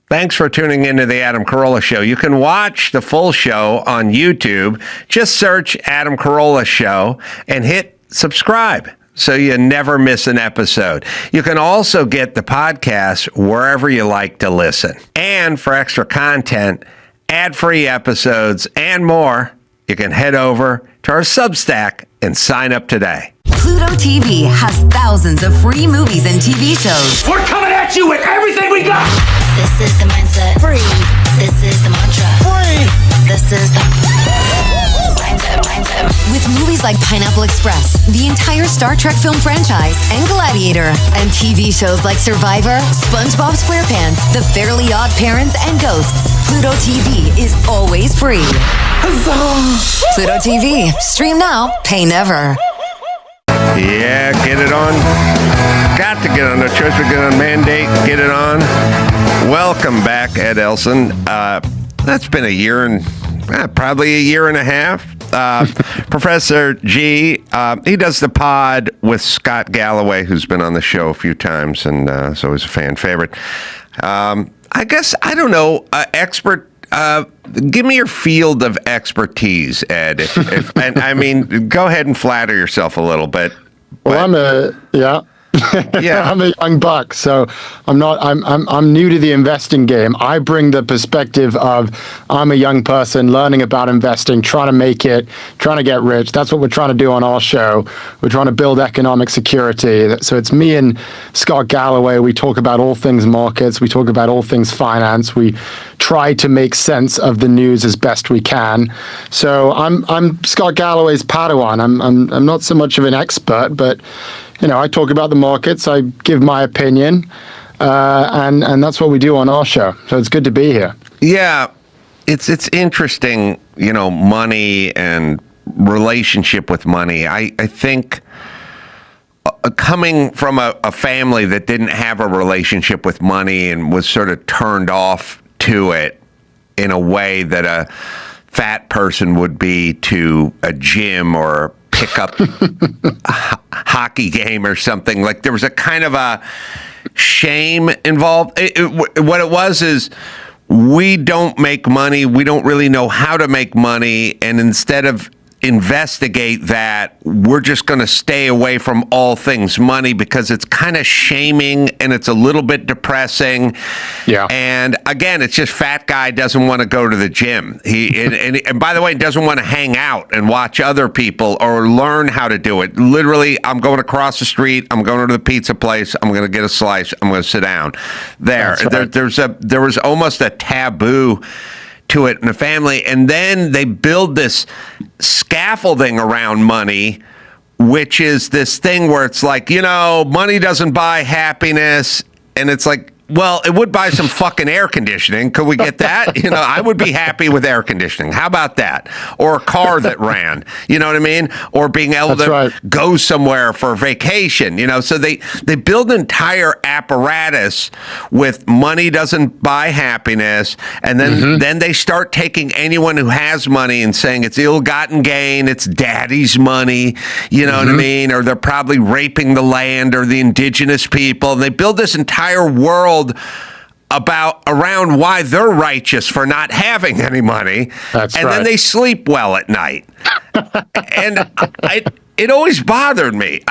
Thanks for tuning into the Adam Carolla Show. You can watch the full show on YouTube. Just search Adam Carolla Show and hit subscribe so you never miss an episode. You can also get the podcast wherever you like to listen. And for extra content, ad-free episodes, and more, you can head over to our Substack and sign up today. Pluto TV has thousands of free movies and TV shows. We're coming at you with everything we got! This is the mindset. Free. This is the mantra. Free! This is the mindset. With movies like Pineapple Express, the entire Star Trek film franchise, and Gladiator, and TV shows like Survivor, SpongeBob SquarePants, The Fairly Odd Parents, and Ghosts. Pluto TV is always free. Huzzah! Pluto TV. Stream now, pay never. Yeah, get it on. Got to get on. No choice but get on. Mandate, get it on. Welcome back, Ed Elson. That's been a year and probably a year and a half. Professor G, he does the pod with Scott Galloway, who's been on the show a few times, and so he's a fan favorite. I guess, I don't know, expert. Give me your field of expertise, Ed. And I mean, go ahead and flatter yourself a little bit. Well, I'm a young buck, so I'm new to the investing game. I bring the perspective of I'm a young person learning about investing, trying to make it, trying to get rich. That's what we're trying to do on our show. We're trying to build economic security. So it's me and Scott Galloway. We talk about all things markets. We talk about all things finance. We try to make sense of the news as best we can. So I'm Scott Galloway's Padawan. I'm not so much of an expert, but I talk about the markets, I give my opinion, and that's what we do on our show. So it's good to be here. Yeah, it's interesting, money and relationship with money. I think coming from a family that didn't have a relationship with money and was sort of turned off to it in a way that a fat person would be to a gym or pick up hockey game or something. Like there was a kind of a shame involved. What it was is we don't make money. We don't really know how to make money. And instead of investigate that, we're just going to stay away from all things money because it's kind of shaming and it's a little bit depressing. Yeah. And again, it's just fat guy doesn't want to go to the gym. And by the way, doesn't want to hang out and watch other people or learn how to do it. Literally, I'm going across the street. I'm going to the pizza place. I'm going to get a slice. I'm going to sit down there. Right. There was almost a taboo to it in the family, and then they build this scaffolding around money, which is this thing where it's like, money doesn't buy happiness, and it's like, well, it would buy some fucking air conditioning. Could we get that? I would be happy with air conditioning. How about that? Or a car that ran. You know what I mean? Or being able to go somewhere for vacation. So they build an entire apparatus with money doesn't buy happiness, and then they start taking anyone who has money and saying it's ill-gotten gain, it's daddy's money. You know what I mean? Or they're probably raping the land or the indigenous people. And they build this entire world around why they're righteous for not having any money. Then they sleep well at night. And it always bothered me.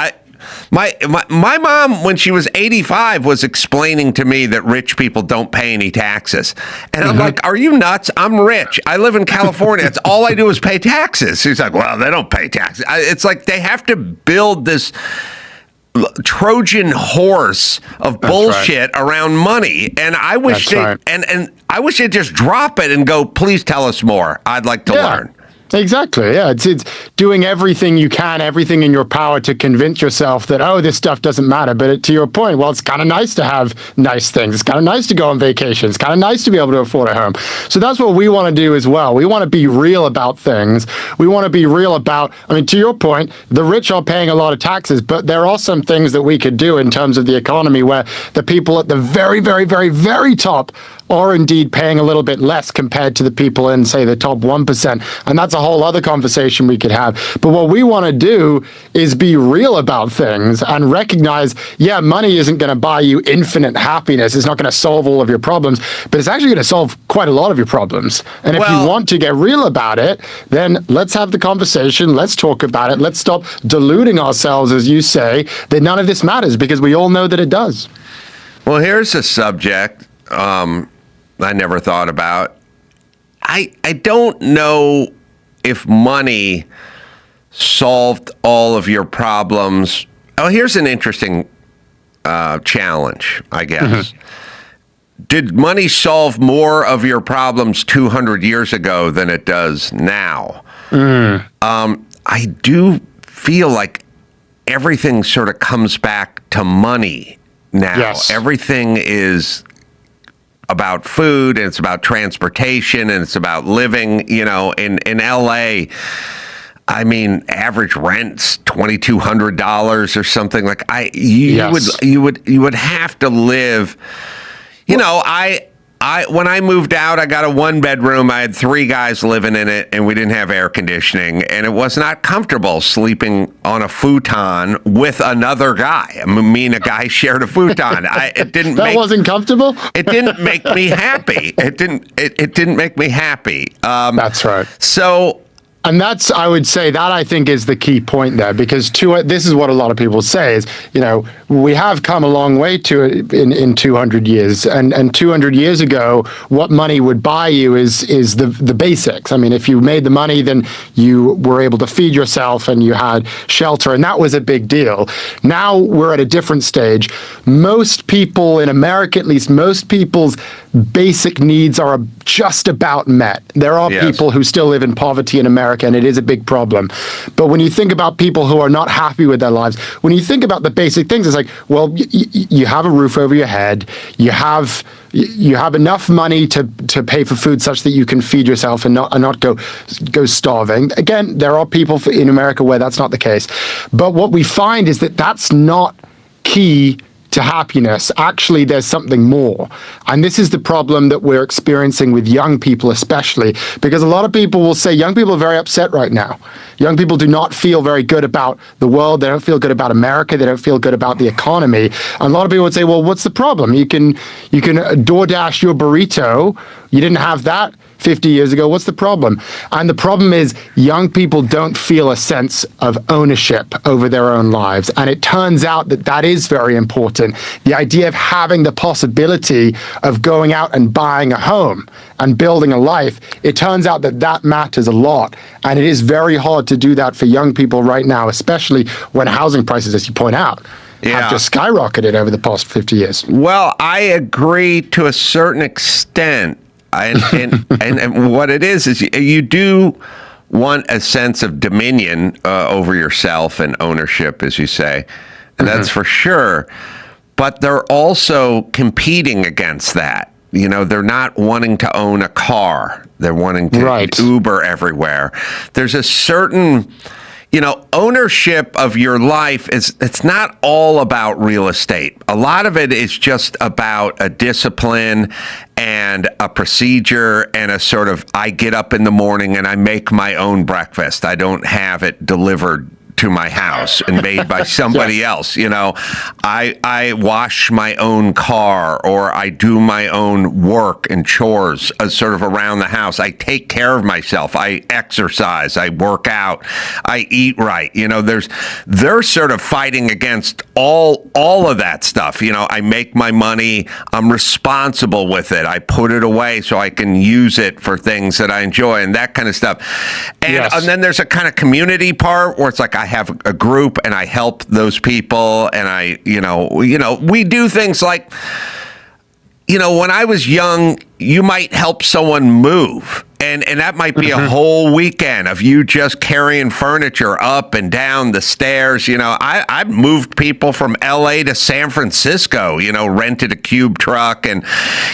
My mom, when she was 85, was explaining to me that rich people don't pay any taxes. And I'm like, are you nuts? I'm rich. I live in California. It's all I do is pay taxes. She's like, well, they don't pay taxes. It's like they have to build this Trojan horse of bullshit around money, and I wish and I wish they'd just drop it and go, please tell us more. I'd like to learn. Exactly. Yeah. It's doing everything you can, everything in your power to convince yourself that, this stuff doesn't matter. But to your point, well, it's kind of nice to have nice things. It's kind of nice to go on vacation. It's kind of nice to be able to afford a home. So that's what we want to do as well. We want to be real about things. We want to be real about, to your point, the rich are paying a lot of taxes, but there are some things that we could do in terms of the economy where the people at the very, very, very, very top or indeed paying a little bit less compared to the people in, say, the top 1%. And that's a whole other conversation we could have. But what we want to do is be real about things and recognize, yeah, money isn't going to buy you infinite happiness. It's not going to solve all of your problems, but it's actually going to solve quite a lot of your problems. And if you want to get real about it, then let's have the conversation. Let's talk about it. Let's stop deluding ourselves, as you say, that none of this matters, because we all know that it does. Well, here's a subject I never thought about. I don't know if money solved all of your problems. Oh, here's an interesting challenge, I guess. Did money solve more of your problems 200 years ago than it does now? I do feel like everything sort of comes back to money now. Yes. Everything is about food, and it's about transportation, and it's about living. You know, in LA, I mean, average rent's $2,200 or something. Like you would have to live. You know, when I moved out, I got a 1-bedroom. I had 3 guys living in it, and we didn't have air conditioning, and it was not comfortable sleeping on a futon with another guy. I mean, me and a guy shared a futon. It wasn't comfortable. It didn't make me happy. It didn't make me happy. That's right. So. And that's, I would say, that I think is the key point there, because this is what a lot of people say is, you know, we have come a long way in 200 years. And 200 years ago, what money would buy you is the basics. I mean, if you made the money, then you were able to feed yourself and you had shelter, and that was a big deal. Now we're at a different stage. Most people in America, at least most people's basic needs are just about met. There are people who still live in poverty in America, and it is a big problem. But when you think about people who are not happy with their lives, when you think about the basic things, it's like, well, you have a roof over your head, you have enough money to pay for food such that you can feed yourself and not go starving. Again, there are people in America where that's not the case. But what we find is that that's not key to happiness. Actually, there's something more. And this is the problem that we're experiencing with young people, especially, because a lot of people will say young people are very upset right now. Young people do not feel very good about the world. They don't feel good about America. They don't feel good about the economy. And a lot of people would say, well, what's the problem? You can DoorDash your burrito. You didn't have that 50 years ago. What's the problem? And the problem is young people don't feel a sense of ownership over their own lives. And it turns out that is very important. The idea of having the possibility of going out and buying a home and building a life, it turns out that matters a lot. And it is very hard to do that for young people right now, especially when housing prices, as you point out, have just skyrocketed over the past 50 years. Well, I agree to a certain extent. And what it is you do want a sense of dominion over yourself and ownership, as you say, and that's for sure. But they're also competing against that. You know, they're not wanting to own a car. They're wanting to Uber everywhere. There's a certain, you know, ownership of your life it's not all about real estate. A lot of it is just about a discipline and a procedure and a sort of, I get up in the morning and I make my own breakfast. I don't have it delivered to my house and made by somebody else. You know, I wash my own car, or I do my own work and chores sort of around the house. I take care of myself. I exercise. I work out. I eat right. You know, they're sort of fighting against all of that stuff. You know, I make my money. I'm responsible with it. I put it away so I can use it for things that I enjoy and that kind of stuff. And then there's a kind of community part where it's like I have a group and I help those people, and I, you know, we do things like, you know, when I was young, you might help someone move. And that might be a whole weekend of you just carrying furniture up and down the stairs. You know, I've moved people from LA to San Francisco, you know, rented a cube truck, and,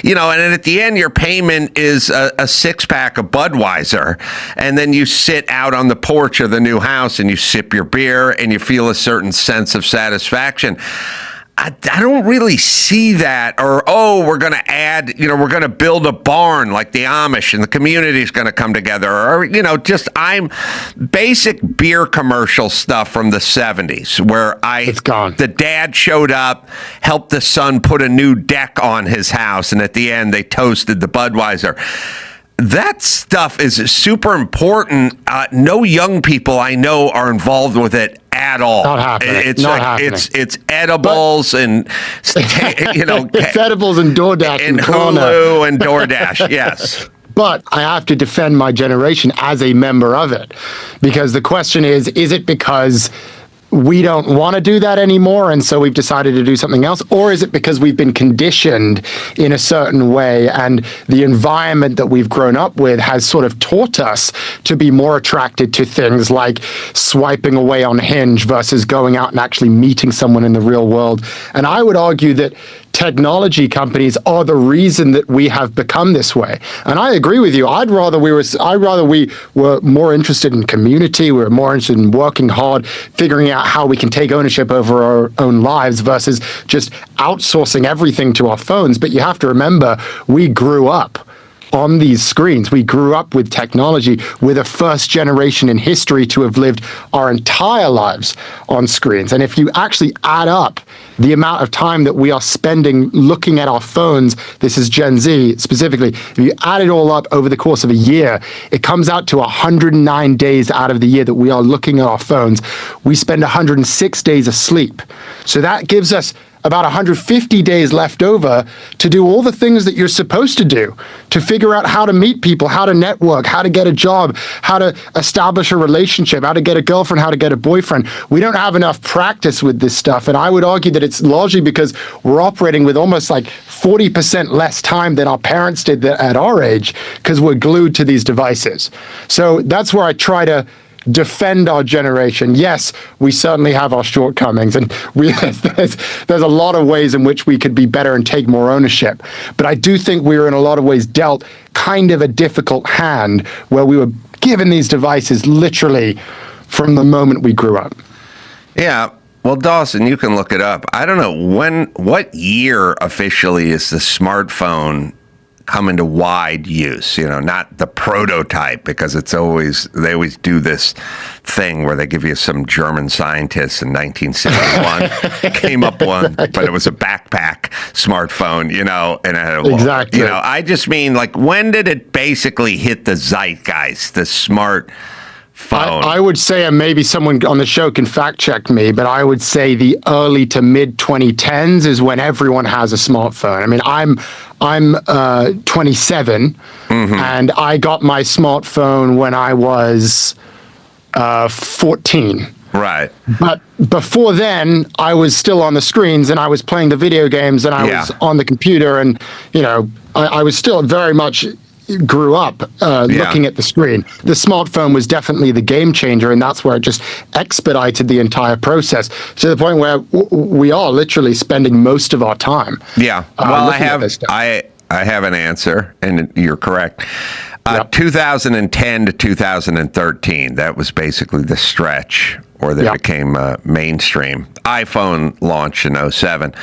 you know, and then at the end, your payment is a 6-pack of Budweiser. And then you sit out on the porch of the new house and you sip your beer and you feel a certain sense of satisfaction. I don't really see that. Or, we're going to add, we're going to build a barn like the Amish and the community is going to come together. Or, I'm basic beer commercial stuff from the 70s where it's gone. The dad showed up, helped the son put a new deck on his house, and at the end they toasted the Budweiser. That stuff is super important. No young people I know are involved with it at all. Not happening. It's edibles and it's edibles and DoorDash and Hulu and DoorDash. Yes. But I have to defend my generation as a member of it, because the question is it because we don't want to do that anymore, and so we've decided to do something else? Or is it because we've been conditioned in a certain way, and the environment that we've grown up with has sort of taught us to be more attracted to things like swiping away on Hinge versus going out and actually meeting someone in the real world? And I would argue that technology companies are the reason that we have become this way. And I agree with you. I'd rather we were more interested in community. We were more interested in working hard, figuring out how we can take ownership over our own lives versus just outsourcing everything to our phones. But you have to remember, we grew up on these screens. We grew up with technology. We're the first generation in history to have lived our entire lives on screens. And if you actually add up the amount of time that we are spending looking at our phones, this is Gen Z specifically, if you add it all up over the course of a year, it comes out to 109 days out of the year that we are looking at our phones. We spend 106 days asleep. So that gives us about 150 days left over to do all the things that you're supposed to do, to figure out how to meet people, how to network, how to get a job, how to establish a relationship, how to get a girlfriend, how to get a boyfriend. We don't have enough practice with this stuff. And I would argue that it's largely because we're operating with almost like 40% less time than our parents did at our age, because we're glued to these devices. So that's where I try to defend our generation. Yes, we certainly have our shortcomings, and there's a lot of ways in which we could be better and take more ownership. But I do think we were in a lot of ways dealt kind of a difficult hand, where we were given these devices literally from the moment we grew up. Yeah. Well, Dawson, you can look it up. I don't know what year officially is the smartphone come into wide use, not the prototype, because they always do this thing where they give you some German scientists in 1971 came up one, but it was a backpack smartphone, and it had exactly. I just mean, like, when did it basically hit the zeitgeist, the smart phone? I would say, and maybe someone on the show can fact check me, but I would say the early to mid 2010s is when everyone has a smartphone. I mean, I'm 27, and I got my smartphone when I was 14. Right. But before then, I was still on the screens, and I was playing the video games, and I was on the computer, and I was still very much grew up looking at the screen. The smartphone was definitely the game changer, and that's where it just expedited the entire process to the point where we are literally spending most of our time. Yeah. Well, I have an answer, and you're correct. 2010 to 2013, that was basically the stretch where they became mainstream. iPhone launched in 2007.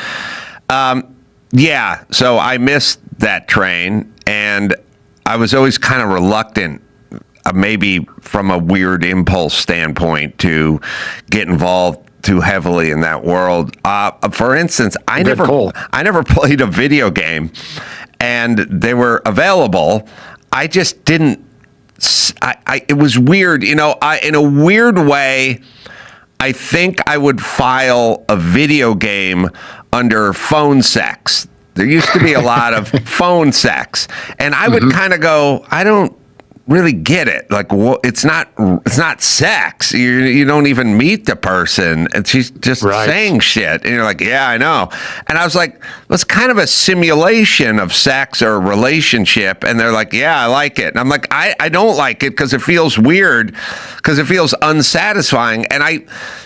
So I missed that train, and I was always kind of reluctant, maybe from a weird impulse standpoint, to get involved too heavily in that world. For instance, I never played a video game, and they were available. I just didn't. It was weird, in a weird way. I think I would file a video game under phone sex. There used to be a lot of phone sex, and I would kind of go, I don't really get it. Like, it's not sex. You don't even meet the person, and she's just saying shit, and you're like, yeah, I know. And I was like, it's kind of a simulation of sex or a relationship, and they're like, yeah, I like it. And I'm like, I don't like it because it feels weird, because it feels unsatisfying, and I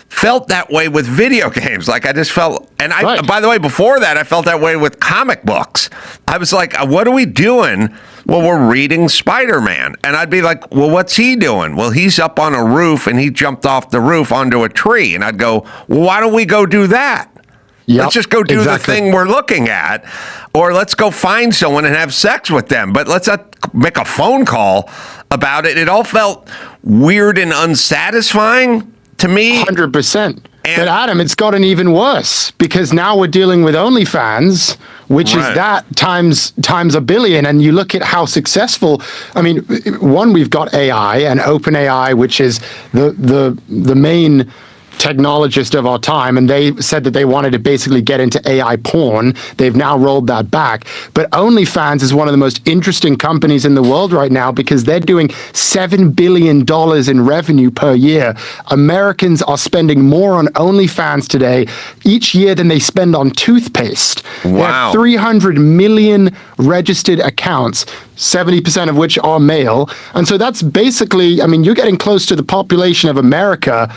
felt that way with video games. Like, I just felt, and by the way, before that, I felt that way with comic books. I was like, what are we doing? Well, we're reading Spider-Man. And I'd be like, well, what's he doing? Well, he's up on a roof, and he jumped off the roof onto a tree. And I'd go, well, why don't we go do that? Yep, Let's just go do exactly. the thing we're looking at, or let's go find someone and have sex with them. But let's not make a phone call about it. It all felt weird and unsatisfying to me. 100%. But Adam, it's gotten even worse because now we're dealing with OnlyFans, which Right. is that times a billion. And you look at how successful. I mean, one, we've got AI and OpenAI, which is the main technologist of our time, and they said that they wanted to basically get into AI porn. They've now rolled that back. But OnlyFans is one of the most interesting companies in the world right now because they're doing $7 billion in revenue per year. Americans are spending more on OnlyFans today each year than they spend on toothpaste. They Wow. have 300 million registered accounts, 70% of which are male. And so that's basically, I mean, you're getting close to the population of America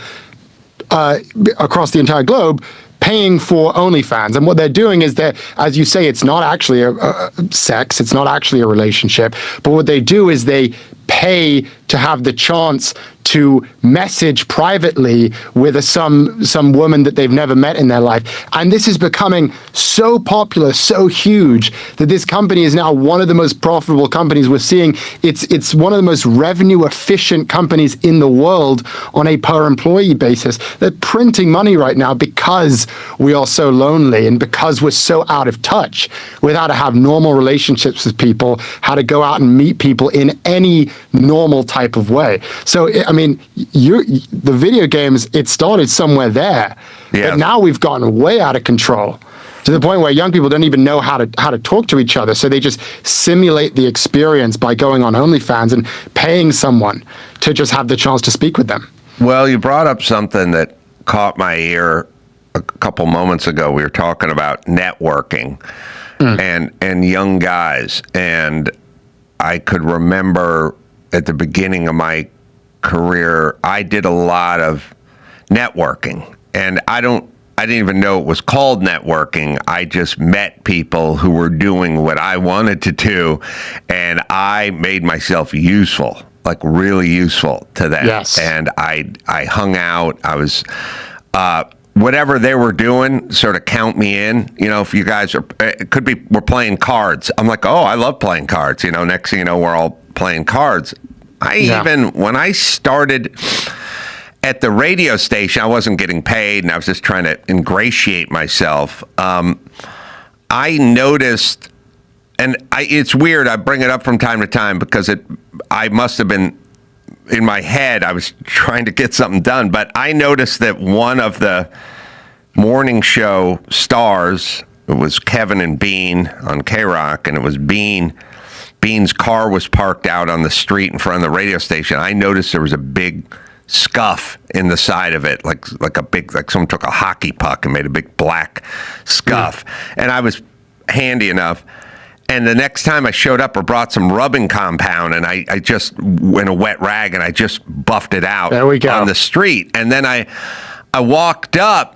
across the entire globe paying for OnlyFans. And what they're doing is that, as you say, it's not actually a sex, it's not actually a relationship, but what they do is they pay to have the chance to message privately with some woman that they've never met in their life. And this is becoming so popular, so huge, that this company is now one of the most profitable companies we're seeing. It's one of the most revenue efficient companies in the world on a per employee basis. They're printing money right now because we are so lonely and because we're so out of touch with how to have normal relationships with people, how to go out and meet people in any normal type of way. So, I mean, the video games, it started somewhere there, Yeah. but now we've gotten way out of control to the point where young people don't even know how to talk to each other. So they just simulate the experience by going on OnlyFans and paying someone to just have the chance to speak with them. Well, you brought up something that caught my ear a couple moments ago. We were talking about networking and young guys, and I could remember at the beginning of my career, I did a lot of networking, and I didn't even know it was called networking. I just met people who were doing what I wanted to do, and I made myself useful, like really useful to them. Yes. And I hung out. I was whatever they were doing, sort of count me in. You know, if you guys are, it could be we're playing cards. I'm like, oh, I love playing cards. You know, next thing you know, we're all playing cards. When I started at the radio station, I wasn't getting paid, and I was just trying to ingratiate myself. I noticed, and it's weird, I bring it up from time to time because I must have been, in my head, I was trying to get something done, but I noticed that one of the morning show stars, it was Kevin and Bean on K-Rock, and it was Bean's car was parked out on the street in front of the radio station. I noticed there was a big scuff in the side of it, like someone took a hockey puck and made a big black scuff. And I was handy enough. And the next time I showed up or brought some rubbing compound, and I just went a wet rag and I just buffed it out There we go. on the street. And then I walked up,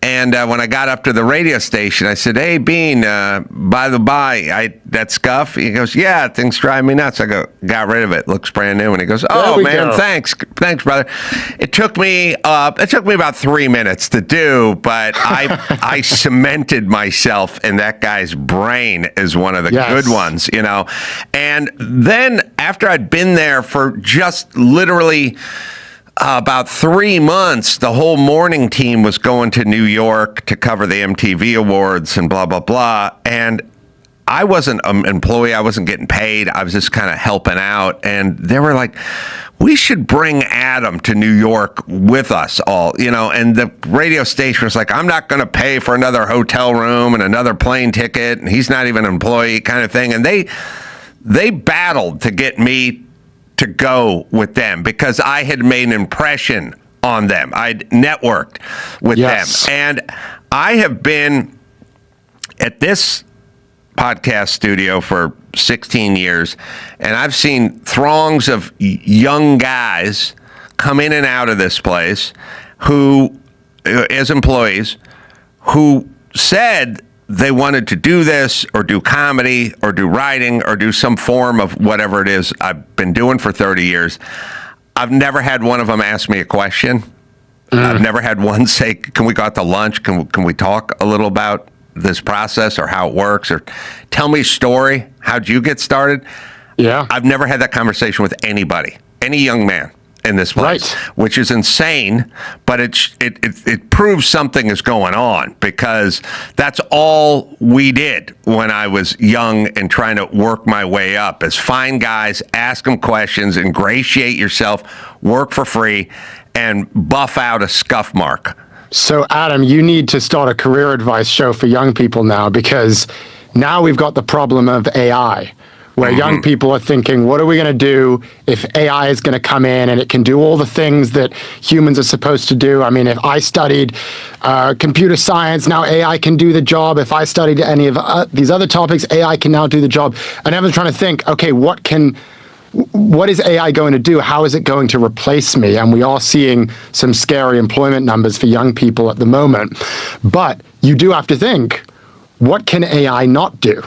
and when I got up to the radio station, I said, "Hey, Bean, by the by, that scuff." He goes, "Yeah, things drive me nuts." I go, "Got rid of it. Looks brand new." And he goes, "Oh we man, go. thanks, brother." It took me about 3 minutes to do, but I cemented myself in that guy's brain as one of the Yes. good ones, you know. And then after I'd been there for just literally about 3 months, the whole morning team was going to New York to cover the MTV Awards and blah, blah, blah. And I wasn't an employee. I wasn't getting paid. I was just kind of helping out. And they were like, we should bring Adam to New York with us all, you know. And the radio station was like, I'm not going to pay for another hotel room and another plane ticket. And he's not even an employee kind of thing. And they battled to get me to go with them because I had made an impression on them. I'd networked with Yes. them. And I have been at this podcast studio for 16 years, and I've seen throngs of young guys come in and out of this place who, as employees, who said they wanted to do this or do comedy or do writing or do some form of whatever it is I've been doing for 30 years. I've never had one of them ask me a question. I've never had one say, "Can we go out to lunch? Can we talk a little about this process or how it works, or tell me a story? How'd you get started?" Yeah. I've never had that conversation with anybody, any young man in this place, which is insane, but it proves something is going on, because that's all we did when I was young and trying to work my way up, is find guys, ask them questions, ingratiate yourself, work for free, and buff out a scuff mark. So, Adam, you need to start a career advice show for young people now, because now we've got the problem of AI, where young people are thinking, what are we going to do if AI is going to come in and it can do all the things that humans are supposed to do? I mean, if I studied computer science, now AI can do the job. If I studied any of these other topics, AI can now do the job. And everyone's trying to think, okay, what is AI going to do? How is it going to replace me? And we are seeing some scary employment numbers for young people at the moment. But you do have to think, what can AI not do?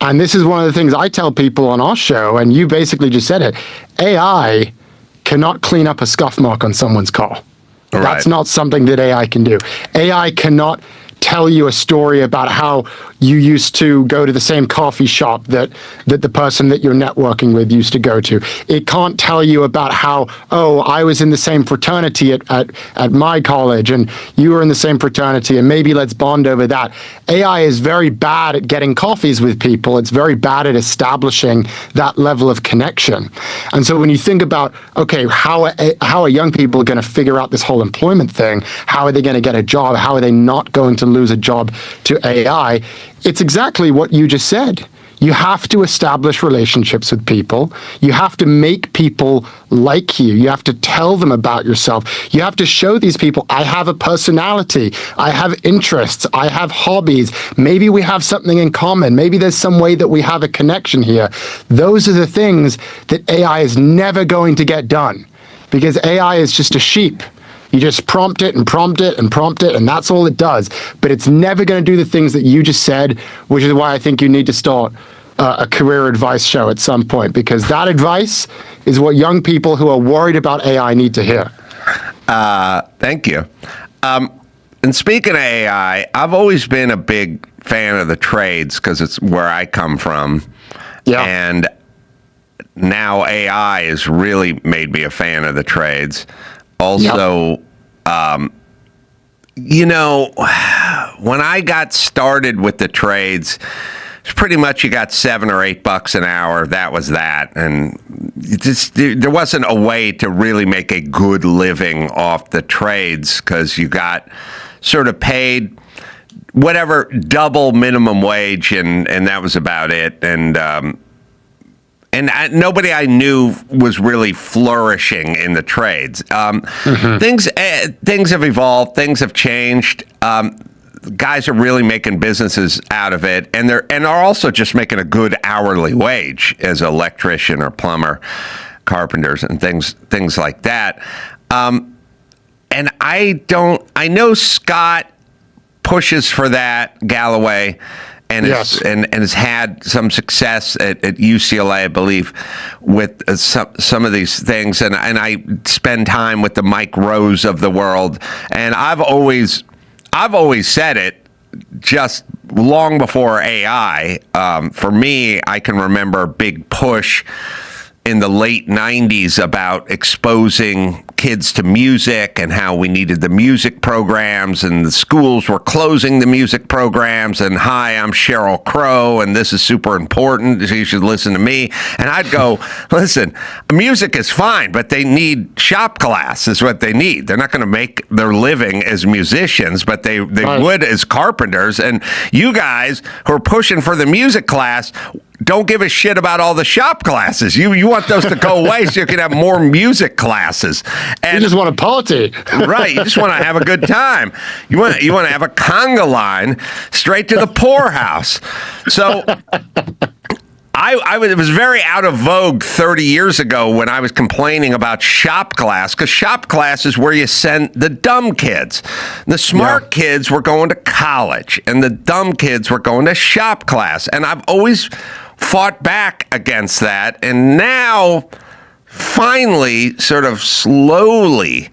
And this is one of the things I tell people on our show, and you basically just said it. AI cannot clean up a scuff mark on someone's car. Right. That's not something that AI can do. AI cannot tell you a story about how you used to go to the same coffee shop that the person that you're networking with used to go to. It can't tell you about how, oh, I was in the same fraternity at my college and you were in the same fraternity and maybe let's bond over that. AI is very bad at getting coffees with people. It's very bad at establishing that level of connection. And so when you think about, okay, how are young people going to figure out this whole employment thing? How are they going to get a job? How are they not going to lose a job to AI? It's exactly what you just said. You have to establish relationships with people. You have to make people like you. You have to tell them about yourself. You have to show these people, I have a personality. I have interests. I have hobbies. Maybe we have something in common. Maybe there's some way that we have a connection here. Those are the things that AI is never going to get done, because AI is just a sheep. You just prompt it and prompt it and prompt it, and that's all it does. But it's never going to do the things that you just said, which is why I think you need to start a career advice show at some point, because that advice is what young people who are worried about AI need to hear. Thank you. And speaking of AI, I've always been a big fan of the trades because it's where I come from. Yeah. And now AI has really made me a fan of the trades. Also, you know, when I got started with the trades, it's pretty much you got $7 or $8 an hour. That was that. And there wasn't a way to really make a good living off the trades, because you got sort of paid whatever double minimum wage, and that was about it. And nobody I knew was really flourishing in the trades. Things have evolved. Things have changed. Guys are really making businesses out of it, and are also just making a good hourly wage as an electrician or plumber, carpenters, and things like that. And I know Scott pushes for that, Galloway. And, yes. and has had some success at UCLA, I believe, with some of these things. And I spend time with the Mike Rose of the world. And I've always said it, just long before AI. For me, I can remember a big push in the late 90s about exposing kids to music and how we needed the music programs, and the schools were closing the music programs, and hi, I'm Sheryl Crow and this is super important, so you should listen to me. And I'd go, listen, music is fine, but they need shop class is what they need. They're not going to make their living as musicians, but they would as carpenters. And you guys who are pushing for the music class don't give a shit about all the shop classes. You want those to go away so you can have more music classes. And You just want to party. right, you just want to have a good time. You want to have a conga line straight to the poorhouse. So it was very out of vogue 30 years ago when I was complaining about shop class, because shop class is where you send the dumb kids. The smart kids were going to college, and the dumb kids were going to shop class. And I've always fought back against that. And now, finally, sort of slowly,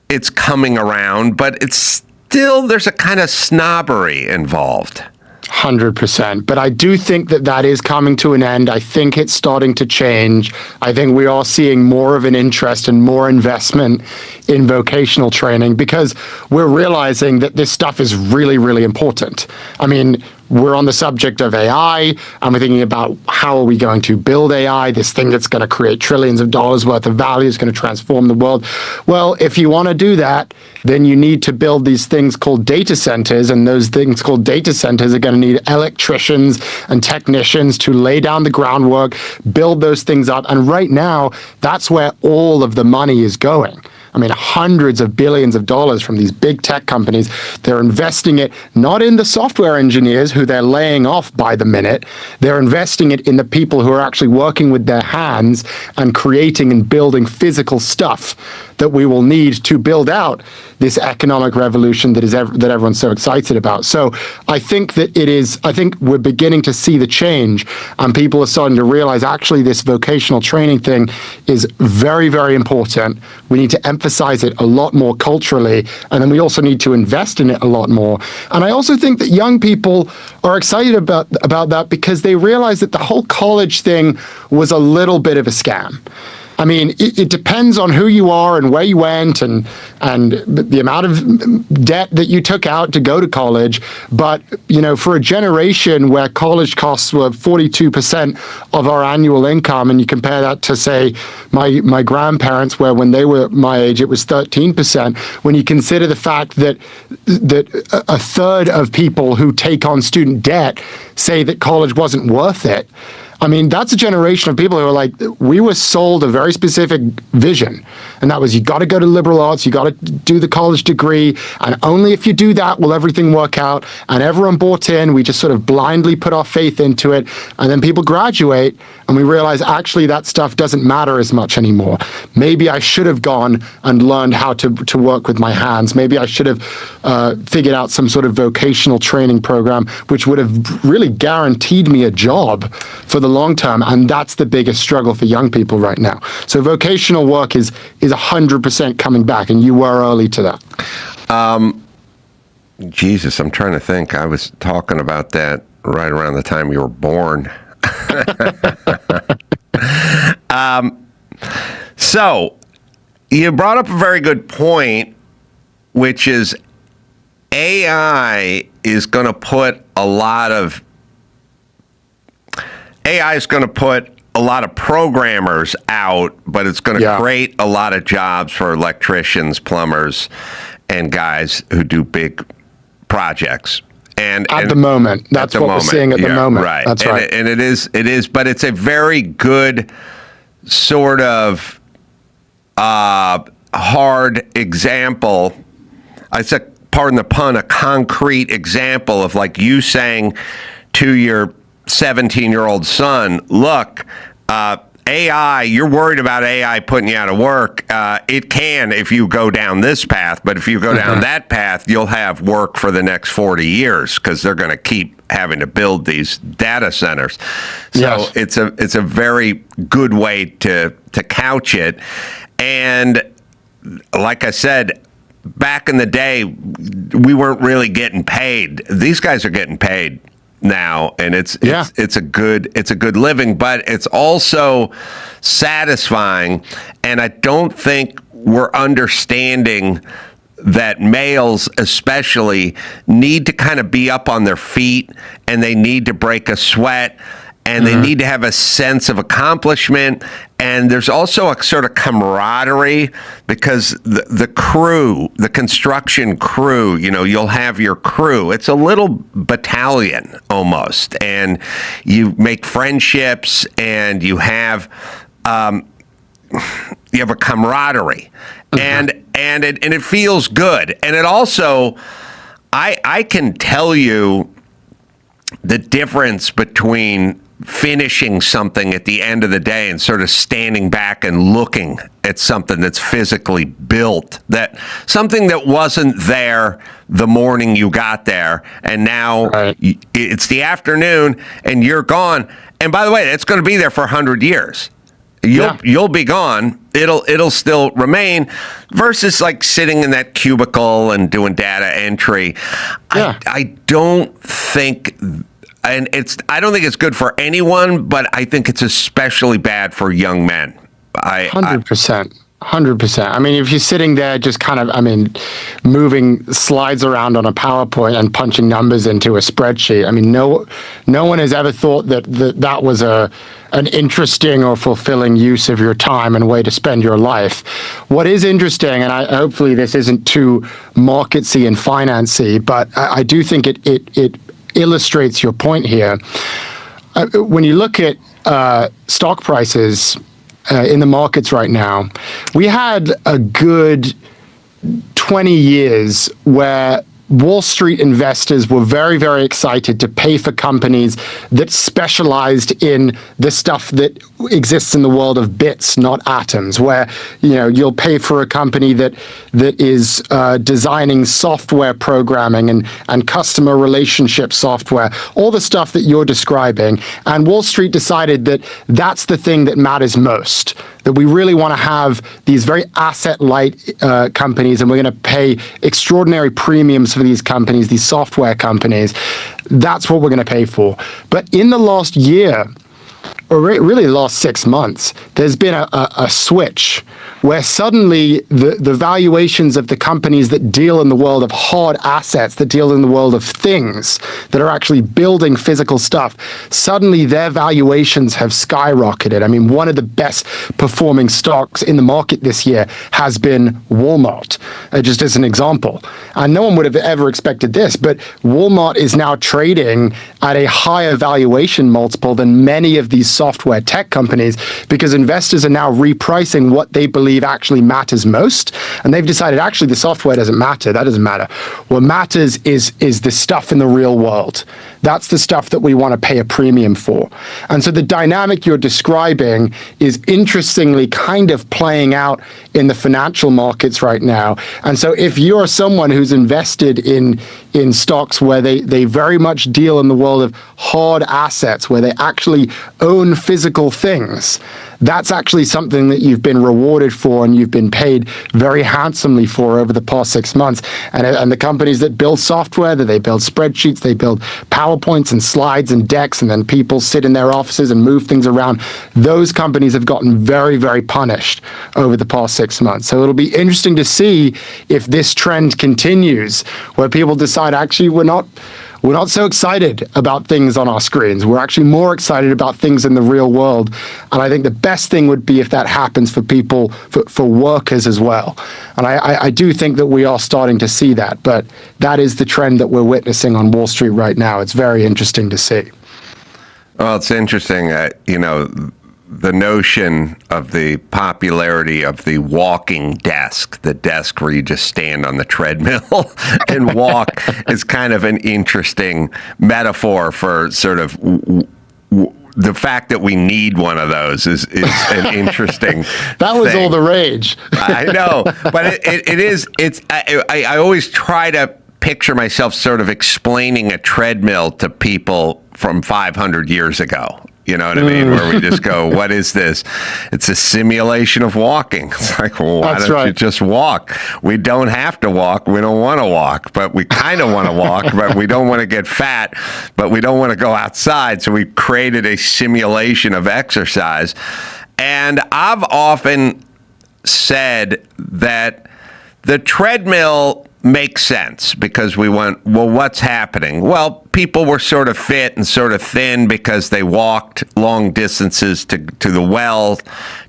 it's coming around, but it's still, there's a kind of snobbery involved. 100%. But I do think that is coming to an end. I think it's starting to change. I think we are seeing more of an interest and more investment in vocational training because we're realizing that this stuff is really, really important. I mean, we're on the subject of AI, and we're thinking about how are we going to build AI, this thing that's going to create trillions of dollars worth of value, is going to transform the world. Well, if you want to do that, then you need to build these things called data centers, and those things called data centers are going to need electricians and technicians to lay down the groundwork, build those things up. And right now, that's where all of the money is going. I mean, hundreds of billions of dollars from these big tech companies. They're investing it not in the software engineers who they're laying off by the minute. They're investing it in the people who are actually working with their hands and creating and building physical stuff that we will need to build out this economic revolution that everyone's so excited about. So I think I think we're beginning to see the change, and people are starting to realize actually this vocational training thing is very, very important. We need to emphasize it a lot more culturally, and then we also need to invest in it a lot more. And I also think that young people are excited about that because they realize that the whole college thing was a little bit of a scam. I mean, it depends on who you are and where you went and the amount of debt that you took out to go to college. But, you know, for a generation where college costs were 42% of our annual income, and you compare that to, say, my grandparents, where when they were my age, it was 13%. When you consider the fact that a third of people who take on student debt say that college wasn't worth it, I mean, that's a generation of people who are like, we were sold a very specific vision. And that was, you got to go to liberal arts, you got to do the college degree, and only if you do that will everything work out. And everyone bought in, we just sort of blindly put our faith into it. And then people graduate, and we realize actually that stuff doesn't matter as much anymore. Maybe I should have gone and learned how to work with my hands. Maybe I should have figured out some sort of vocational training program, which would have really guaranteed me a job for the long term. And that's the biggest struggle for young people right now. So vocational work is 100% coming back, and you were early to that. Jesus, I'm trying to think. I was talking about that right around the time you were born. So you brought up a very good point, which is AI is going to put a lot of programmers out, but it's going to create a lot of jobs for electricians, plumbers, and guys who do big projects. And at the moment, that's what we're seeing at the moment. Right. That's right. And it is, but it's a very good sort of hard example. I said, pardon the pun, a concrete example of like you saying to your 17-year-old son, look, AI, you're worried about AI putting you out of work. It can if you go down this path, but if you go down that path, you'll have work for the next 40 years because they're going to keep having to build these data centers. So it's a very good way to couch it. And like I said, back in the day, we weren't really getting paid. These guys are getting paid now, and it's a good living, but it's also satisfying. And I don't think we're understanding that males especially need to kind of be up on their feet, and they need to break a sweat, and they need to have a sense of accomplishment. And there's also a sort of camaraderie because the crew, the construction crew, you know, you'll have your crew. It's a little battalion almost. And you make friendships, and you have a camaraderie. And it feels good. And it also, I can tell you the difference between finishing something at the end of the day and sort of standing back and looking at something that's physically built, that something that wasn't there the morning you got there, and now it's the afternoon and you're gone. And by the way, it's going to be there for 100 years. You'll be gone. It'll still remain versus like sitting in that cubicle and doing data entry. Yeah. I don't think, and I don't think it's good for anyone, but I think it's especially bad for young men. 100%. 100%. I mean, if you're sitting there just kind of, moving slides around on a PowerPoint and punching numbers into a spreadsheet, no one has ever thought that was an interesting or fulfilling use of your time and way to spend your life. What is interesting, and hopefully this isn't too marketsy and financy, but I do think it illustrates your point here. When you look at stock prices in the markets right now, we had a good 20 years where Wall Street investors were very, very excited to pay for companies that specialized in the stuff that exists in the world of bits, not atoms, where you'll pay for a company that is designing software programming and customer relationship software, all the stuff that you're describing. And Wall Street decided that that's the thing that matters most, that we really want to have these very asset-light companies, and we're going to pay extraordinary premiums for these companies, these software companies. That's what we're going to pay for. But in the last year, or really the last 6 months, there's been a switch where suddenly the valuations of the companies that deal in the world of hard assets, that deal in the world of things, that are actually building physical stuff, suddenly their valuations have skyrocketed. One of the best performing stocks in the market this year has been Walmart, just as an example. And no one would have ever expected this, but Walmart is now trading at a higher valuation multiple than many of these software tech companies, because investors are now repricing what they believe actually matters most, and they've decided actually the software doesn't matter. That doesn't matter. What matters is the stuff in the real world. That's the stuff that we want to pay a premium for. And so the dynamic you're describing is interestingly kind of playing out in the financial markets right now. And so if you're someone who's invested in stocks where they very much deal in the world of hard assets, where they actually own physical things, that's actually something that you've been rewarded for and you've been paid very handsomely for over the past 6 months. And the companies that build software, that they build spreadsheets, they build PowerPoints and slides and decks, and then people sit in their offices and move things around, those companies have gotten very, very punished over the past 6 months. So it'll be interesting to see if this trend continues, where people decide, actually, we're not so excited about things on our screens. We're actually more excited about things in the real world. And I think the best thing would be if that happens for people, for workers as well. And I do think that we are starting to see that, but that is the trend that we're witnessing on Wall Street right now. It's very interesting to see. Well, it's interesting, the notion of the popularity of the walking desk, the desk where you just stand on the treadmill and walk, is kind of an interesting metaphor for sort of the fact that we need one of those is an interesting That was thing. all the rage. I know, but I always try to picture myself sort of explaining a treadmill to people from 500 years ago. You know what I mean? Where we just go, what is this? It's a simulation of walking. It's like, well, why don't you just walk? We don't have to walk. We don't want to walk, but we kind of want to walk, but we don't want to get fat, but we don't want to go outside. So we created a simulation of exercise. And I've often said that the treadmill makes sense because we went, well, what's happening? Well, people were sort of fit and sort of thin because they walked long distances to the well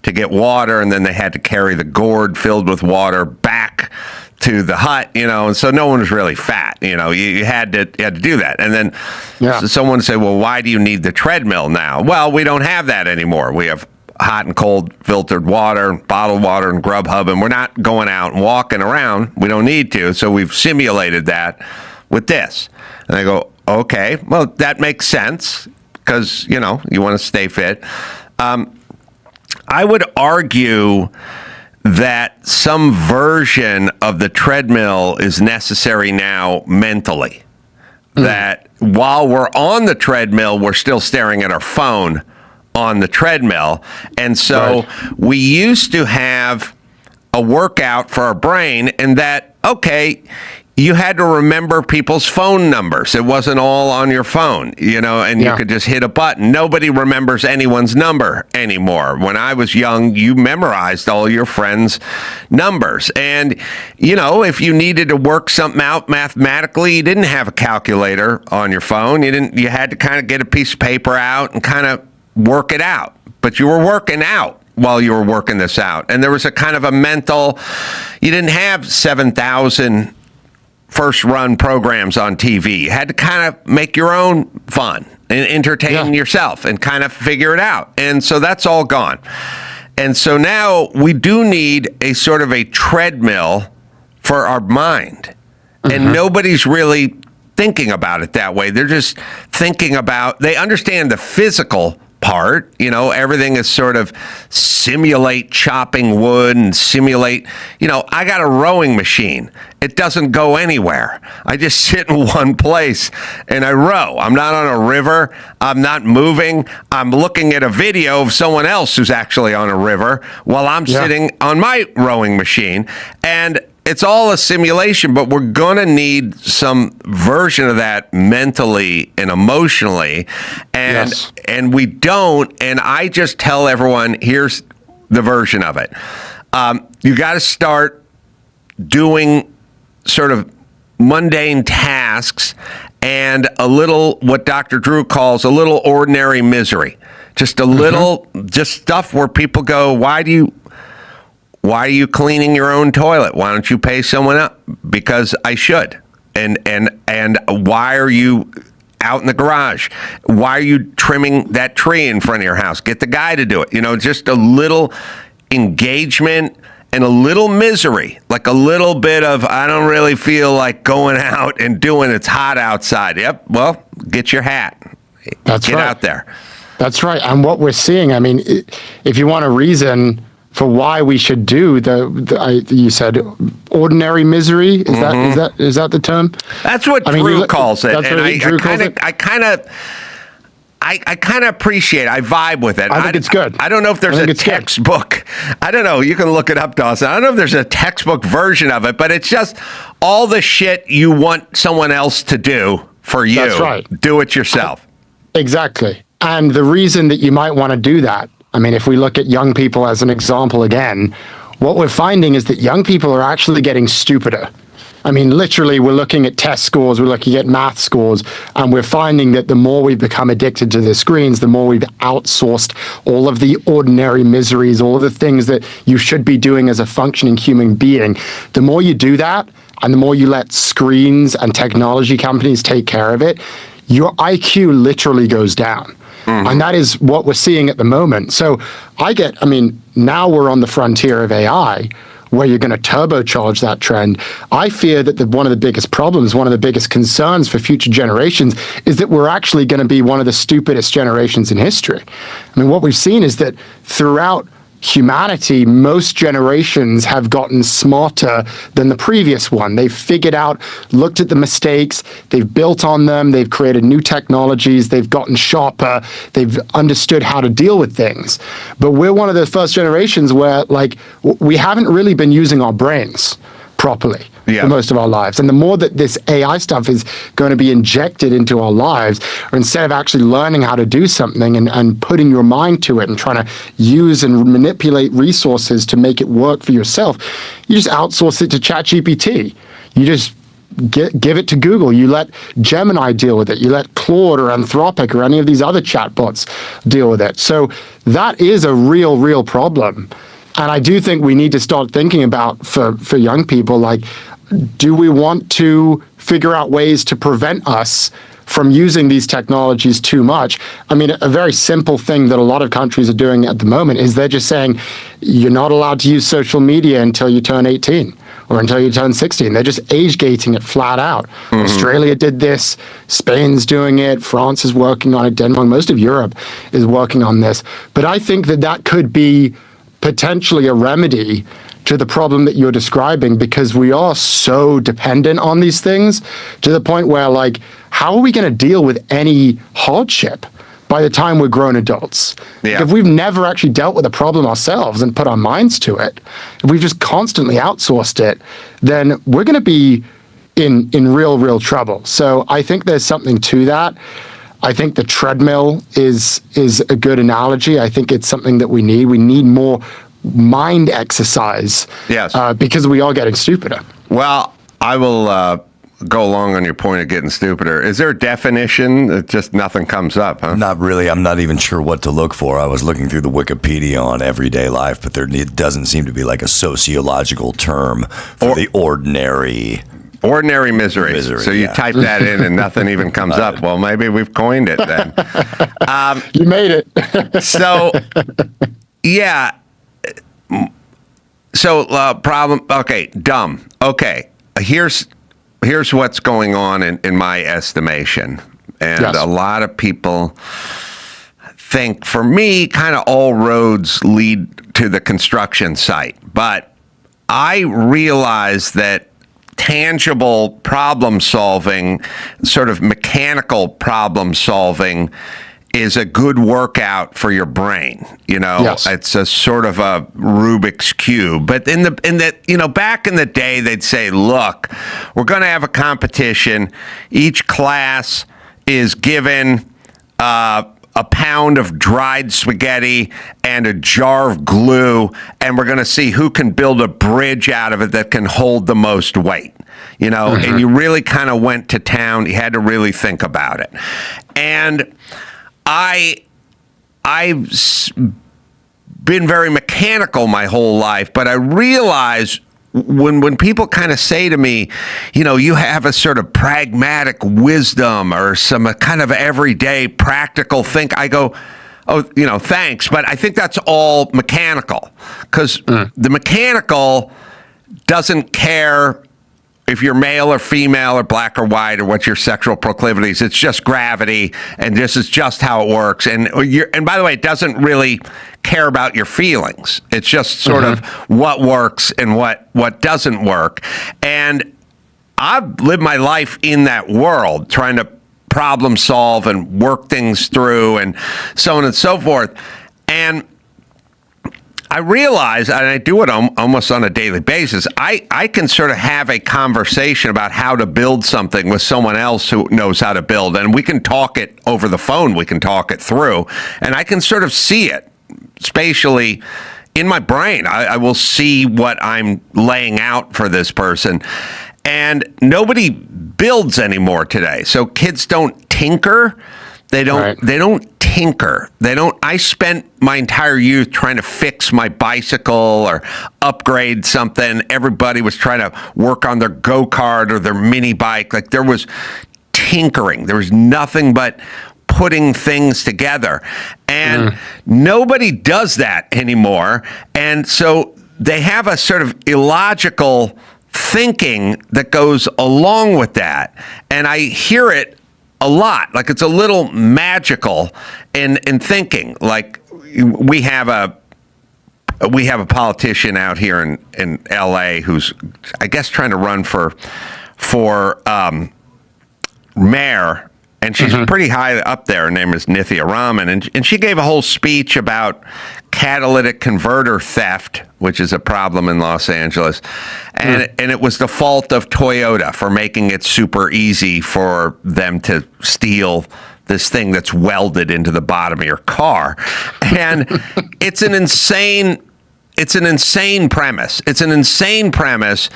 to get water, and then they had to carry the gourd filled with water back to the hut, and so no one was really fat. You had to do that. And then so someone said, well, why do you need the treadmill now? Well, we don't have that anymore. We have hot and cold filtered water, bottled water, and Grubhub, and we're not going out and walking around. We don't need to, so we've simulated that with this. And I go, okay, well, that makes sense because, you want to stay fit. I would argue that some version of the treadmill is necessary now mentally. That while we're on the treadmill, we're still staring at our phone on the treadmill. And so we used to have a workout for our brain, and that, okay, you had to remember people's phone numbers. It wasn't all on your phone, and you could just hit a button. Nobody remembers anyone's number anymore. When I was young, you memorized all your friends' numbers. And, if you needed to work something out mathematically, you didn't have a calculator on your phone. You had to kind of get a piece of paper out and kind of work it out. But you were working out while you were working this out. And there was a kind of a mental, you didn't have 7,000 first run programs on TV. You had to kind of make your own fun and entertain yourself and kind of figure it out. And so that's all gone. And so now we do need a sort of a treadmill for our mind. And nobody's really thinking about it that way. They're just thinking about, they understand the physical part, everything is sort of simulate chopping wood and simulate, I got a rowing machine. It doesn't go anywhere. I just sit in one place and I row. I'm not on a river. I'm not moving. I'm looking at a video of someone else who's actually on a river while I'm sitting on my rowing machine. And it's all a simulation, but we're going to need some version of that mentally and emotionally. And we don't. And I just tell everyone, here's the version of it. You got to start doing sort of mundane tasks and a little, what Dr. Drew calls a little ordinary misery. Just a little, just stuff where people go, why are you cleaning your own toilet? Why don't you pay someone up? Because I should. And why are you out in the garage? Why are you trimming that tree in front of your house? Get the guy to do it. Just a little engagement and a little misery, like a little bit of, I don't really feel like going out and doing, it's hot outside. Yep. Well, get your hat. Get out there. That's right. And what we're seeing, if you want a reason for why we should do you said ordinary misery, is that the term? That's what Drew calls it. That's what Drew calls it. I kind of appreciate it. I vibe with it. I think it's good. I don't know if there's a textbook. I don't know. You can look it up, Dawson. I don't know if there's a textbook version of it, but it's just all the shit you want someone else to do for you. That's right. Do it yourself. Exactly. And the reason that you might want to do that, if we look at young people as an example again, what we're finding is that young people are actually getting stupider. Literally, we're looking at test scores, we're looking at math scores, and we're finding that the more we've become addicted to the screens, the more we've outsourced all of the ordinary miseries, all of the things that you should be doing as a functioning human being. The more you do that, and the more you let screens and technology companies take care of it, your IQ literally goes down. And that is what we're seeing at the moment. So now we're on the frontier of AI, where you're going to turbocharge that trend. I fear that one of the biggest problems, one of the biggest concerns for future generations is that we're actually going to be one of the stupidest generations in history. What we've seen is that throughout humanity, most generations have gotten smarter than the previous one. They've figured out, looked at the mistakes, they've built on them, they've created new technologies, they've gotten sharper, they've understood how to deal with things. But we're one of the first generations where, we haven't really been using our brains properly for most of our lives. And the more that this AI stuff is going to be injected into our lives, or instead of actually learning how to do something and putting your mind to it and trying to use and manipulate resources to make it work for yourself, you just outsource it to ChatGPT. You just give it to Google. You let Gemini deal with it. You let Claude or Anthropic or any of these other chatbots deal with it. So that is a real problem. And I do think we need to start thinking about, for young people, do we want to figure out ways to prevent us from using these technologies too much? A very simple thing that a lot of countries are doing at the moment is they're just saying, you're not allowed to use social media until you turn 18 or until you turn 16. They're just age gating it flat out. Australia did this. Spain's doing it. France is working on it. Denmark, most of Europe is working on this. But I think that could be potentially a remedy to the problem that you're describing, because we are so dependent on these things to the point where, how are we going to deal with any hardship? by the time we're grown adults. Yeah. If we've never actually dealt with a problem ourselves and put our minds to it, if we've just constantly outsourced it, then we're going to be in real trouble. So I think there's something to that. I think the treadmill is a good analogy. I think it's something that we need. We need more mind exercise. Yes. Because we are getting stupider. Well, I will go along on your point of getting stupider. Is there a definition? It just nothing comes up, huh? Not really. I'm not even sure what to look for. I was looking through the Wikipedia on everyday life, but it doesn't seem to be like a sociological term for the ordinary misery. So you type that in and nothing even comes up. Well, maybe we've coined it then. You made it. So, yeah. So problem. Okay, dumb. Okay, here's what's going on in my estimation, and Yes. a lot of people think, for me, kind of all roads lead to the construction site. But I realize that tangible problem solving, sort of mechanical problem solving, is a good workout for your brain. Yes. It's a sort of a Rubik's Cube. But back in the day, they'd say, look, we're going to have a competition. Each class is given a pound of dried spaghetti and a jar of glue, and we're going to see who can build a bridge out of it that can hold the most weight. And you really kind of went to town. You had to really think about it. And I've been very mechanical my whole life, but I realize when people kind of say to me, you have a sort of pragmatic wisdom or some kind of everyday practical think, I go, oh, thanks. But I think that's all mechanical, because the mechanical doesn't care if you're male or female or black or white or what your sexual proclivities. It's just gravity, and this is just how it works. And by the way, it doesn't really care about your feelings. It's just sort of what works and what doesn't work. And I've lived my life in that world, trying to problem solve and work things through and so on and so forth. And I realize, and I do it almost on a daily basis, I can sort of have a conversation about how to build something with someone else who knows how to build, and we can talk it over the phone, we can talk it through, and I can sort of see it spatially in my brain. I will see what I'm laying out for this person. And nobody builds anymore today. So kids don't tinker. They don't tinker. I spent my entire youth trying to fix my bicycle or upgrade something. Everybody was trying to work on their go-kart or their mini bike. Like, there was tinkering. There was nothing but putting things together. And nobody does that anymore. And so they have a sort of illogical thinking that goes along with that. And I hear it a lot. Like, it's a little magical in thinking. Like, we have a politician out here in LA who's, I guess, trying to run for mayor, and she's pretty high up there. Her name is Nithya Raman, and she gave a whole speech about catalytic converter theft, which is a problem in Los Angeles. And it was the fault of Toyota for making it super easy for them to steal this thing that's welded into the bottom of your car. And it's an insane premise. It's an insane premise,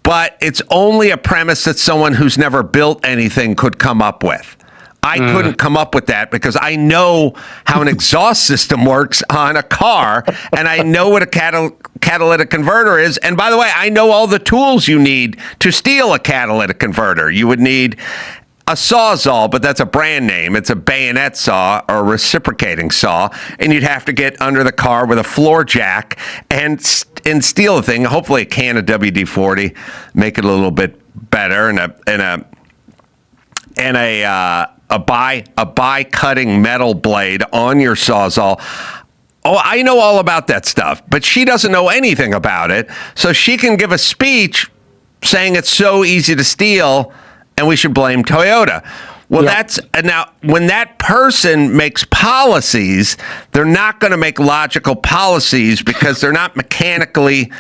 but it's only a premise that someone who's never built anything could come up with. I couldn't come up with that because I know how an exhaust system works on a car, and I know what a catalytic converter is. And by the way, I know all the tools you need to steal a catalytic converter. You would need a Sawzall, but that's a brand name. It's a bayonet saw or a reciprocating saw, and you'd have to get under the car with a floor jack and steal the thing. Hopefully, a can of WD-40, make it a little bit better, and a by-cutting metal blade on your Sawzall. Oh, I know all about that stuff, but she doesn't know anything about it, so she can give a speech saying it's so easy to steal and we should blame Toyota. Well, that's now when that person makes policies, they're not going to make logical policies because they're not mechanically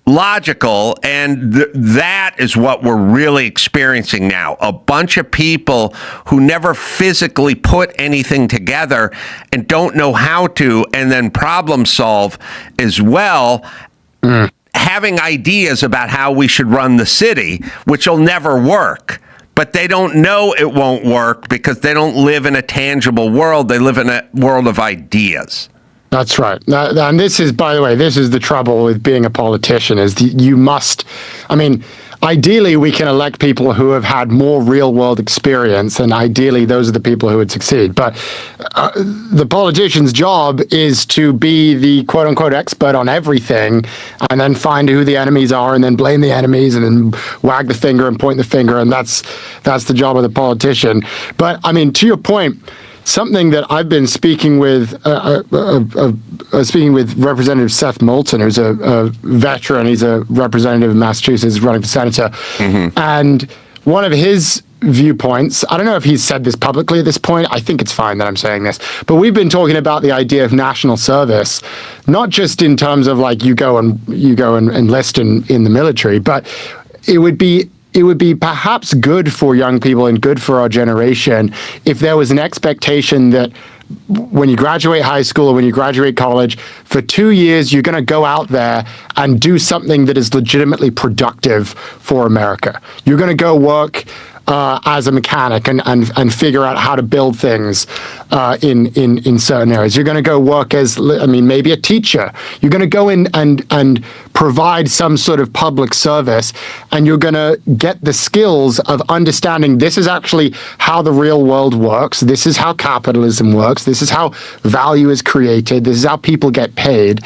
logical. And that is what we're really experiencing now. A bunch of people who never physically put anything together and don't know how to, and then problem solve as well. Having ideas about how we should run the city, which will never work. But they don't know it won't work because they don't live in a tangible world. They live in a world of ideas. That's right. And this is, by the way, this is the trouble with being a politician is you must, I mean, ideally we can elect people who have had more real world experience, and ideally those are the people who would succeed. But the politician's job is to be the quote unquote expert on everything and then find who the enemies are and then blame the enemies and then wag the finger and point the finger. And that's the job of the politician. But I mean, to your point, something that I've been speaking with Representative Seth Moulton, who's a veteran. He's a representative of Massachusetts, running for senator. And one of his viewpoints, I don't know if he's said this publicly at this point. I think it's fine that I'm saying this, but we've been talking about the idea of national service, not just in terms of like you go and enlist in the military, but it would be perhaps good for young people and good for our generation if there was an expectation that when you graduate high school or when you graduate college, for 2 years, you're going to go out there and do something that is legitimately productive for America. You're going to go work as a mechanic and figure out how to build things in certain areas. You're going to go work as, maybe a teacher. You're going to go in and provide some sort of public service, and you're going to get the skills of understanding this is actually how the real world works. This is how capitalism works. This is how value is created. This is how people get paid.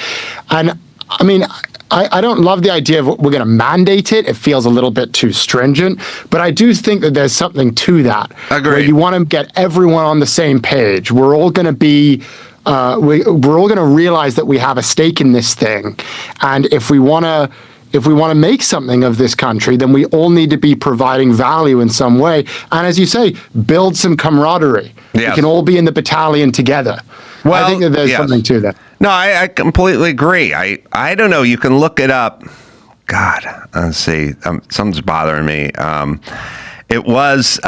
And I mean, I don't love the idea of we're going to mandate it. It feels a little bit too stringent, but I do think that there's something to that. Agreed. Where you want to get everyone on the same page. We're all going to be, we're all going to realize that we have a stake in this thing, and if we want to make something of this country, then we all need to be providing value in some way. And as you say, build some camaraderie. Yes. We can all be in the battalion together. Well, I think that there's something to that. No, I completely agree. I don't know. You can look it up. God, let's see. Something's bothering me. It was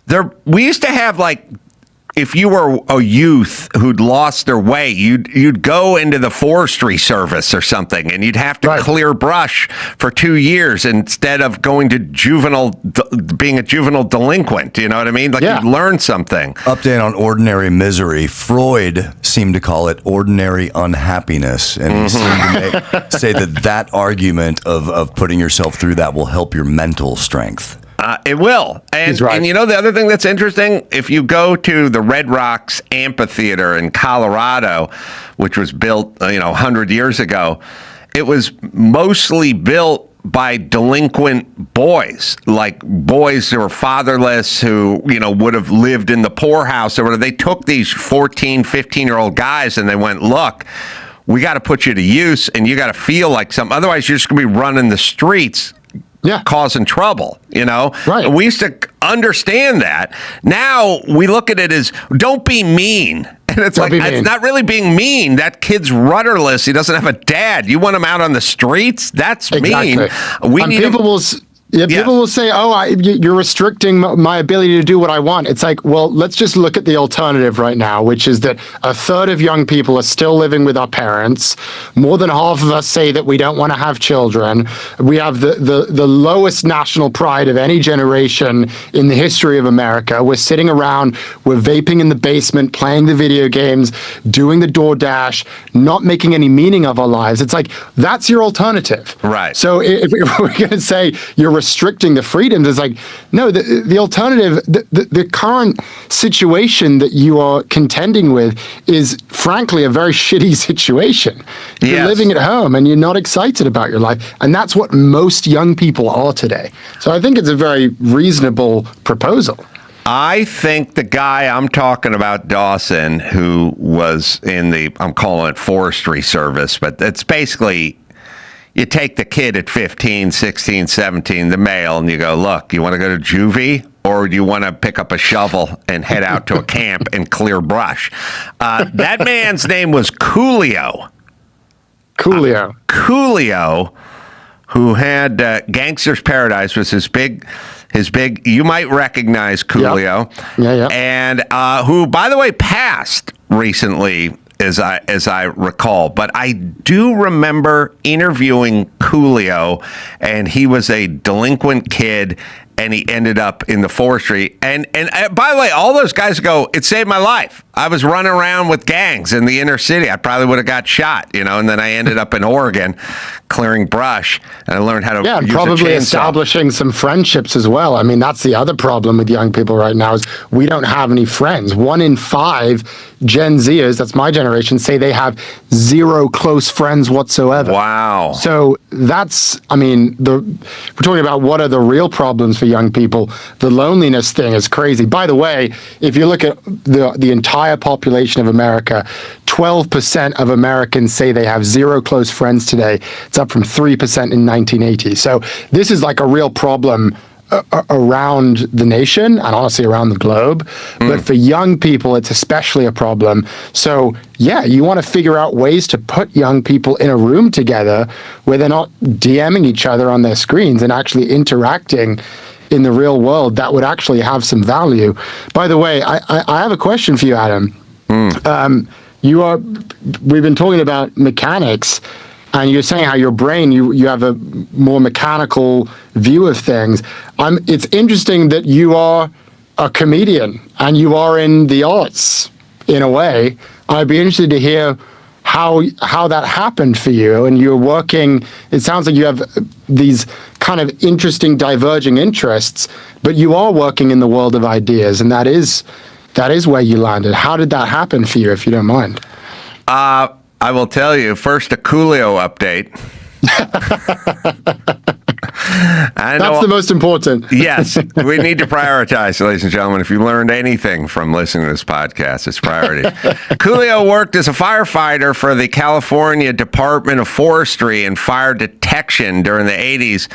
there. We used to have like, if you were a youth who'd lost their way, you'd go into the forestry service or something, and you'd have to clear brush for 2 years instead of going to being a juvenile delinquent. You know what I mean? Like you'd learn something. Update on ordinary misery. Freud seemed to call it ordinary unhappiness, and he seemed to say that argument of putting yourself through that will help your mental strength. It will. And you know, the other thing that's interesting, if you go to the Red Rocks Amphitheater in Colorado, which was built, 100 years ago, it was mostly built by delinquent boys, like boys who were fatherless, who, would have lived in the poorhouse or whatever. They took these 14, 15-year-old guys and they went, look, we got to put you to use and you got to feel like something. Otherwise, you're just going to be running the streets. Causing trouble, Right. We used to understand that. Now we look at it as don't be mean. And it's it's not really being mean. That kid's rudderless. He doesn't have a dad. You want him out on the streets? That's mean. People will say, you're restricting my ability to do what I want. It's like, well, let's just look at the alternative right now, which is that a third of young people are still living with our parents. More than half of us say that we don't want to have children. We have the lowest national pride of any generation in the history of America. We're sitting around, we're vaping in the basement, playing the video games, doing the DoorDash, not making any meaning of our lives. It's like, that's your alternative. Right. So if we're going to say you're restricting the freedoms, it's like, no, the alternative, the current situation that you are contending with is frankly a very shitty situation. You're living at home and you're not excited about your life, and that's what most young people are today. So I think it's a very reasonable proposal. I think the guy I'm talking about, Dawson, who was in I'm calling it forestry service, but it's basically, you take the kid at 15, 16, 17, the male, and you go, look, you want to go to juvie? or do you want to pick up a shovel and head out to a camp and clear brush? That man's name was Coolio. Coolio, who had Gangster's Paradise, was his big. You might recognize Coolio. Yeah. And who, by the way, passed recently, as I recall. But I do remember interviewing Coolio, and he was a delinquent kid, and he ended up in the forestry. And by the way, all those guys go, it saved my life. I was running around with gangs in the inner city. I probably would have got shot, and then I ended up in Oregon clearing brush, and I learned how to use probably a chainsaw. establishing some friendships as well. I mean, that's the other problem with young people right now is we don't have any friends. 1 in 5 Gen Zers, that's my generation, say they have 0 close friends whatsoever. Wow. So that's, we're talking about what are the real problems for young people. The loneliness thing is crazy. By the way, if you look at the entire population of America, 12% of Americans say they have 0 close friends today. It's up from 3% in 1980. So this is like a real problem around the nation and honestly around the globe. But for young people, it's especially a problem. So yeah, you want to figure out ways to put young people in a room together where they're not DMing each other on their screens and actually interacting in the real world that would actually have some value. By the way, I have a question for you, Adam. We've been talking about mechanics, and you're saying how your brain, you have a more mechanical view of things. It's interesting that you are a comedian and you are in the arts in a way. I'd be interested to hear how that happened for you. And you're working, it sounds like you have these kind of interesting diverging interests, but you are working in the world of ideas, and that is where you landed. How did that happen for you, if you don't mind? I will tell you, first a Coolio update. That's the most important. Yes, we need to prioritize, ladies and gentlemen. If you learned anything from listening to this podcast, it's priority. Coolio worked as a firefighter for the California Department of Forestry and Fire Detection during the 80s.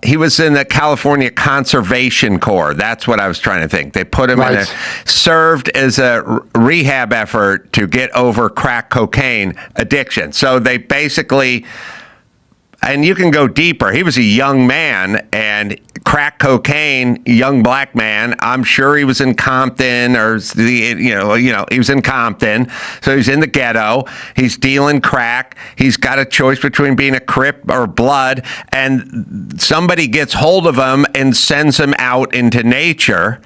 He was in the California Conservation Corps. That's what I was trying to think. They put him in there, served as a rehab effort to get over crack cocaine addiction. So they basically, and you can go deeper. He was a young man, and crack cocaine, young black man. I'm sure he was in Compton, or he was in Compton. So he's in the ghetto. He's dealing crack. He's got a choice between being a Crip or Blood, and somebody gets hold of him and sends him out into nature,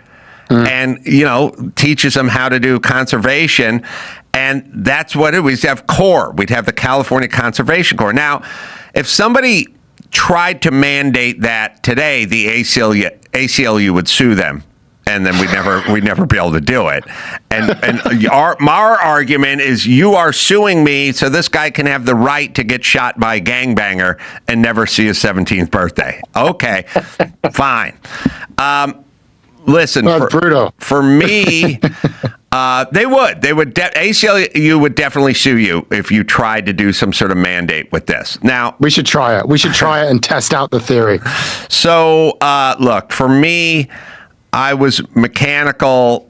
and teaches him how to do conservation. And that's what it was. We'd have Corps. We'd have the California Conservation Corps. Now, if somebody tried to mandate that today, the ACLU would sue them, and then we'd never be able to do it. And our argument is, you are suing me so this guy can have the right to get shot by a gangbanger and never see his 17th birthday. Okay, fine. Listen, for me, they would. ACLU would definitely sue you if you tried to do some sort of mandate with this. Now, we should try it. We should try it and test out the theory. So, look, for me, I was mechanical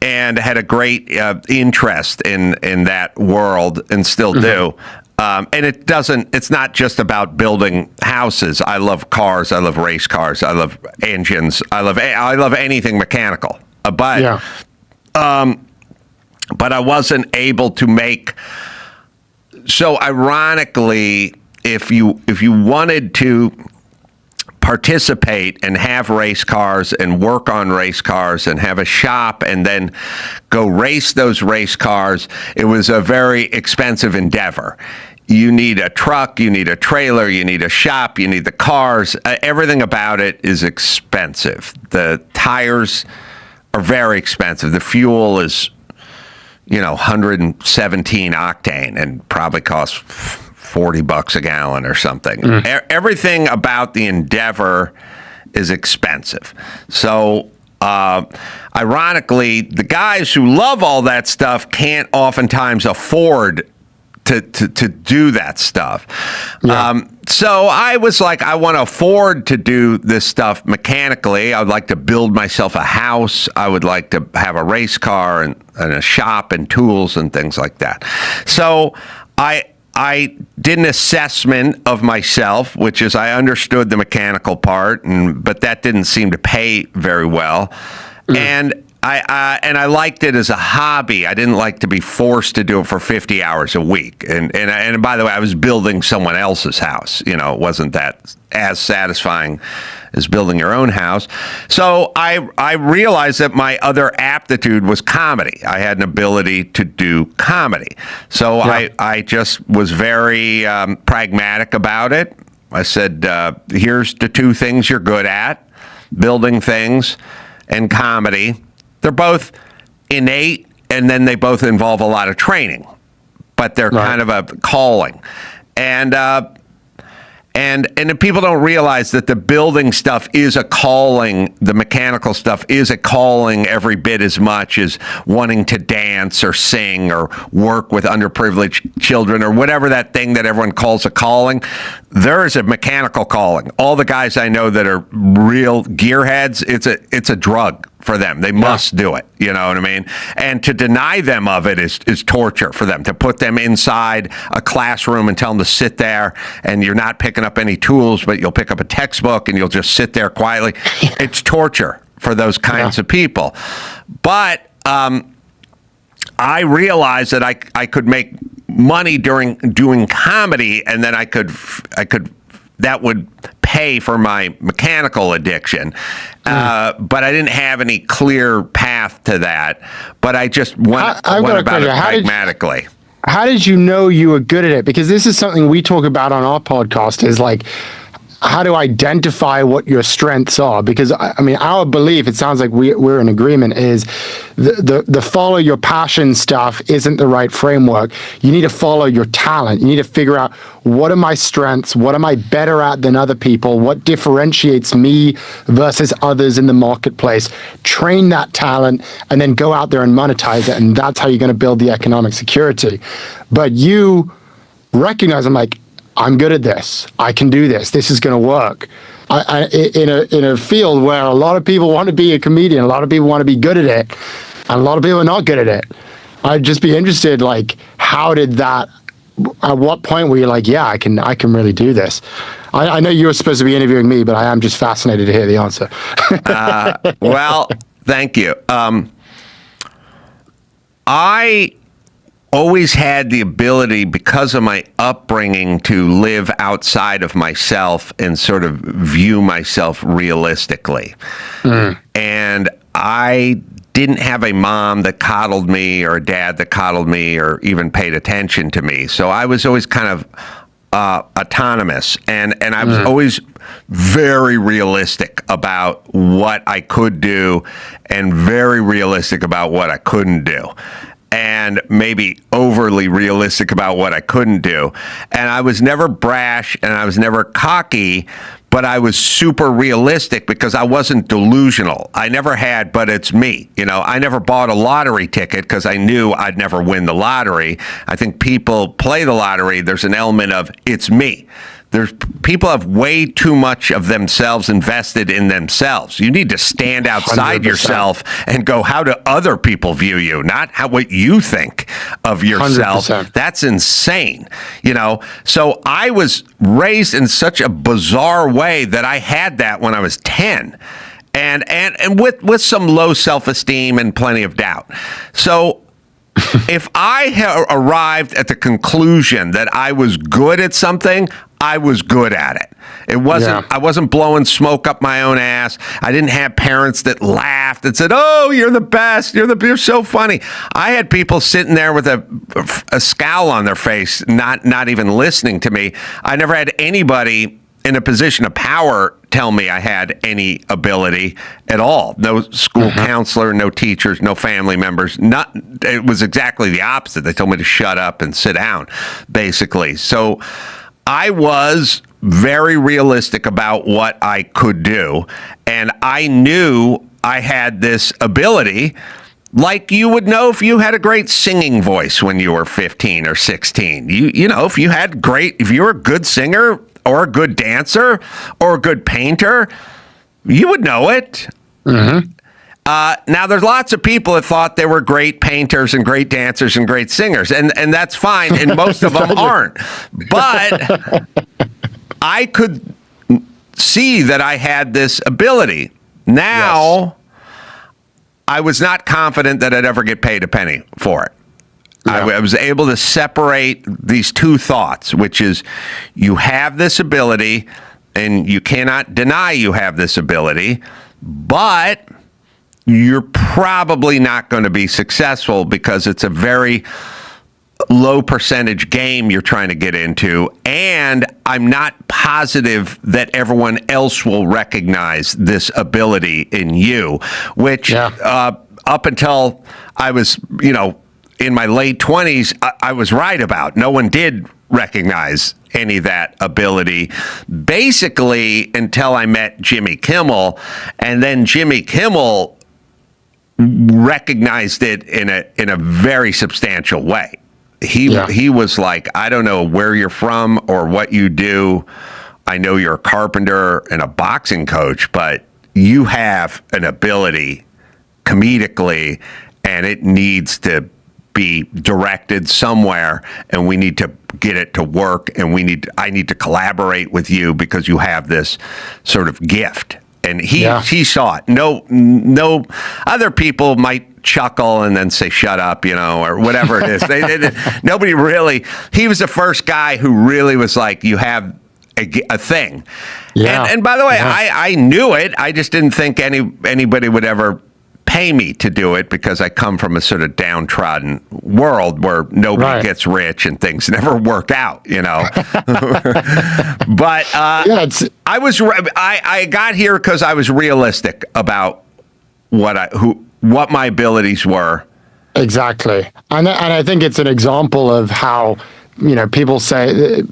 and had a great interest in that world, and still do. And it's not just about building houses. I love cars. I love race cars. I love engines. I love anything mechanical. But I wasn't able to make. So ironically, if you wanted to participate and have race cars and work on race cars and have a shop and then go race those race cars, it was a very expensive endeavor. You need a truck, you need a trailer, you need a shop, you need the cars. Everything about it is expensive. The tires are very expensive. The fuel is, 117 octane and probably costs $40 a gallon or something. Everything about the endeavor is expensive. So, ironically, the guys who love all that stuff can't oftentimes afford to do that stuff. Yeah. So I was like, I want to afford to do this stuff mechanically. I would like to build myself a house. I would like to have a race car and a shop and tools and things like that. So I did an assessment of myself, which is I understood the mechanical part, but that didn't seem to pay very well. And I liked it as a hobby. I didn't like to be forced to do it for 50 hours a week. And by the way, I was building someone else's house. You know, it wasn't that as satisfying as building your own house. So I realized that my other aptitude was comedy. I had an ability to do comedy. So I just was very pragmatic about it. I said, here's the two things you're good at, building things and comedy. They're both innate, and then they both involve a lot of training, but they're kind of a calling. And people don't realize that the building stuff is a calling. The mechanical stuff is a calling every bit as much as wanting to dance or sing or work with underprivileged children or whatever that thing that everyone calls a calling. There is a mechanical calling. All the guys I know that are real gearheads, it's a drug for them. They must do it. You know what I mean? And to deny them of it is torture for them. To put them inside a classroom and tell them to sit there, and you're not picking up any tools, but you'll pick up a textbook and you'll just sit there quietly. It's torture for those kinds of people. But I realized that I could make money during doing comedy, and then I could that would pay for my mechanical addiction. But I didn't have any clear path to that. But I just went about it pragmatically. How did you know you were good at it? Because this is something we talk about on our podcast, is like how to identify what your strengths are. Because I mean, our belief, it sounds like we're in agreement, is the follow your passion stuff isn't the right framework. You need to follow your talent. You need to figure out, what are my strengths? What am I better at than other people? What differentiates me versus others in the marketplace? Train that talent and then go out there and monetize it. And that's how you're going to build the economic security. But you recognize, I'm good at this. I can do this. This is going to work. In a field where a lot of people want to be a comedian, a lot of people want to be good at it, and a lot of people are not good at it. I'd just be interested, how did that? At what point were you like, yeah, I can really do this? I know you were supposed to be interviewing me, but I am just fascinated to hear the answer. Well, thank you. I always had the ability, because of my upbringing, to live outside of myself and sort of view myself realistically. And I didn't have a mom that coddled me or a dad that coddled me or even paid attention to me. So I was always kind of autonomous, and I was always very realistic about what I could do and very realistic about what I couldn't do, and maybe overly realistic about what I couldn't do. And I was never brash and I was never cocky, but I was super realistic because I wasn't delusional. I never had, but it's me. You know, I never bought a lottery ticket because I knew I'd never win the lottery. I think people play the lottery. There's an element of, it's me. People have way too much of themselves invested in themselves. You need to stand outside 100%. Yourself and go, how do other people view you? Not what you think of yourself. 100%. That's insane. You know, so I was raised in such a bizarre way that I had that when I was 10. And with some low self-esteem and plenty of doubt. So if I arrived at the conclusion that I was good at something, I was good at it. It wasn't. I wasn't blowing smoke up my own ass. I didn't have parents that laughed and said, "Oh, you're the best. You're so funny." I had people sitting there with a scowl on their face, not even listening to me. I never had anybody in a position of power tell me I had any ability at all. No school counselor, no teachers, no family members. It was exactly the opposite. They told me to shut up and sit down, basically. So I was very realistic about what I could do, and I knew I had this ability Like you would know if you had a great singing voice when you were 15 or 16. You know, if you were a good singer or a good dancer or a good painter, you would know it. Mm-hmm. Now, there's lots of people that thought they were great painters and great dancers and great singers, and that's fine, and most of them aren't. But I could see that I had this ability. Now, yes. I was not confident that I'd ever get paid a penny for it. Yeah. I was able to separate these two thoughts, which is you have this ability, and you cannot deny you have this ability, but you're probably not going to be successful because it's a very low percentage game you're trying to get into, and I'm not positive that everyone else will recognize this ability in you, which up until I was, in my late 20s, I was right about. No one did recognize any of that ability, basically until I met Jimmy Kimmel, and then Jimmy Kimmel recognized it in a very substantial way. He was like, I don't know where you're from or what you do. I know you're a carpenter and a boxing coach, but you have an ability comedically, and it needs to be directed somewhere, and we need to get it to work, and I need to collaborate with you because you have this sort of gift. And he saw it. No other people might chuckle and then say, shut up, or whatever it is. Nobody really, he was the first guy who really was like, you have a thing. Yeah. And by the way, I knew it. I just didn't think anybody would ever pay me to do it because I come from a sort of downtrodden world where nobody gets rich and things never work out, But I got here because I was realistic about what my abilities were. Exactly, and I think it's an example of how people say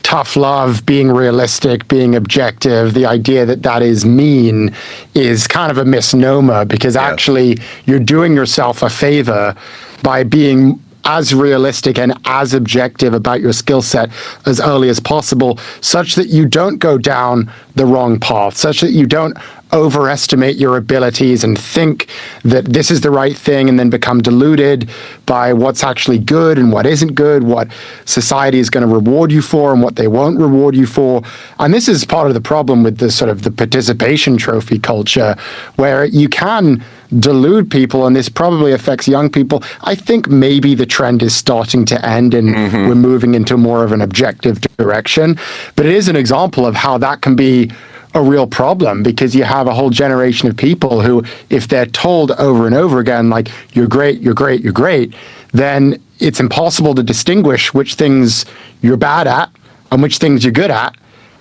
tough love, being realistic, being objective, the idea that is mean is kind of a misnomer, because actually you're doing yourself a favor by being as realistic and as objective about your skill set as early as possible, such that you don't go down the wrong path, such that you don't overestimate your abilities and think that this is the right thing and then become deluded by what's actually good and what isn't good, what society is going to reward you for and what they won't reward you for. And this is part of the problem with the sort of the participation trophy culture, where you can delude people, and this probably affects young people. I think maybe the trend is starting to end and we're moving into more of an objective direction, but it is an example of how that can be a real problem, because you have a whole generation of people who, if they're told over and over again, like, you're great, you're great, you're great, then it's impossible to distinguish which things you're bad at and which things you're good at.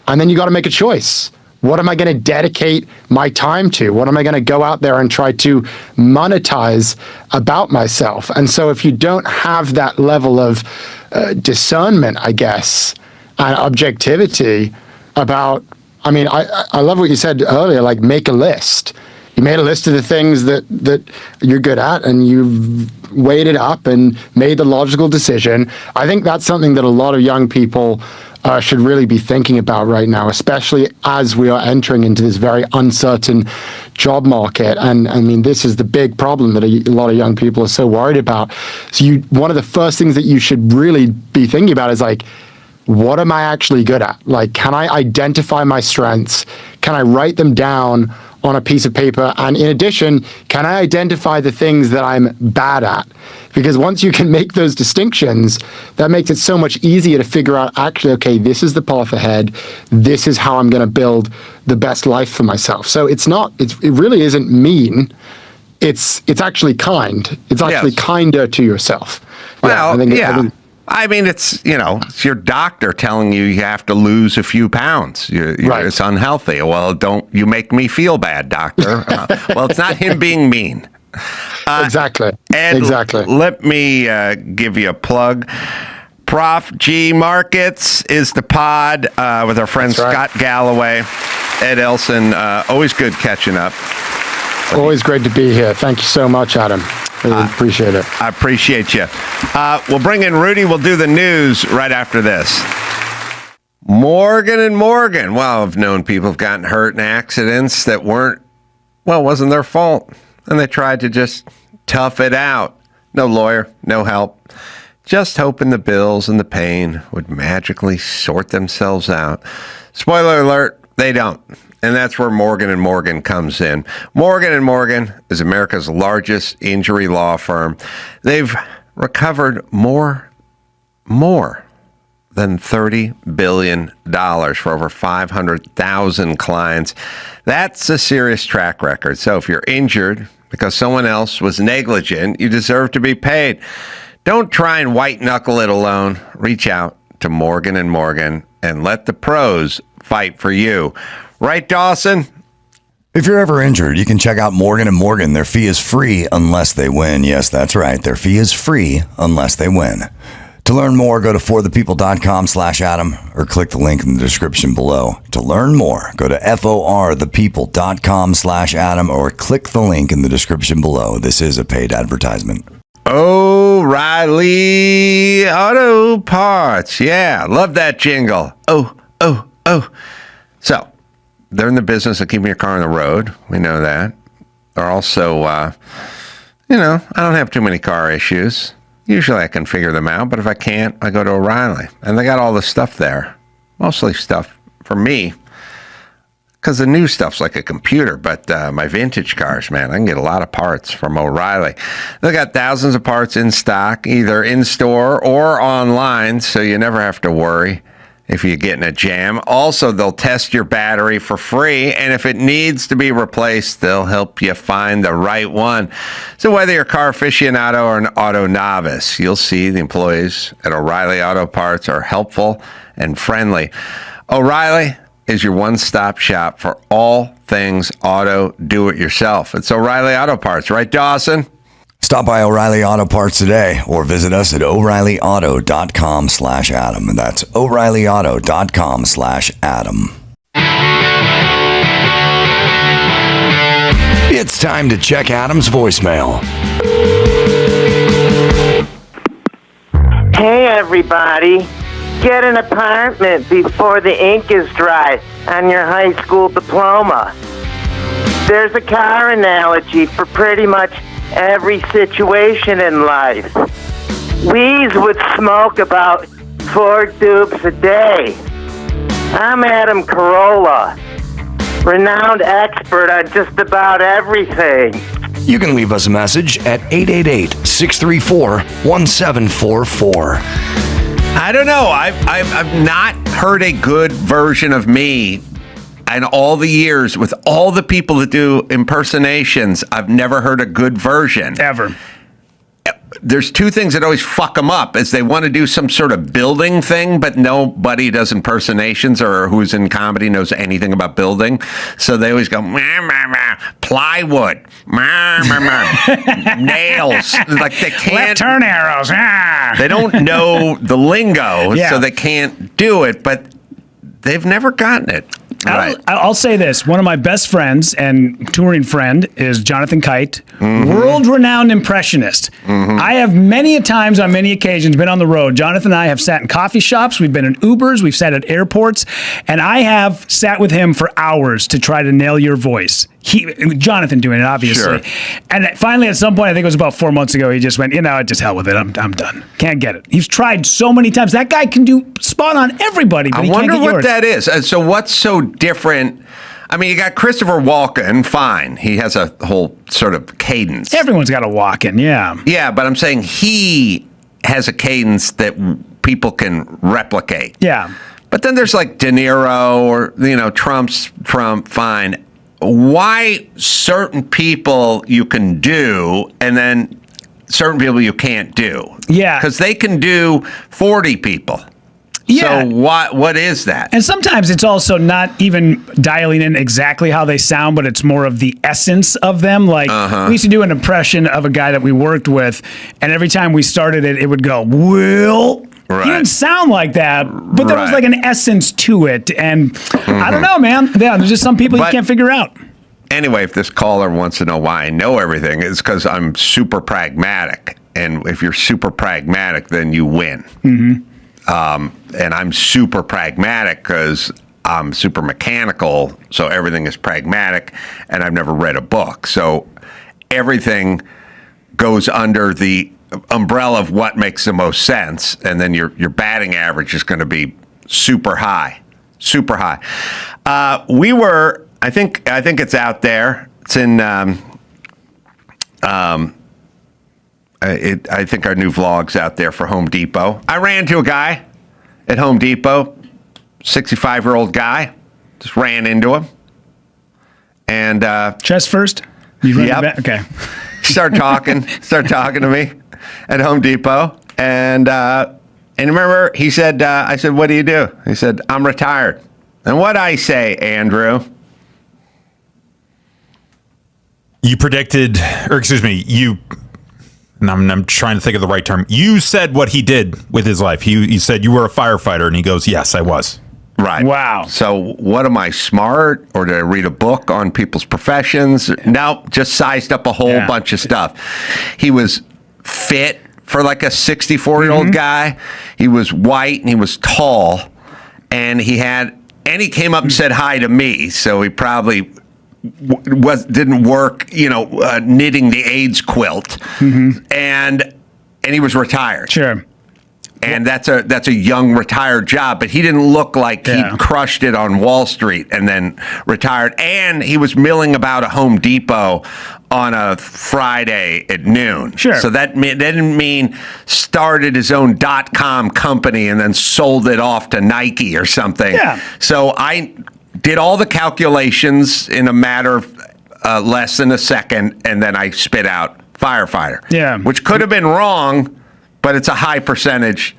And then you got to make a choice. What am I going to dedicate my time to? What am I going to go out there and try to monetize about myself? And so if you don't have that level of discernment, I guess, and objectivity about, I love what you said earlier, like, make a list. You made a list of the things that you're good at, and you've weighed it up and made the logical decision. I think that's something that a lot of young people should really be thinking about right now, especially as we are entering into this very uncertain job market. And this is the big problem that a lot of young people are so worried about. So one of the first things that you should really be thinking about is, like, what am I actually good at? Like, can I identify my strengths? Can I write them down on a piece of paper? And in addition, can I identify the things that I'm bad at? Because once you can make those distinctions, that makes it so much easier to figure out, actually, okay, this is the path ahead. This is how I'm going to build the best life for myself. So it really isn't mean. It's actually kind. It's actually kinder to yourself. Well, it's your doctor telling you have to lose a few pounds. It's unhealthy. Well, don't you make me feel bad, doctor. Well, it's not him being mean. Exactly. Exactly. Let me give you a plug. Prof G Markets is the pod with our friend Scott Galloway, Ed Elson. Always good catching up. Always great to be here. Thank you so much, Adam. Really appreciate it. I appreciate you. We'll bring in Rudy. We'll do the news right after this. Morgan and Morgan. Well, I've known people have gotten hurt in accidents that wasn't their fault. And they tried to just tough it out. No lawyer, no help. Just hoping the bills and the pain would magically sort themselves out. Spoiler alert, they don't. And that's where Morgan & Morgan comes in. Morgan & Morgan is America's largest injury law firm. They've recovered more than $30 billion for over 500,000 clients. That's a serious track record. So if you're injured because someone else was negligent, you deserve to be paid. Don't try and white-knuckle it alone. Reach out to Morgan & Morgan and let the pros fight for you. Right, Dawson? If you're ever injured, you can check out Morgan & Morgan. Their fee is free unless they win. Yes, that's right. Their fee is free unless they win. To learn more, go to forthepeople.com/Adam or click the link in the description below. To learn more, go to forthepeople.com/Adam or click the link in the description below. This is a paid advertisement. O'Reilly Auto Parts. Yeah, love that jingle. Oh. So, they're in the business of keeping your car on the road. We know that. They're also, I don't have too many car issues. Usually I can figure them out, but if I can't, I go to O'Reilly. And they got all the stuff there. Mostly stuff for me. Because the new stuff's like a computer, but my vintage cars, man, I can get a lot of parts from O'Reilly. They got thousands of parts in stock, either in store or online, so you never have to worry if you get in a jam. Also, they'll test your battery for free, and if it needs to be replaced, they'll help you find the right one. So whether you're a car aficionado or an auto novice, you'll see the employees at O'Reilly Auto Parts are helpful and friendly. O'Reilly is your one-stop shop for all things auto do-it-yourself. It's O'Reilly Auto Parts, right, Dawson? Stop by O'Reilly Auto Parts today or visit us at O'ReillyAuto.com/Adam. And that's O'ReillyAuto.com/Adam. It's time to check Adam's voicemail. Hey, everybody. Get an apartment before the ink is dry on your high school diploma. There's a car analogy for pretty much every situation in life. Weez would smoke about 4 dupes a day. I'm Adam Carolla, renowned expert on just about everything. You can leave us a message at 888-634-1744. I don't know. I've not heard a good version of me in all the years with all the people that do impersonations. I've never heard a good version. Ever. There's two things that always fuck them up is they want to do some sort of building thing, but nobody does impersonations or who's in comedy knows anything about building. So they always go, mah, mah, mah, plywood, mah, mah, mah, nails. Like they can't. Left turn arrows. Ah. They don't know the lingo, Yeah. so they can't do it, but they've never gotten it. Right. I'll say this. One of my best friends and touring friend is Jonathan Kite, world-renowned impressionist. I have many a times on many occasions been on the road. Jonathan and I have sat in coffee shops. We've been in Ubers. We've sat at airports. And I have sat with him for hours to try to nail your voice. Jonathan doing it, obviously. Sure. And finally, at some point, I think it was about 4 months ago, he just went, just hell with it. I'm done. Can't get it. He's tried so many times. That guy can do spot on everybody, but he can't get yours. I wonder what that is. So what's so different? I mean, you got Christopher Walken, fine. He has a whole sort of cadence. Everyone's got a walk-in, yeah. Yeah, but I'm saying he has a cadence that people can replicate. Yeah. But then there's like De Niro or, Trump, fine. Why certain people you can do and then certain people you can't do? Yeah. Because they can do 40 people. Yeah. So what is that? And sometimes it's also not even dialing in exactly how they sound, but it's more of the essence of them. Like we used to do an impression of a guy that we worked with, and every time we started it, it would go, Will. Right. He didn't sound like that, but there was like an essence to it. And I don't know, man. Yeah, there's just some people you can't figure out. Anyway, if this caller wants to know why I know everything, it's because I'm super pragmatic. And if you're super pragmatic, then you win. And I'm super pragmatic because I'm super mechanical, so everything is pragmatic, and I've never read a book. So everything goes under the umbrella of what makes the most sense, and then your batting average is going to be super high. I think it's out there. It's in. I think our new vlog's out there for Home Depot. I ran into a guy at Home Depot, 65-year-old guy. Just ran into him, and chest first. You run yep. back? Okay. Start talking to me at Home Depot, and remember, he said, I said, "What do you do?" He said, "I'm retired." And what I say, Andrew? You predicted, or excuse me, and I'm trying to think of the right term. You said what he did with his life. He said you were a firefighter, and he goes, "Yes, I was." Right. Wow. So what, am I smart, or did I read a book on people's professions? No, just sized up a whole bunch of stuff. He was fit for like a 64-year-old guy. He was white and he was tall, and he came up and said hi to me. So he probably didn't work, knitting the AIDS quilt, and he was retired. Sure. And that's a young retired job, but he didn't look like he'd crushed it on Wall Street and then retired. And he was milling about a Home Depot on a Friday at noon. Sure. So that didn't mean started his own .com company and then sold it off to Nike or something. Yeah. So I did all the calculations in a matter of less than a second, and then I spit out firefighter. Yeah. Which could have been wrong, but it's a high percentage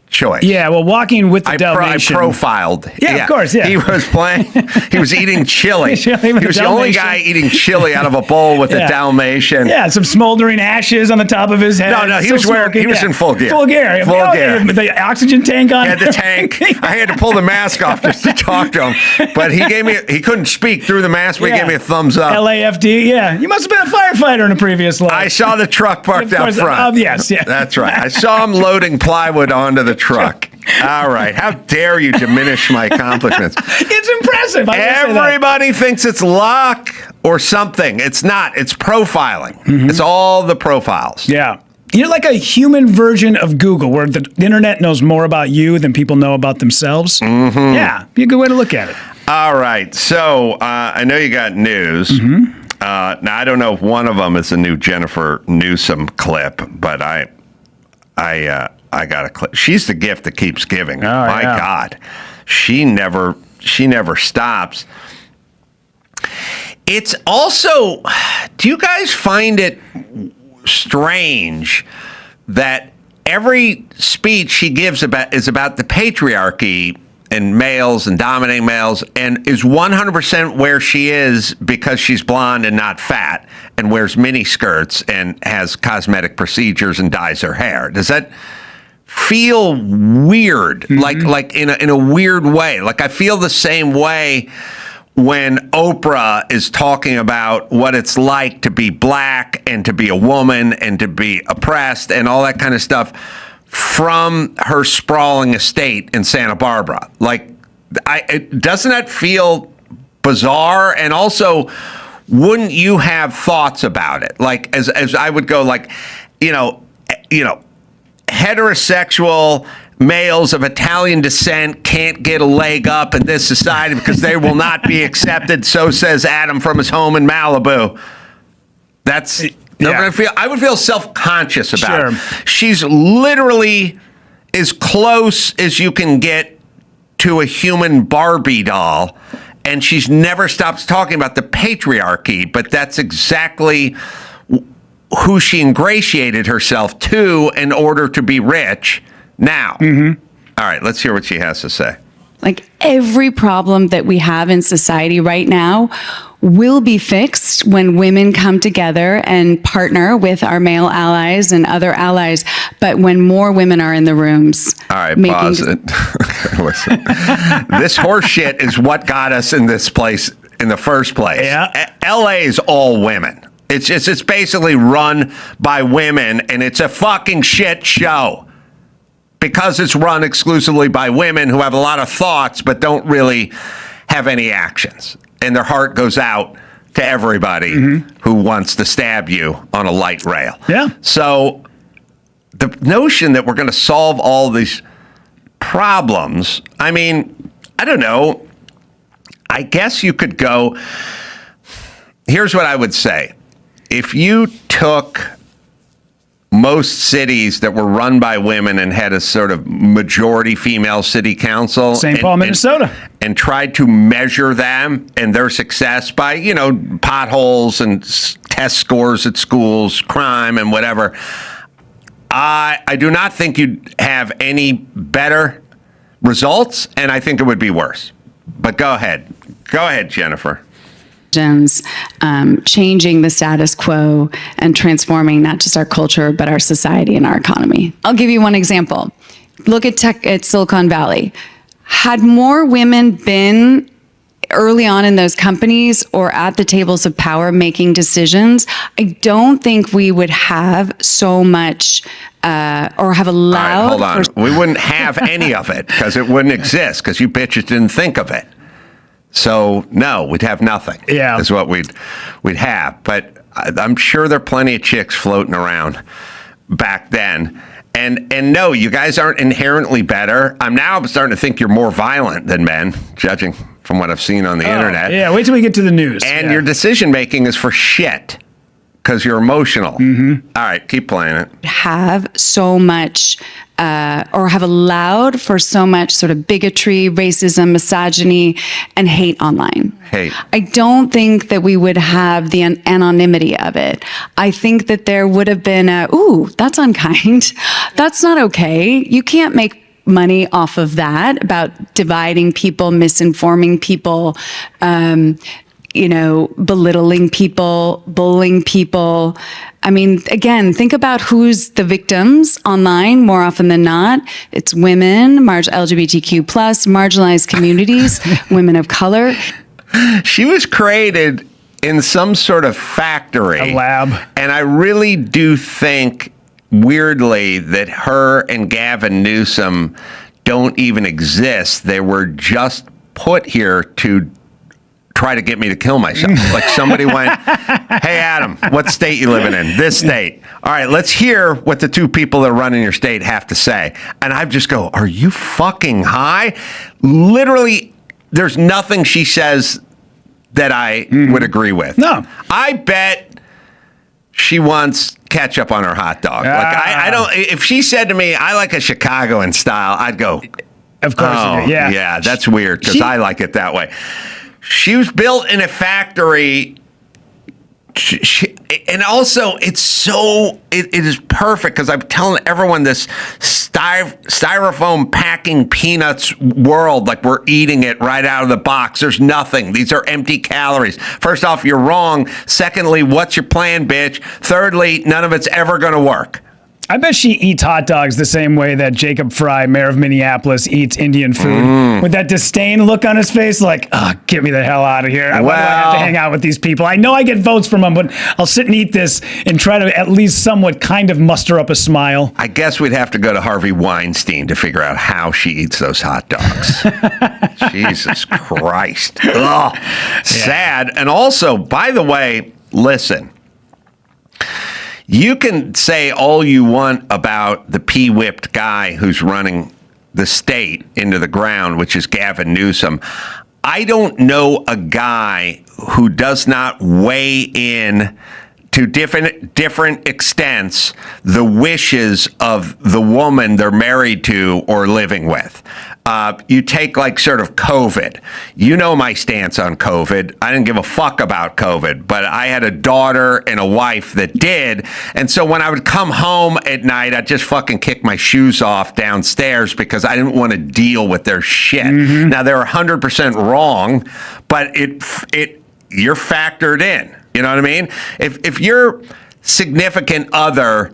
choice. Yeah, well, walking with the I Dalmatian. profiled. Yeah, of course, yeah. He was playing. He was eating chili. He Chili with was a the only Dalmatian. guy eating chili out of a bowl with a Dalmatian. Yeah, some smoldering ashes on the top of his head. No, he Still was wearing. smoking, He was in full gear. Full gear. Full gear. With the oxygen tank on. He had the tank. I had to pull the mask off just to talk to him. But he couldn't speak through the mask, but he gave me a thumbs up. LAFD, yeah. You must have been a firefighter in a previous life. I saw the truck parked out front. Yes, yeah. That's right. I saw him loading plywood onto the truck. All right. How dare you diminish my accomplishments? It's impressive. Everybody thinks it's luck or something. It's not. It's profiling. It's all the profiles. Yeah. You're like a human version of Google, where the internet knows more about you than people know about themselves. Yeah. Be a good way to look at it. All right. So I know you got news. Now, I don't know if one of them is a new Jennifer Newsom clip, but I got a clip. She's the gift that keeps giving. My God. She never stops. It's also, do you guys find it strange that every speech she gives is about the patriarchy and males and dominating males, and is 100% where she is because she's blonde and not fat and wears mini skirts and has cosmetic procedures and dyes her hair? Does that feel weird? Like in a weird way? Like, I feel the same way when Oprah is talking about what it's like to be black and to be a woman and to be oppressed and all that kind of stuff from her sprawling estate in Santa Barbara. Like, doesn't that feel bizarre? And also, wouldn't you have thoughts about it? Like, as I would go, like, heterosexual males of Italian descent can't get a leg up in this society because they will not be accepted. So says Adam from his home in Malibu. That's... Yeah. I would feel self-conscious about it. Sure. She's literally as close as you can get to a human Barbie doll, and she's never stops talking about the patriarchy, but that's exactly who she ingratiated herself to in order to be rich now. All right, let's hear what she has to say. Like, every problem that we have in society right now will be fixed when women come together and partner with our male allies and other allies. But when more women are in the rooms, all right, pause it. Okay, listen. This horse shit is what got us in this place in the first place. Yeah. LA is all women. It's basically run by women, and it's a fucking shit show because it's run exclusively by women who have a lot of thoughts but don't really have any actions, and their heart goes out to everybody who wants to stab you on a light rail. Yeah. So the notion that we're going to solve all these problems, I mean, I don't know. I guess you could go. Here's what I would say. If you took most cities that were run by women and had a sort of majority female city council, St. Paul, Minnesota, and tried to measure them and their success by, potholes and test scores at schools, crime and whatever, I do not think you'd have any better results, and I think it would be worse. But go ahead. Go ahead, Jennifer. Changing the status quo and transforming not just our culture, but our society and our economy. I'll give you one example. Look at tech at Silicon Valley. Had more women been early on in those companies or at the tables of power making decisions, I don't think we would have so much or have allowed. All right, hold on. We wouldn't have any of it because it wouldn't exist because you bitches didn't think of it. So no, we'd have nothing. Yeah, is what we'd have. But I'm sure there are plenty of chicks floating around back then. And no, you guys aren't inherently better. I'm starting to think you're more violent than men, judging from what I've seen on the internet. Yeah, wait till we get to the news. And your decision making is for shit because you're emotional. All right, keep playing it. Have so much or have allowed for so much sort of bigotry, racism, misogyny, and hate online. Hate. I don't think that we would have the anonymity of it. I think that there would have been ooh, that's unkind. That's not okay. You can't make money off of that, about dividing people, misinforming people, belittling people, bullying people. I mean, again, think about who's the victims online more often than not. It's women, LGBTQ+, marginalized communities, women of color. She was created in some sort of factory. A lab. And I really do think, weirdly, that her and Gavin Newsom don't even exist. They were just put here to try to get me to kill myself. Like somebody went, hey, Adam, what state you living in? This state. All right, let's hear what the two people that are running your state have to say. And I just go, are you fucking high? Literally, there's nothing she says that I would agree with. No. I bet she wants ketchup on her hot dog. Like I don't, if she said to me, I like a Chicagoan style, I'd go, of course you do. Yeah. Yeah, that's weird because I like it that way. She was built in a factory. And also, it is perfect because I'm telling everyone this styrofoam packing peanuts world, like we're eating it right out of the box. There's nothing. These are empty calories. First off, you're wrong. Secondly, what's your plan, bitch? Thirdly, none of it's ever going to work. I bet she eats hot dogs the same way that Jacob Fry, mayor of Minneapolis, eats Indian food. With that disdain look on his face, like, get me the hell out of here. Why do I have to hang out with these people? I know I get votes from them, but I'll sit and eat this and try to at least somewhat kind of muster up a smile. I guess we'd have to go to Harvey Weinstein to figure out how she eats those hot dogs. Jesus Christ. Ugh. Sad. And also, by the way, listen. You can say all you want about the pee-whipped guy who's running the state into the ground, which is Gavin Newsom. I don't know a guy who does not weigh in to different extents the wishes of the woman they're married to or living with. You take like sort of COVID. You know my stance on COVID. I didn't give a fuck about COVID, but I had a daughter and a wife that did. And so when I would come home at night, I'd just fucking kick my shoes off downstairs because I didn't want to deal with their shit. Now they're 100% wrong, but you're factored in. You know what I mean? If your significant other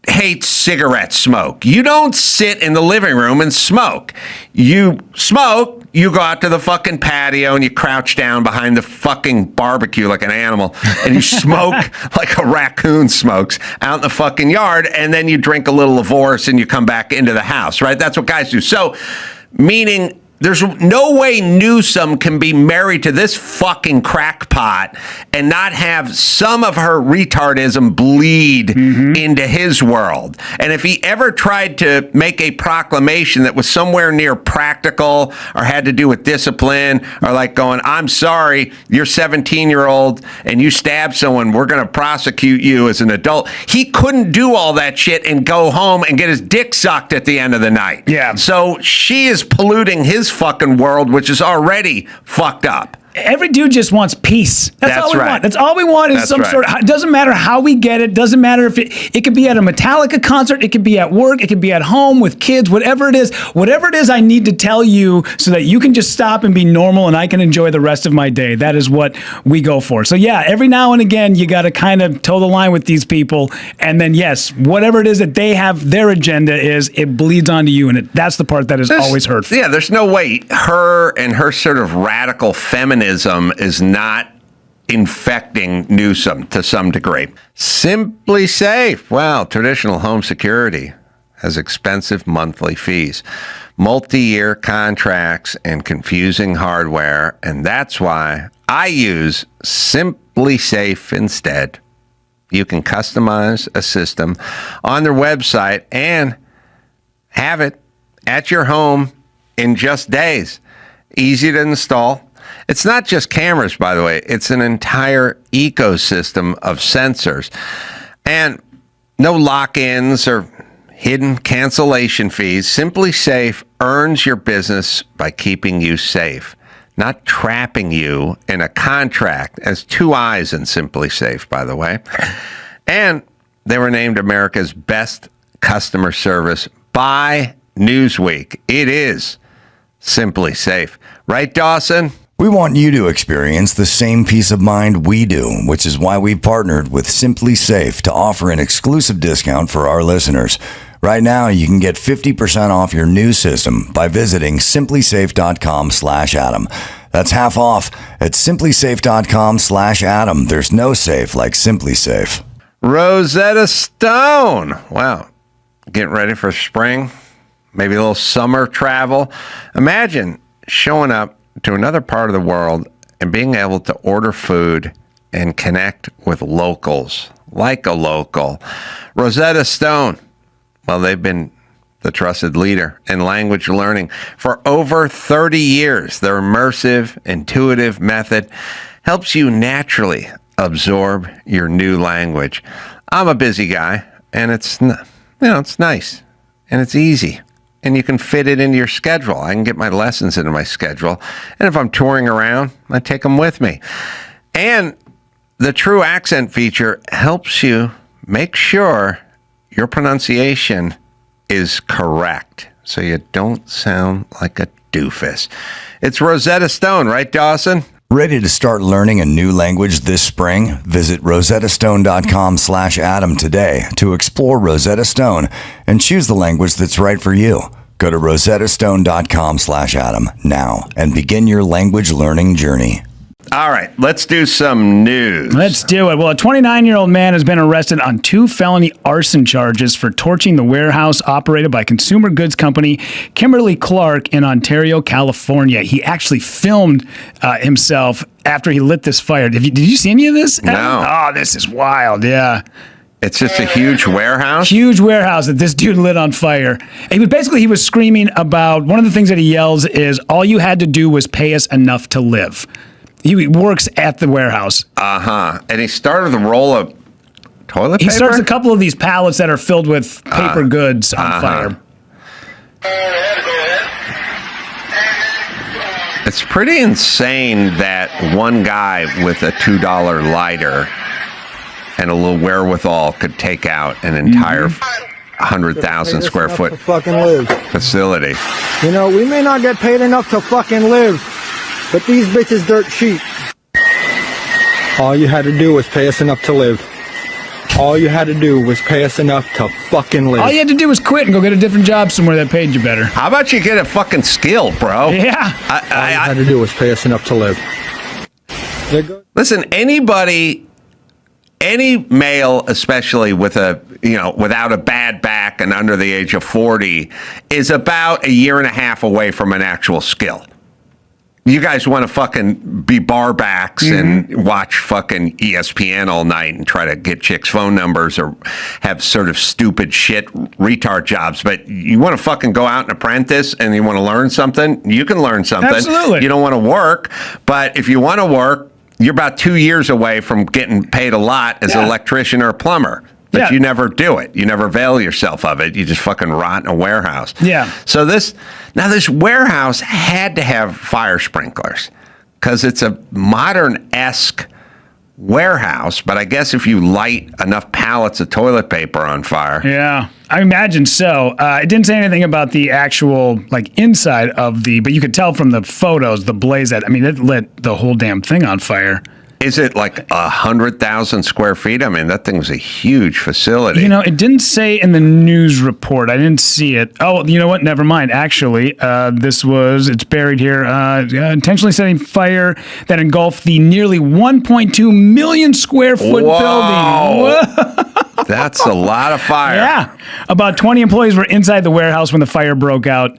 hates cigarette smoke. You don't sit in the living room and smoke. You smoke, you go out to the fucking patio and you crouch down behind the fucking barbecue like an animal and you smoke like a raccoon smokes out in the fucking yard, and then you drink a little Lavorse and you come back into the house, right? That's what guys do. So, meaning there's no way Newsom can be married to this fucking crackpot and not have some of her retardism bleed into his world. And if he ever tried to make a proclamation that was somewhere near practical or had to do with discipline, or like going, I'm sorry, you're 17-year-old and you stabbed someone, we're going to prosecute you as an adult. He couldn't do all that shit and go home and get his dick sucked at the end of the night. Yeah. So she is polluting his fucking world, which is already fucked up. Every dude just wants peace. That's all we right. want. That's all we want is That's some right. sort of, it doesn't matter how we get it. Doesn't matter if it could be at a Metallica concert. It could be at work. It could be at home with kids, whatever it is. Whatever it is I need to tell you so that you can just stop and be normal and I can enjoy the rest of my day. That is what we go for. So yeah, every now and again, you got to kind of toe the line with these people. And then yes, whatever it is that they have, their agenda is, it bleeds onto you. And that's the part that is always hurtful. Yeah, there's no way her and her sort of radical feminism is not infecting Newsom to some degree. Simply Safe. Well, traditional home security has expensive monthly fees, multi-year contracts, and confusing hardware. And that's why I use Simply Safe instead. You can customize a system on their website and have it at your home in just days. Easy to install. It's not just cameras, by the way. It's an entire ecosystem of sensors. And no lock-ins or hidden cancellation fees. Simply Safe earns your business by keeping you safe, not trapping you in a contract. As two eyes in Simply Safe, by the way. And they were named America's best customer service by Newsweek. It is Simply Safe. Right, Dawson? We want you to experience the same peace of mind we do, which is why we've partnered with Simply Safe to offer an exclusive discount for our listeners. Right now, you can get 50% off your new system by visiting simplysafe.com/Adam. That's half off at simplysafe.com/Adam. There's no safe like Simply Safe. Rosetta Stone. Wow. Getting ready for spring. Maybe a little summer travel. Imagine showing up to another part of the world and being able to order food and connect with locals, like a local. Rosetta Stone, well, they've been the trusted leader in language learning for over 30 years. Their immersive, intuitive method helps you naturally absorb your new language. I'm a busy guy, and it's nice, and it's easy. And you can fit it into your schedule. I can get my lessons into my schedule. And if I'm touring around, I take them with me. And the True Accent feature helps you make sure your pronunciation is correct so you don't sound like a doofus. It's Rosetta Stone, right, Dawson? Ready to start learning a new language this spring? Visit rosettastone.com/Adam today to explore Rosetta Stone and choose the language that's right for you. Go to rosettastone.com/Adam now and begin your language learning journey. All right, let's do some news. Let's do it. Well, a 29-year-old man has been arrested on 2 felony arson charges for torching the warehouse operated by consumer goods company Kimberly-Clark in Ontario, California. He actually filmed himself after he lit this fire. Did you see any of this, Adam? No. Oh, this is wild, yeah. It's just a huge warehouse? Huge warehouse that this dude lit on fire. He was screaming about, one of the things that he yells is, all you had to do was pay us enough to live. He works at the warehouse. Uh-huh. And he started the roll of toilet paper? He starts a couple of these pallets that are filled with paper goods on fire. It's pretty insane that one guy with a $2 lighter and a little wherewithal could take out an entire 100,000 square foot facility. You know, we may not get paid enough to fucking live, but these bitches dirt cheap. All you had to do was pay us enough to live. All you had to do was pay us enough to fucking live. All you had to do was quit and go get a different job somewhere that paid you better. How about you get a fucking skill, bro? Yeah. All you had to do was pay us enough to live. Listen, any male, especially without a bad back and under the age of 40, is about a year and a half away from an actual skill. You guys want to fucking be barbacks and watch fucking ESPN all night and try to get chicks' phone numbers or have sort of stupid shit retard jobs. But you want to fucking go out and apprentice and you want to learn something, you can learn something. Absolutely. You don't want to work, but if you want to work, you're about 2 years away from getting paid a lot as an electrician or a plumber. But you never do it. You never avail yourself of it. You just fucking rot in a warehouse. Yeah. So this warehouse had to have fire sprinklers because it's a modern-esque warehouse. But I guess if you light enough pallets of toilet paper on fire. Yeah, I imagine so. It didn't say anything about the actual inside of but you could tell from the photos, the blaze it lit the whole damn thing on fire. Is it like 100,000 square feet? I mean, that thing was a huge facility. It didn't say in the news report. I didn't see it. Oh, you know what? Never mind. Actually, it's buried here. Intentionally setting fire that engulfed the nearly 1.2 million square foot building. Whoa. That's a lot of fire. Yeah. About 20 employees were inside the warehouse when the fire broke out,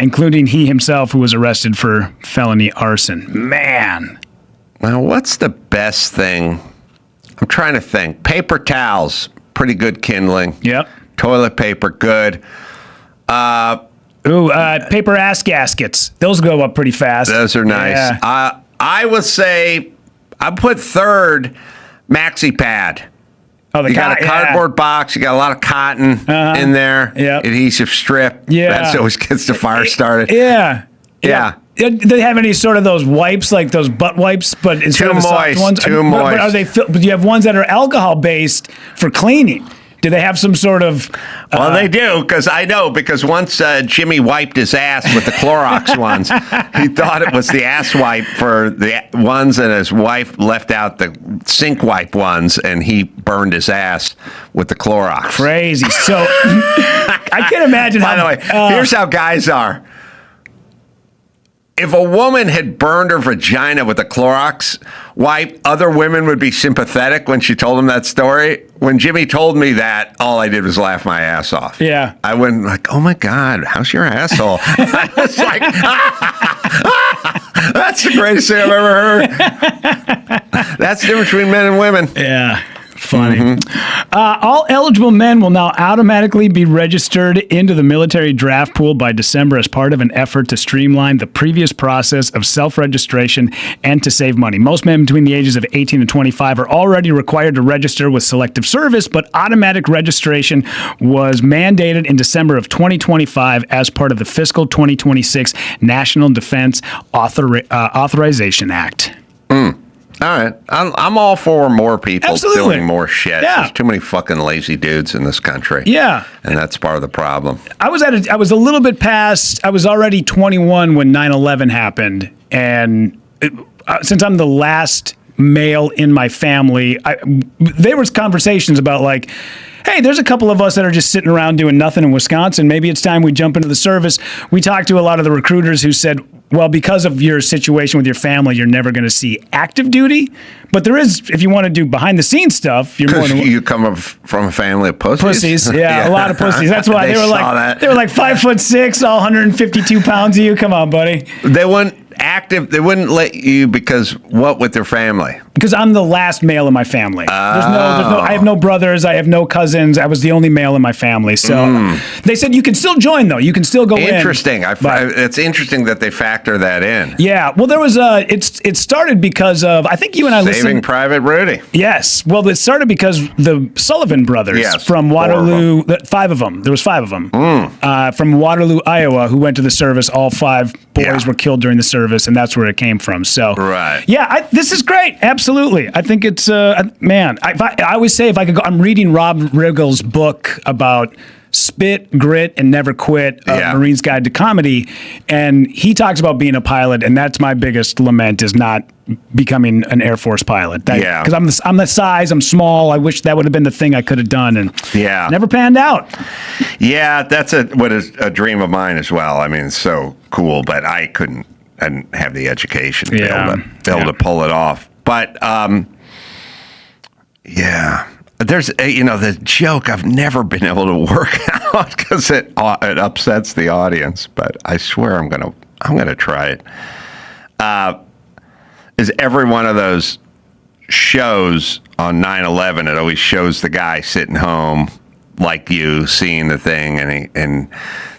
including he himself, who was arrested for felony arson. Man. Now, what's the best thing? I'm trying to think. Paper towels, pretty good kindling. Yep. Toilet paper, good. Paper ass gaskets. Those go up pretty fast. Those are nice. Yeah. I would say I put third maxi pad. Oh, you got a cardboard box. You got a lot of cotton in there. Yep. Adhesive strip. Yeah. That always gets the fire started. Yeah. Yeah. Do they have any sort of those wipes, like those butt wipes, but instead of the soft ones? Too moist. But are they? But do you have ones that are alcohol based for cleaning? Do they have some sort of? Well, they do, because once Jimmy wiped his ass with the Clorox ones. He thought it was the ass wipe for the ones, and his wife left out the sink wipe ones, and he burned his ass with the Clorox. Crazy. So I can't imagine. By the way, here's how guys are. If a woman had burned her vagina with a Clorox wipe, other women would be sympathetic when she told them that story. When Jimmy told me that, all I did was laugh my ass off. Yeah. I went like, oh my God, how's your asshole? I was like, that's the greatest thing I've ever heard. That's the difference between men and women. Yeah. Funny. All eligible men will now automatically be registered into the military draft pool by December as part of an effort to streamline the previous process of self-registration and to save money. Most men between the ages of 18 and 25 are already required to register with Selective Service, but automatic registration was mandated in December of 2025 as part of the fiscal 2026 National Defense Authorization Act. All right. I'm all for more people doing more shit. Yeah. There's too many fucking lazy dudes in this country. Yeah. And that's part of the problem. I was a little bit past, I was already 21 when 9/11 happened. And since I'm the last male in my family, there was conversations about like, hey, there's a couple of us that are just sitting around doing nothing in Wisconsin. Maybe it's time we jump into the service. We talked to a lot of the recruiters who said, well, because of your situation with your family, you're never going to see active duty. But there is, if you want to do behind the scenes stuff, you're more than you come from a family of pussies. Pussies, yeah, a lot of pussies. That's why they were like 5'6", all 152 pounds of you. Come on, buddy. They wouldn't let you because what with their family? Because I'm the last male in my family. I have no brothers. I have no cousins. I was the only male in my family. So they said you can still join, though. You can still go in. Interesting. It's interesting that they factor that in. Yeah. Well, there was it started because of, I think you and I listened. Saving Private Rudy. Yes. Well, it started because the Sullivan brothers from Waterloo, 5 of them. There was 5 of them from Waterloo, Iowa, who went to the service. All 5 boys were killed during the service, and that's where it came from. So, yeah, this is great. Absolutely. I think it's, man, I always say if I could go, I'm reading Rob Riggle's book about Spit, Grit, and Never Quit, Marine's Guide to Comedy. And he talks about being a pilot, and that's my biggest lament, is not becoming an Air Force pilot. Because I'm the size, I'm small. I wish that would have been the thing I could have done, and never panned out. Yeah, that's a dream of mine as well. I mean, it's so cool, but I didn't have the education to be able to pull it off. But, there's the joke I've never been able to work out because it upsets the audience, but I swear I'm gonna try it. Is every one of those shows on 9/11, it always shows the guy sitting home like you, seeing the thing, and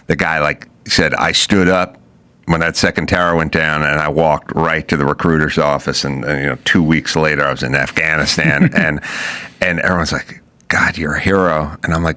the guy said, I stood up when that second tower went down, and I walked right to the recruiter's office, and 2 weeks later I was in Afghanistan, and everyone's like, God, you're a hero, and I'm like,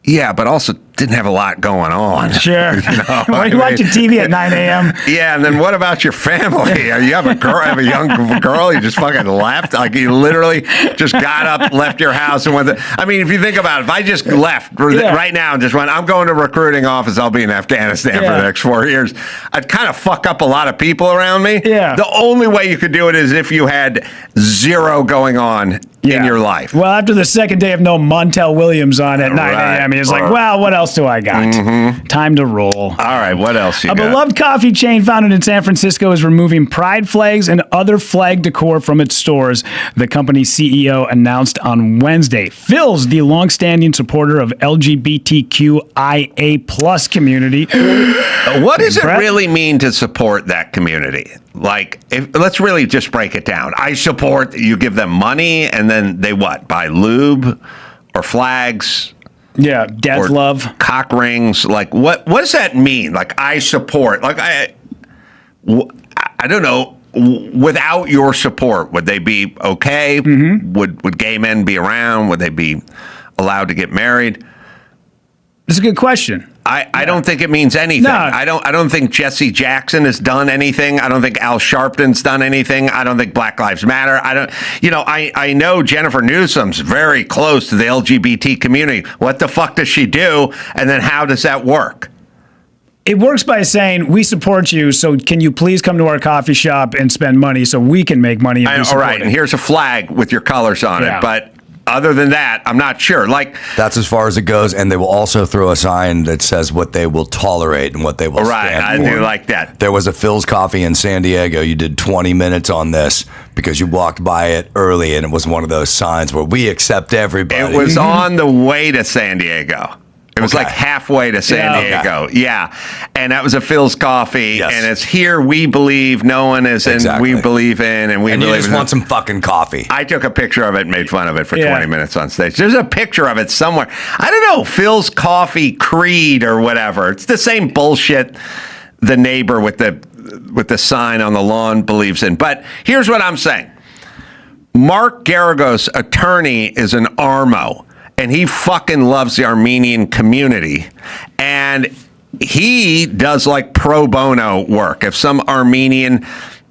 yeah, but also didn't have a lot going on. Sure. Why are you watching TV at 9 a.m.? Yeah, and then what about your family? You have a young girl, you just fucking left? Like, you literally just got up, left your house, and went I mean, if you think about it, if I just left right now and just went, I'm going to recruiting office, I'll be in Afghanistan for the next 4 years, I'd kind of fuck up a lot of people around me. Yeah. The only way you could do it is if you had zero going on in your life. Well, after the second day of no Montel Williams on at 9 a.m., he's like, well, what else do I got? Time to roll. All right, what else you got? A beloved coffee chain founded in San Francisco is removing pride flags and other flag decor from its stores, the company's CEO announced on Wednesday. Phil's the longstanding supporter of LGBTQIA plus community. What does it really mean to support that community? Like, let's really just break it down. I support, you give them money, and then they what? Buy lube or flags? Yeah, death love. Cock rings. Like, what does that mean? Like, I support. Like, I don't know. Without your support, would they be okay? Would gay men be around? Would they be allowed to get married? That's a good question. I don't think it means anything. No. I don't think Jesse Jackson has done anything. I don't think Al Sharpton's done anything. I don't think Black Lives Matter. I know Jennifer Newsom's very close to the LGBT community. What the fuck does she do? And then how does that work? It works by saying, we support you, so can you please come to our coffee shop and spend money so we can make money and be supported? All right, and here's a flag with your colors on it, but other than that, I'm not sure. Like, that's as far as it goes, and they will also throw a sign that says what they will tolerate and what they will stand for. I do like that. There was a Phil's Coffee in San Diego. You did 20 minutes on this because you walked by it early, and it was one of those signs where we accept everybody. It was on the way to San Diego. It was like halfway to San Diego. Yeah. And that was a Phil's Coffee. And it's here we believe, no one is, and we believe in, and we believe you just want some fucking coffee. I took a picture of it and made fun of it for 20 minutes on stage. There's a picture of it somewhere. I don't know, Phil's Coffee Creed or whatever. It's the same bullshit the neighbor with the sign on the lawn believes in. But here's what I'm saying. Mark Garagos' attorney is an Armo. And he fucking loves the Armenian community. And he does like pro bono work. If some Armenian,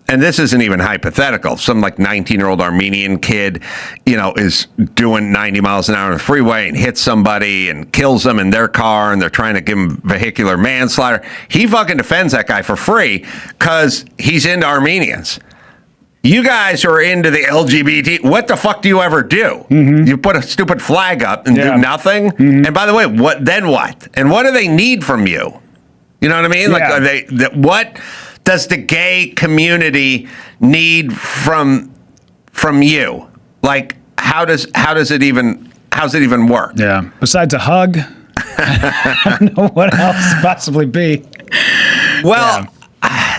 and this isn't even hypothetical, some like 19-year-old Armenian kid, is doing 90 miles an hour on the freeway and hits somebody and kills them in their car and they're trying to give him vehicular manslaughter, he fucking defends that guy for free because he's into Armenians. You guys are into the LGBT. What the fuck do you ever do? You put a stupid flag up and do nothing. And by the way, what? And what do they need from you? You know what I mean? Like, are they? What does the gay community need from you? Like, how's it even work? Yeah. Besides a hug, I don't know what else possibly be. Well.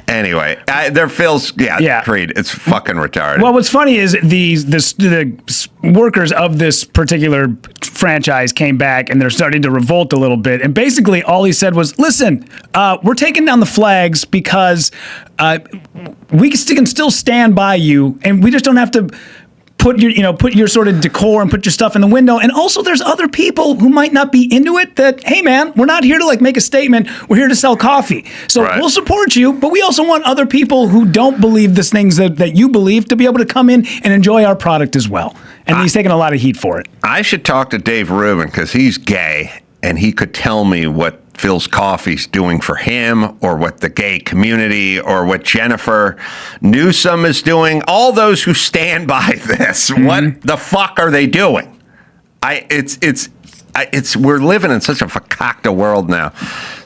Anyway, there feels Creed. It's fucking retarded. Well, what's funny is the workers of this particular franchise came back and they're starting to revolt a little bit. And basically, all he said was, "Listen, we're taking down the flags because we can still stand by you, and we just don't have to." Put your sort of decor and put your stuff in the window. And also there's other people who might not be into it that, hey man, we're not here to like make a statement. We're here to sell coffee. So we'll support you, but we also want other people who don't believe the things that you believe to be able to come in and enjoy our product as well. And he's taking a lot of heat for it. I should talk to Dave Rubin because he's gay. and he could tell me what Phil's Coffee's doing for him, or what the gay community, or what Jennifer Newsom is doing, all those who stand by this, what the fuck are they doing? We're living in such a fakakta world now.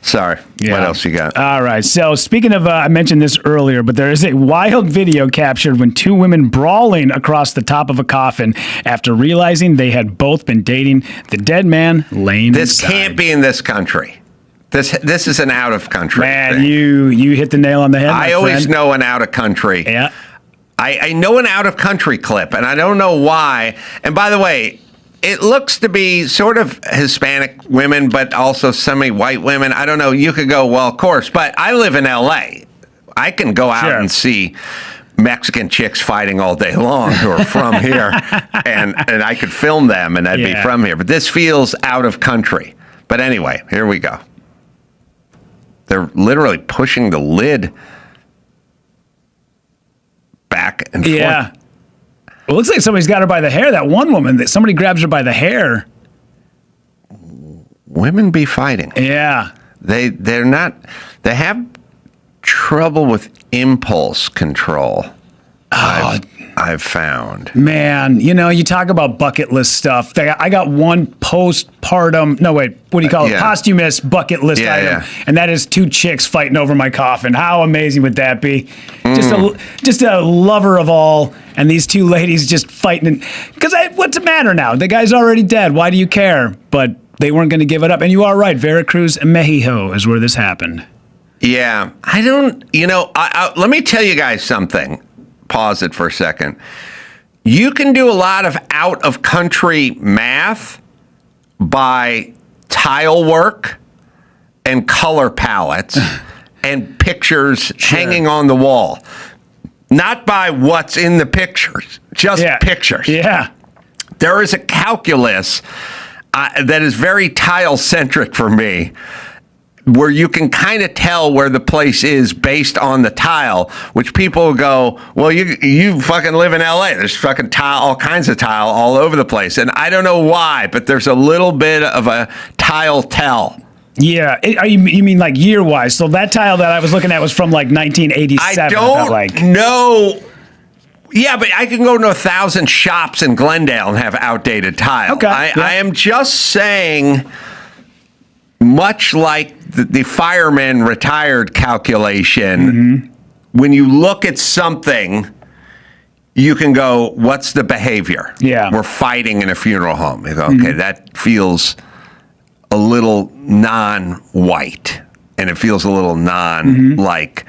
Sorry. Yeah. What else you got? All right. So speaking of, I mentioned this earlier, but there is a wild video captured when two women brawling across the top of a coffin after realizing they had both been dating the dead man laying This inside. can't be in this country. This is an out of country Man, thing. you hit the nail on the head. I always know an out of country. Yeah. I know an out of country clip, and I don't know why. And by the way, it looks to be sort of Hispanic women, but also semi-white women. I don't know. You could go, well, of course, but I live in L.A. I can go out and see Mexican chicks fighting all day long who are from here, and I could film them, and they'd be from here. But this feels out of country. But anyway, here we go. They're literally pushing the lid back and forth. Yeah. It looks like somebody's got her by the hair. That one woman, that somebody grabs her by the hair. Women be fighting. Yeah. They're not. They have trouble with impulse control. I've found. Man, you talk about bucket list stuff. I got one postpartum, no wait, what do you call it? Posthumous bucket list item. And that is two chicks fighting over my coffin. How amazing would that be? Just a lover of all, and these two ladies just fighting. Because what's the matter now? The guy's already dead. Why do you care? But they weren't going to give it up. And you are right. Veracruz and Mexico is where this happened. Yeah. I don't, let me tell you guys something. Pause it for a second. You can do a lot of out-of-country math by tile work and color palettes and pictures hanging on the wall. Not by what's in the pictures, just pictures. Yeah. There is a calculus that is very tile-centric for me, where you can kind of tell where the place is based on the tile, which people go, well, you fucking live in LA. There's fucking tile, all kinds of tile all over the place. And I don't know why, but there's a little bit of a tile tell. Yeah. You mean like year-wise? So that tile that I was looking at was from like 1987. I don't know. Yeah, but I can go to 1,000 shops in Glendale and have outdated tile. Okay. I am just saying, much like the fireman retired calculation, when you look at something, you can go, what's the behavior? Yeah. We're fighting in a funeral home. You go, okay, that feels a little non-white, and it feels a little like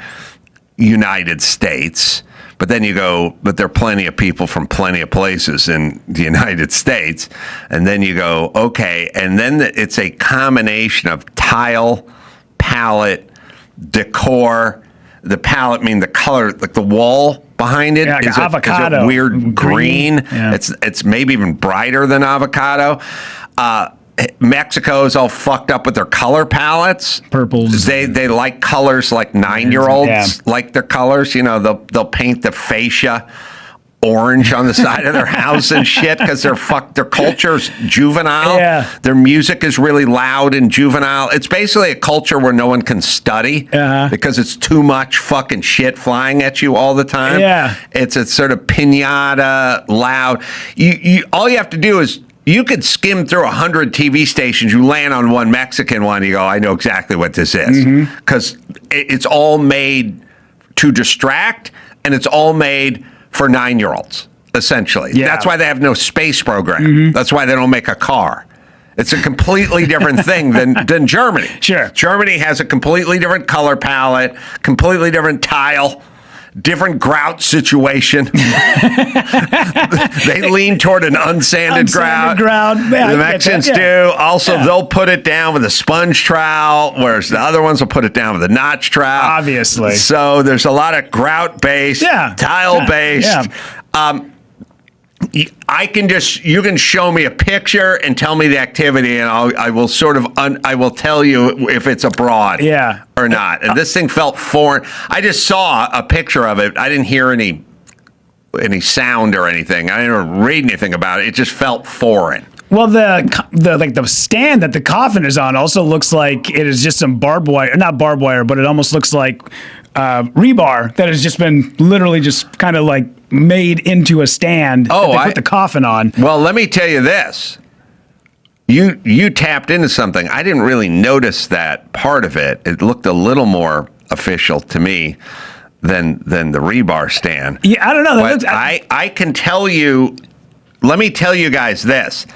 United States. But then you go, but there are plenty of people from plenty of places in the United States. And then you go, okay. And then it's a combination of tile, palette, decor. The palette, mean the color, like the wall behind it is avocado. a weird green. Yeah. It's maybe even brighter than avocado. Mexico's all fucked up with their color palettes. Purples. They like colors like 9-year-olds like their colors. They'll paint the fascia orange on the side of their house and shit because their culture's juvenile. Yeah. Their music is really loud and juvenile. It's basically a culture where no one can study because it's too much fucking shit flying at you all the time. Yeah. It's a sort of piñata, loud. All you have to do is, you could skim through 100 TV stations. You land on one Mexican one. You go, I know exactly what this is. Because it's all made to distract, and it's all made for 9-year-olds, essentially. Yeah. That's why they have no space program. That's why they don't make a car. It's a completely different thing than Germany. Sure. Germany has a completely different color palette, completely different tile, different grout situation. They lean toward an unsanded grout. Yeah, the Mexicans do. Also, they'll put it down with a sponge trowel, whereas the other ones will put it down with a notch trowel. Obviously. So there's a lot of grout-based, tile-based. Yeah. You can show me a picture and tell me the activity, and I will sort of I will tell you if it's abroad or not. And this thing felt foreign. I just saw a picture of it. I didn't hear any sound or anything. I didn't read anything about it. It just felt foreign. Well, the stand that the coffin is on also looks like it is just some barbed wire, not barbed wire, but it almost looks like rebar that has just been literally just kind of like made into a stand. Oh, that they put the coffin on. Well, let me tell you this. You tapped into something. I didn't really notice that part of it. It looked a little more official to me than the rebar stand. Yeah, I don't know. But I can tell you. Let me tell you guys this.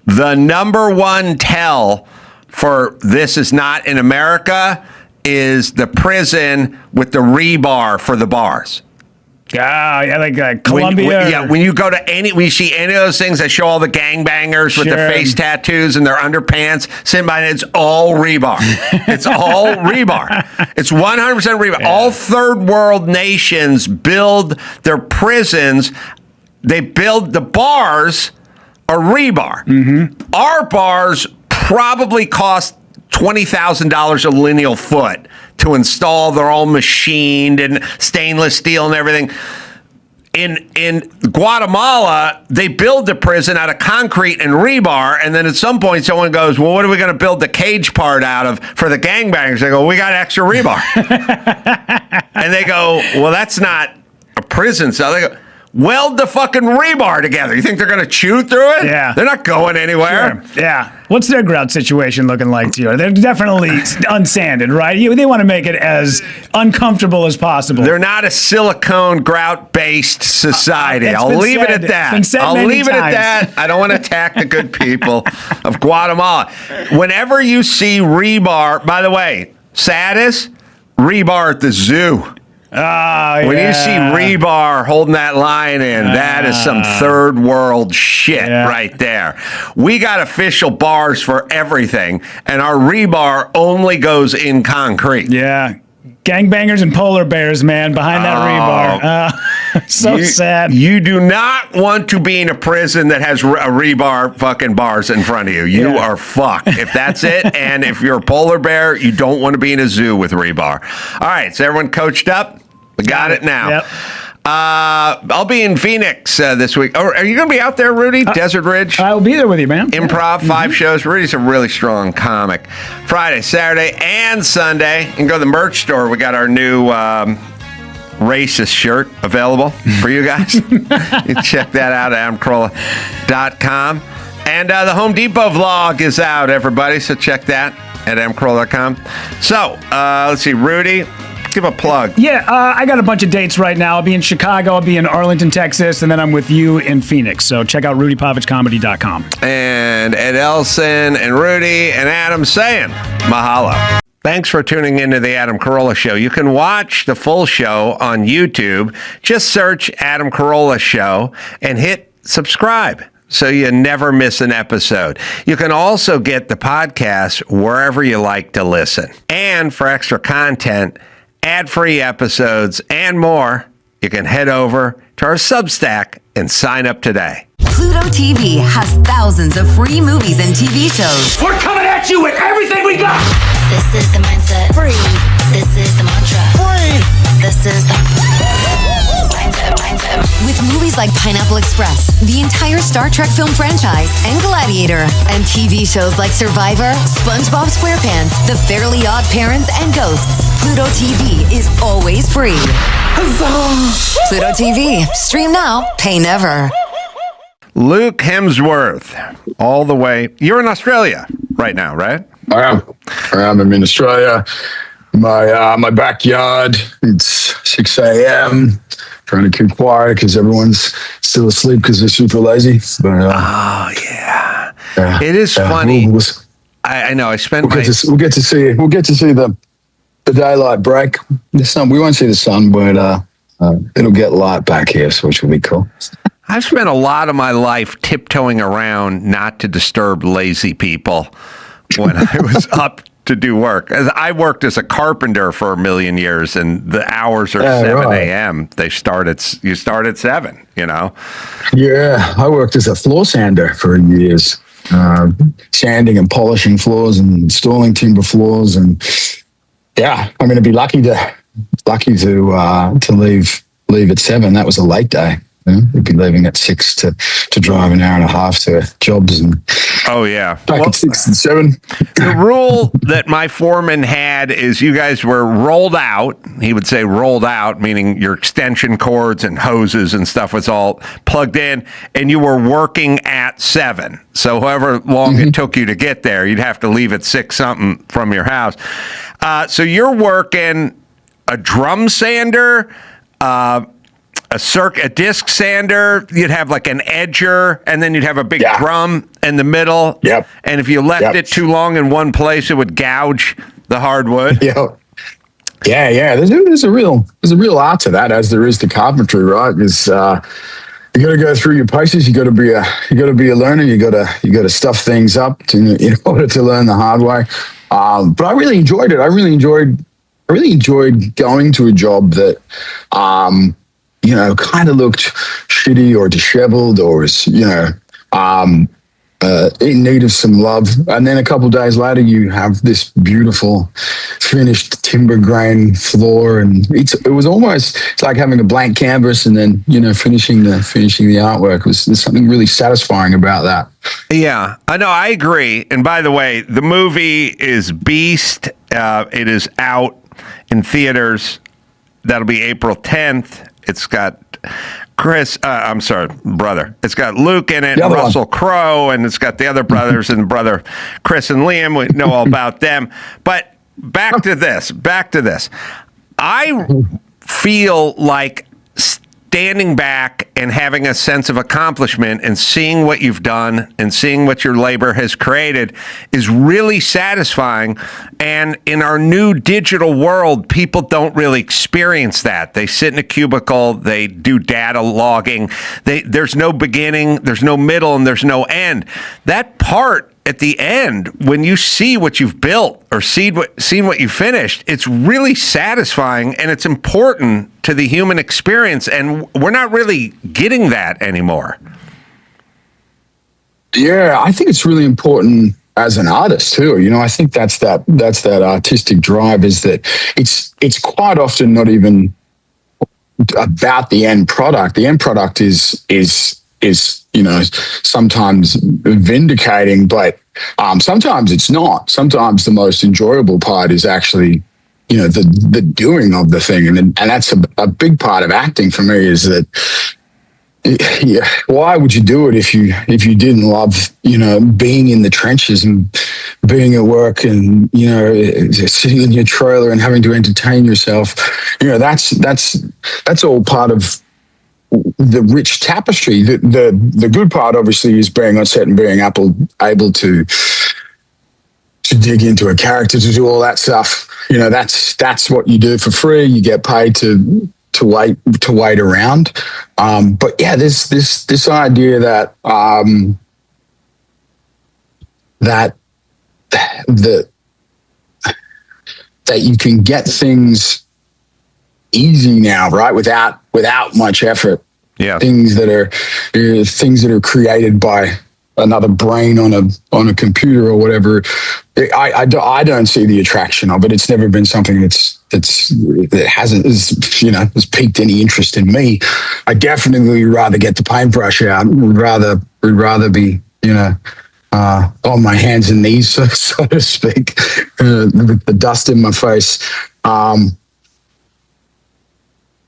The number one tell for this is not in America is the prison with the rebar for the bars. Yeah, like Colombia. When you go to when you see any of those things that show all the gangbangers with their face tattoos and their underpants sitting by it, it's all rebar. It's all rebar. It's 100% rebar. Yeah. All third world nations build their prisons. They build the bars are rebar. Mm-hmm. Our bars probably cost $20,000 a lineal foot to install. They're all machined and stainless steel and everything. In Guatemala, they build the prison out of concrete and rebar, and then at some point someone goes, well, what are we going to build the cage part out of for the gangbangers? They go, we got extra rebar. And they go, well, that's not a prison cell. They go, weld the fucking rebar together. You think they're going to chew through it? Yeah. They're not going anywhere. Sure. Yeah. What's their grout situation looking like to you? They're definitely unsanded, right? They want to make it as uncomfortable as possible. They're not a silicone grout-based society. I'll leave it at that. I'll leave it at that. I don't want to attack the good people of Guatemala. Whenever you see rebar, by the way, saddest, rebar at the zoo. When you see rebar holding that line in, that is some third world shit right there. We got official bars for everything, and our rebar only goes in concrete. Yeah. Gangbangers and polar bears, man, behind that rebar. So sad. You do not want to be in a prison that has a rebar fucking bars in front of you. You are fucked. If that's it, and if you're a polar bear, you don't want to be in a zoo with rebar. All right, so everyone coached up? We got it now. Yep. I'll be in Phoenix this week. Oh, are you going to be out there, Rudy? Desert Ridge? I will be there with you, man. Improv, 5 shows. Rudy's a really strong comic. Friday, Saturday, and Sunday. You can go to the merch store. We got our new racist shirt available for you guys. You can check that out at adamcarolla.com. And the Home Depot vlog is out, everybody. So check that at adamcarolla.com. So, let's see. Rudy, give a plug. Yeah, I got a bunch of dates right now. I'll be in Chicago, I'll be in Arlington, Texas, and then I'm with you in Phoenix. So check out rudypovichcomedy.com. And Ed Elson and Rudy and Adam saying mahalo. Thanks for tuning into the Adam Carolla Show. You can watch the full show on YouTube. Just search Adam Carolla Show and hit subscribe so you never miss an episode. You can also get the podcast wherever you like to listen. And for extra content, ad-free episodes, and more, you can head over to our Substack and sign up today. Pluto TV has thousands of free movies and TV shows. We're coming at you with everything we got. This is the mindset. Free. This is the mantra. Free. This is the mindset. With movies like Pineapple Express, the entire Star Trek film franchise, and Gladiator, and TV shows like Survivor, SpongeBob SquarePants, The Fairly Odd Parents, and Ghosts, Pluto TV is always free. Huzzah! Pluto TV. Stream now, pay never. Luke Hemsworth, all the way. You're in Australia right now, right? I am. I'm in Australia. My backyard. It's 6 a.m. Trying to keep quiet because everyone's still asleep because they're super lazy. But it is funny. I know. I spent. We'll get to see the daylight break. The sun. We won't see the sun, but it'll get light back here, so which will be cool. I've spent a lot of my life tiptoeing around not to disturb lazy people when I was up to do work. I worked as a carpenter for a million years, and the hours are 7 a.m. You start at 7, you know? Yeah, I worked as a floor sander for years, sanding and polishing floors and installing timber floors. And yeah, I'm going to be lucky to leave at 7. That was a late day. We'd be leaving at 6 to drive an hour and a half to jobs and oh yeah, back at 6 and 7. The rule that my foreman had is you guys were rolled out. He would say rolled out, meaning your extension cords and hoses and stuff was all plugged in, and you were working at 7. So however long it took you to get there, you'd have to leave at 6 something from your house. So you're working a drum sander, a disc sander, you'd have like an edger, and then you'd have a big drum in the middle. Yep. And if you left it too long in one place, it would gouge the hardwood. Yeah. There's a real art to that, as there is to carpentry, right? Because you got to go through your paces. You got to be a learner. You got to stuff things up in order to learn the hard way. But I really enjoyed it. I really enjoyed going to a job that, kind of looked shitty or disheveled or was, in need of some love. And then a couple of days later, you have this beautiful finished timber grain floor. And it was almost like having a blank canvas and then, finishing the artwork. There's something really satisfying about that. Yeah, I know. I agree. And by the way, the movie is Beast. It is out in theaters. That'll be April 10th. It's got brother. It's got Luke in it, and Russell Crowe, and it's got the other brothers and brother Chris and Liam. We know all about them. But back to this. I feel like standing back and having a sense of accomplishment and seeing what you've done and seeing what your labor has created is really satisfying. And in our new digital world, people don't really experience that. They sit in a cubicle, they do data logging. There's no beginning, there's no middle, and there's no end. That part at the end, when you see what you've built or seen what you finished, it's really satisfying, and it's important to the human experience, and we're not really getting that anymore. Yeah, I think it's really important as an artist too. I think that's that artistic drive, is that it's quite often not even about the end product. The end product is sometimes vindicating, but sometimes it's not. Sometimes the most enjoyable part is actually, the doing of the thing. And that's a big part of acting for me, is that, why would you do it if you didn't love, being in the trenches and being at work and, sitting in your trailer and having to entertain yourself? That's all part of the rich tapestry. The good part, obviously, is being on set and being able to dig into a character, to do all that stuff. That's what you do for free. You get paid to wait around. But yeah, there's this idea that that you can get things easy now, right? Without much effort. Yeah. Things that are created by another brain on a computer or whatever. I don't see the attraction of it. It's never been something that has piqued any interest in me. I definitely would rather get the paintbrush out. Would rather be, on my hands and knees, so to speak, with the dust in my face.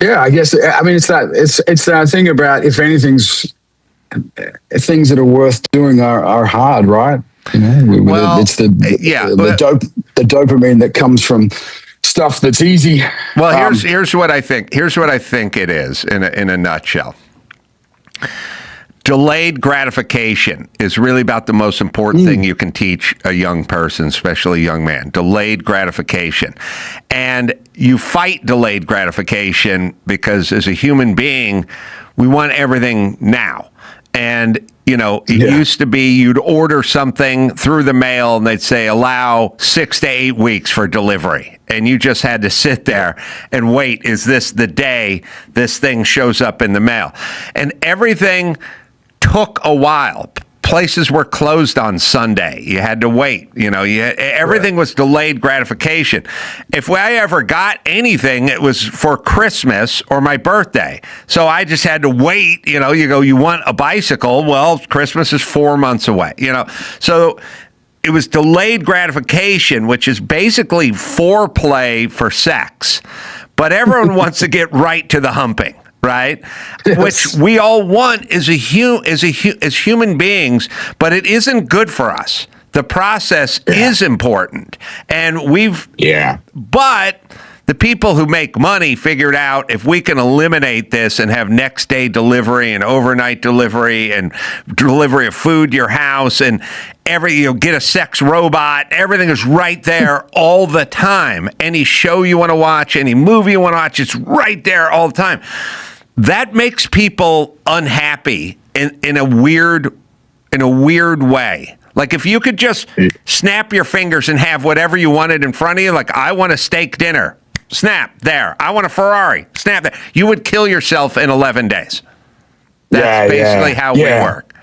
Yeah, I guess. I mean, it's that thing about, if anything's, things that are worth doing are hard, right? It's the dopamine that comes from stuff that's easy. Well, here's what I think. Here's what I think it is in a nutshell. Delayed gratification is really about the most important thing you can teach a young person, especially a young man. Delayed gratification. And you fight delayed gratification because as a human being, we want everything now. And, it used to be you'd order something through the mail and they'd say allow 6 to 8 weeks for delivery. And you just had to sit there and wait. Is this the day this thing shows up in the mail? And everything took a while. places were closed on Sunday. You had to wait. Everything was delayed gratification. If I ever got anything, it was for Christmas or my birthday. So I just had to wait. You go, you want a bicycle? Well, Christmas is 4 months away. So it was delayed gratification, which is basically foreplay for sex. But everyone wants to get right to the humping. Right, yes. Which we all want as human beings, but it isn't good for us. The process is important, and But the people who make money figured out if we can eliminate this and have next day delivery and overnight delivery and delivery of food to your house and get a sex robot, everything is right there all the time. Any show you want to watch, any movie you want to watch, it's right there all the time. That makes people unhappy in a weird way. Like if you could just snap your fingers and have whatever you wanted in front of you, like I want a steak dinner, snap there. I want a Ferrari, snap there. You would kill yourself in 11 days. That's basically how we work.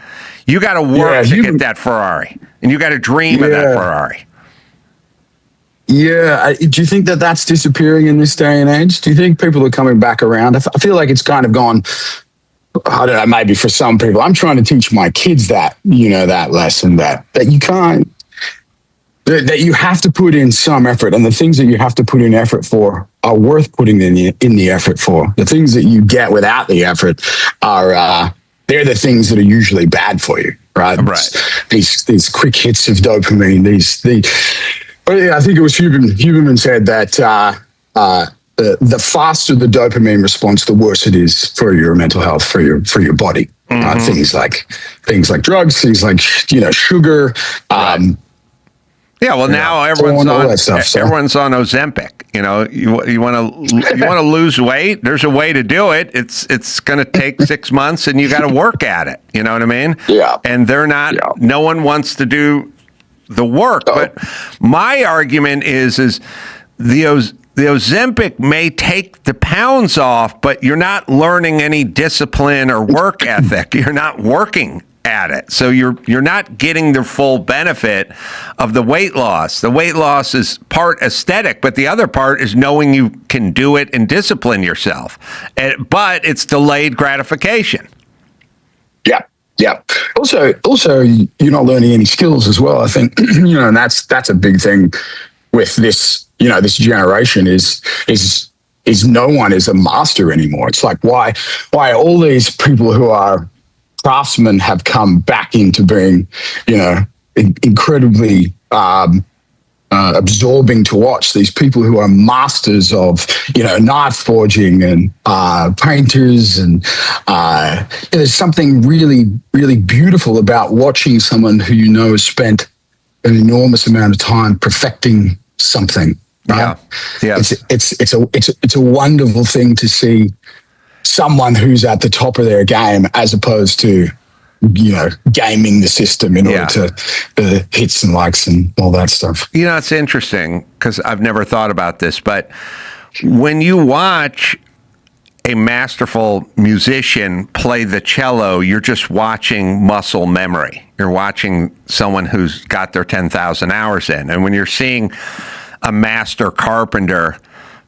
You got to work to get that Ferrari, and you got to dream of that Ferrari. Yeah. Do you think that that's disappearing in this day and age? Do you think people are coming back around? I feel like it's kind of gone, I don't know, maybe for some people. I'm trying to teach my kids that, that lesson that you can't, that you have to put in some effort, and the things that you have to put in effort for are worth putting in the effort for. The things that you get without the effort are, they're the things that are usually bad for you, right? Right. These quick hits of dopamine, I think it was Huberman said that the faster the dopamine response, the worse it is for your mental health, for your body. Things like drugs, things like sugar. Now everyone's on Ozempic. You want to lose weight. There's a way to do it. It's going to take 6 months, and you got to work at it. You know what I mean? Yeah. And they're not. Yeah. No one wants to do the work. But my argument is the Ozempic may take the pounds off, but you're not learning any discipline or work ethic. You're not working at it. So you're not getting the full benefit of the weight loss. The weight loss is part aesthetic, but the other part is knowing you can do it and discipline yourself. But it's delayed gratification. Yeah. Yeah. Also, you're not learning any skills as well. I think, and that's a big thing with this, this generation is no one is a master anymore. It's like why all these people who are craftsmen have come back into being, incredibly absorbing to watch. These people who are masters of, knife forging and painters, and there's something really, really beautiful about watching someone who has spent an enormous amount of time perfecting something. Right? Yeah. It's a wonderful thing to see someone who's at the top of their game, as opposed to gaming the system in order to the hits and likes and all that stuff. It's interesting because I've never thought about this, but when you watch a masterful musician play the cello, you're just watching muscle memory. You're watching someone who's got their 10,000 hours in. And when you're seeing a master carpenter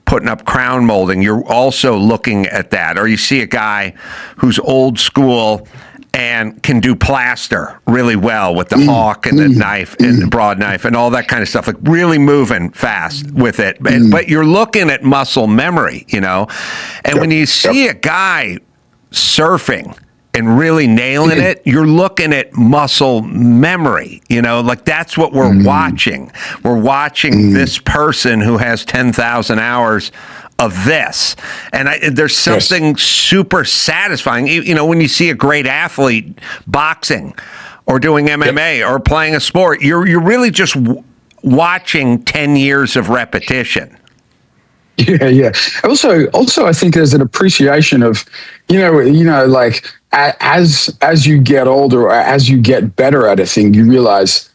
putting up crown molding, you're also looking at that. Or you see a guy who's old school and can do plaster really well with the hawk and the knife and the broad knife and all that kind of stuff, like really moving fast with it. But you're looking at muscle memory, And when you see a guy surfing and really nailing it, you're looking at muscle memory, like that's what we're watching. We're watching this person who has 10,000 hours of this. And there's something super satisfying, when you see a great athlete boxing or doing MMA or playing a sport, you're really just watching 10 years of repetition. Yeah. Also, I think there's an appreciation of, like as you get older, or as you get better at a thing, you realize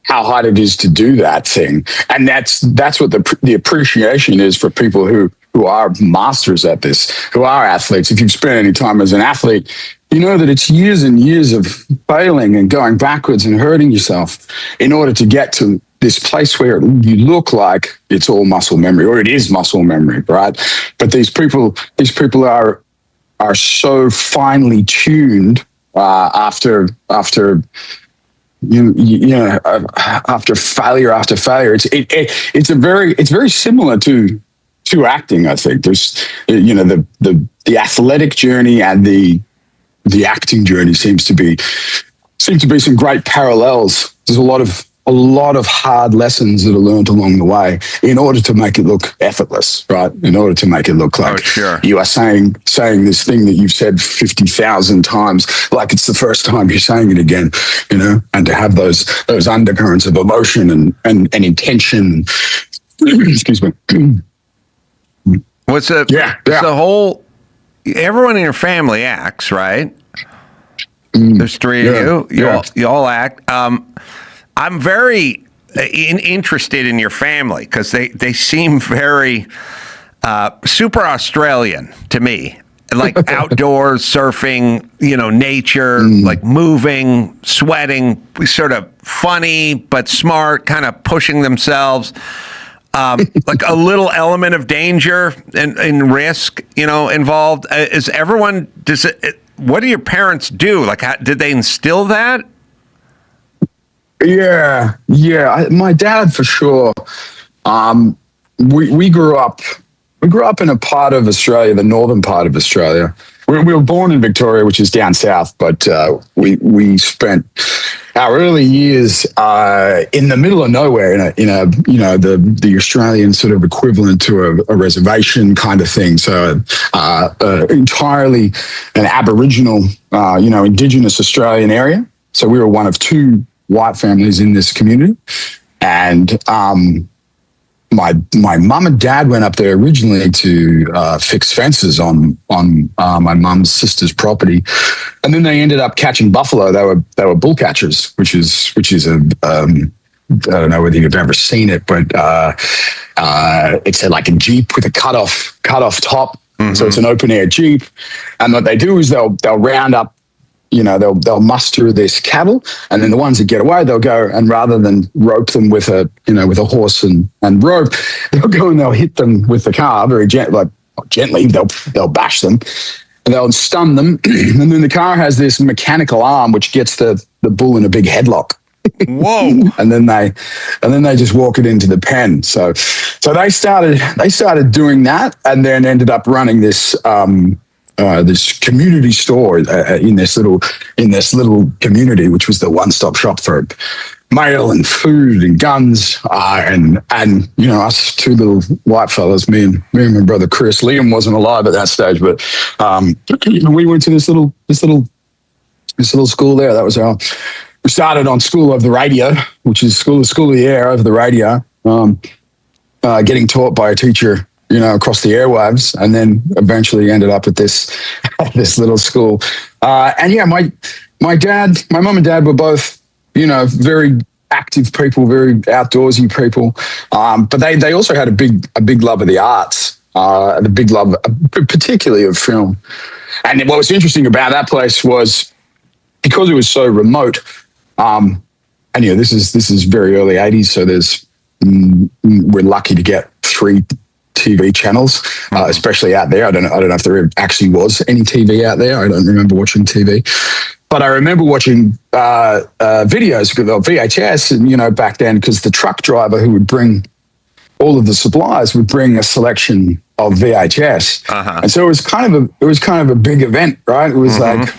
how hard it is to do that thing, and that's what the appreciation is for people who who are masters at this, who are athletes. If you've spent any time as an athlete, you know that it's years and years of failing and going backwards and hurting yourself in order to get to this place where you look like it's all muscle memory, or it is muscle memory, right? But these people are so finely tuned after failure after failure. It's very similar to acting. I think there's the athletic journey and the acting journey seems to be some great parallels. There's a lot of hard lessons that are learned along the way in order to make it look effortless, right? In order to make it look like you are saying this thing that you've said 50,000 times, like it's the first time you're saying it again, and to have those undercurrents of emotion and intention. Excuse me. What's the whole? Everyone in your family acts, right? There's three of you. You all act. I'm very interested in your family because they seem very super Australian to me. Like outdoors, surfing, nature, like moving, sweating, sort of funny but smart, kind of pushing themselves. Like a little element of danger and risk, involved. Is everyone? What do your parents do? Like, did they instill that? Yeah. My dad, for sure. We grew up in a part of Australia, the northern part of Australia. We were born in Victoria, which is down south, but we spent our early years in the middle of nowhere, the Australian sort of equivalent to a reservation kind of thing. So entirely an Aboriginal, Indigenous Australian area. So we were one of two white families in this community, and my mum and dad went up there originally to fix fences on my mum's sister's property, and then they ended up catching buffalo. They were bull catchers, which is a I don't know whether you've ever seen it, but it's like a Jeep with a cut off top. Mm-hmm. So it's an open air Jeep, and what they do is they'll round up. They'll muster this cattle, and then the ones that get away, they'll go, and rather than rope them with a horse and rope, they'll go and they'll hit them with the car very gently. They'll bash them, and they'll stun them, and then the car has this mechanical arm which gets the bull in a big headlock. Whoa! and then they just walk it into the pen. So they started doing that, and then ended up running this. This community store in this little community, which was the one-stop shop for mail and food and guns, and us two little white fellas, me and my brother Chris. Liam wasn't alive at that stage, but we went to this little school there. That was we started on School of the Radio, which is school of the air over the radio, getting taught by a teacher. Across the airwaves, and then eventually ended up at this little school. My mum and dad were both, very active people, very outdoorsy people. But they also had a big love of the arts, a big love, particularly of film. And what was interesting about that place was because it was so remote. This is very early '80s, so we're lucky to get 3 TV channels, especially out there. I don't know if there actually was any TV out there. I don't remember watching TV, but I remember watching videos of VHS, and back then, because the truck driver who would bring all of the supplies would bring a selection of VHS, and so it was kind of a big event, right? It was like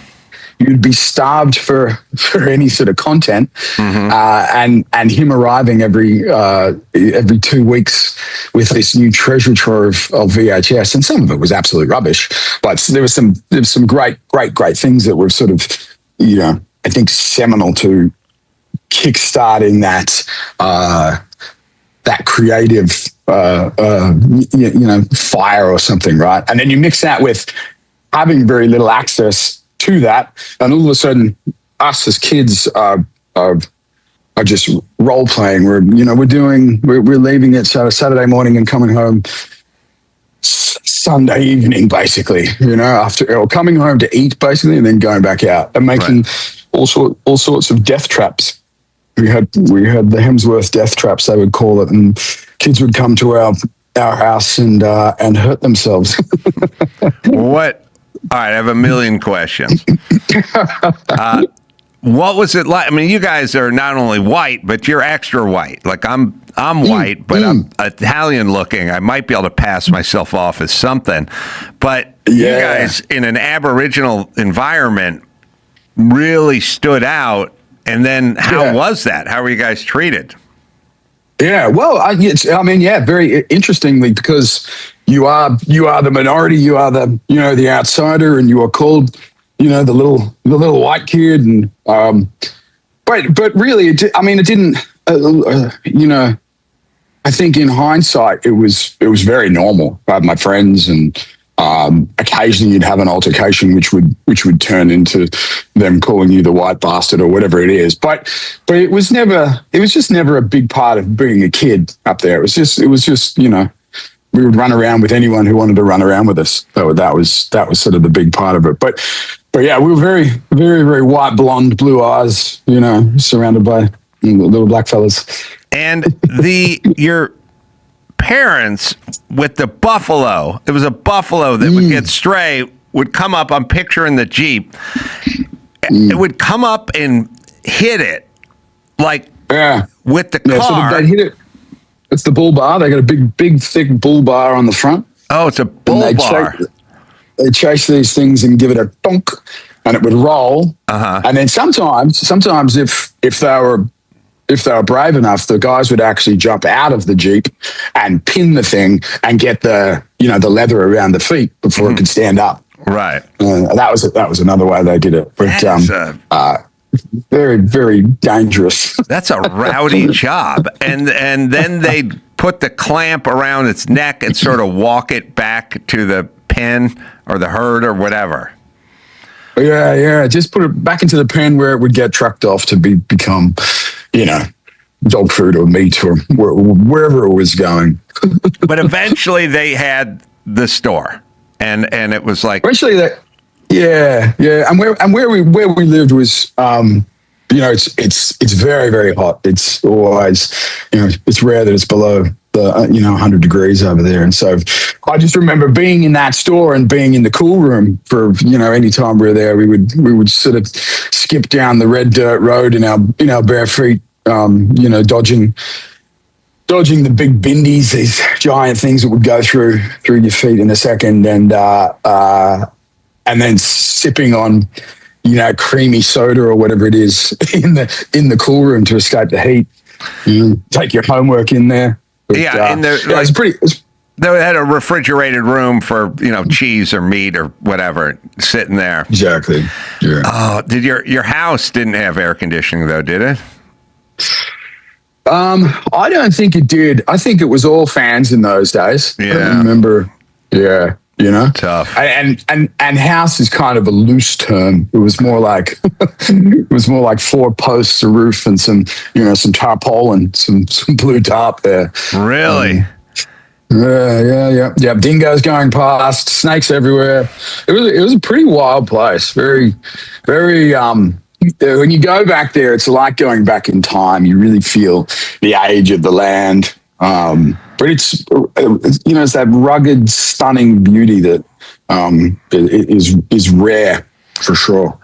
you'd be starved for any sort of content, and him arriving every 2 weeks with this new treasure trove of VHS, and some of it was absolute rubbish, but there was some great things that were sort of, I think seminal to kickstarting that creative, fire or something, right? And then you mix that with having very little access to that, and all of a sudden, us as kids are just role playing. We're leaving at Saturday morning and coming home Sunday evening, basically, after or coming home to eat, basically, and then going back out and making all sorts of death traps. We had the Hemsworth death traps, they would call it, and kids would come to our house and hurt themselves. What? All right, I have a million questions. What was it like? I mean, you guys are not only white, but you're extra white. Like I'm white, but I'm Italian looking. I might be able to pass myself off as something. But you guys in an Aboriginal environment really stood out. And then how was that? How were you guys treated? Yeah, well, very interestingly, because you are the minority, you are the outsider, and you are called the little white kid, and but really, it didn't. I think in hindsight, it was very normal. I had my friends, and occasionally you'd have an altercation, which would turn into them calling you the white bastard or whatever it is. But it was just never a big part of being a kid up there. It was just we would run around with anyone who wanted to run around with us. That was sort of the big part of it. But yeah, we were very, very, very white, blonde, blue eyes, surrounded by little black fellas. And your parents with the buffalo, it was a buffalo that would get stray, would come up, I'm picturing the Jeep, it would come up and hit it, with the car. So they'd hit it. It's the bull bar. They got a big, thick bull bar on the front. Oh, it's a bull bar. They chase these things and give it a donk, and it would roll. And then sometimes if they were brave enough, the guys would actually jump out of the Jeep and pin the thing and get the leather around the feet before it could stand up. Right. That was another way they did it. But very, very dangerous. That's a rowdy job. And then they'd put the clamp around its neck and sort of walk it back to the pen or the herd or whatever. Yeah. Just put it back into the pen where it would get trucked off to become, dog food or meat or wherever it was going. But eventually they had the store, and it was like eventually that. Yeah, and where we lived was, it's very, very hot. It's always, it's rare that it's below the 100 degrees over there. And so I just remember being in that store and being in the cool room for any time we were there. We would sort of skip down the red dirt road in our bare feet, dodging the big bindies, these giant things that would go through your feet in a second, and then sipping on, creamy soda or whatever it is in the cool room to escape the heat. Take your homework in there. But, it's pretty. They had a refrigerated room for cheese or meat or whatever sitting there. Exactly. Yeah. Oh, did your house didn't have air conditioning though? Did it? I don't think it did. I think it was all fans in those days. Yeah. I remember. Yeah. Tough. And house is kind of a loose term. It was more like 4 posts, a roof, and some tarpaulin, some blue tarp there. Really? Yeah. Dingoes going past, snakes everywhere. It was a pretty wild place. Very, very. When you go back there, it's like going back in time. You really feel the age of the land. But it's that rugged, stunning beauty that is rare for sure.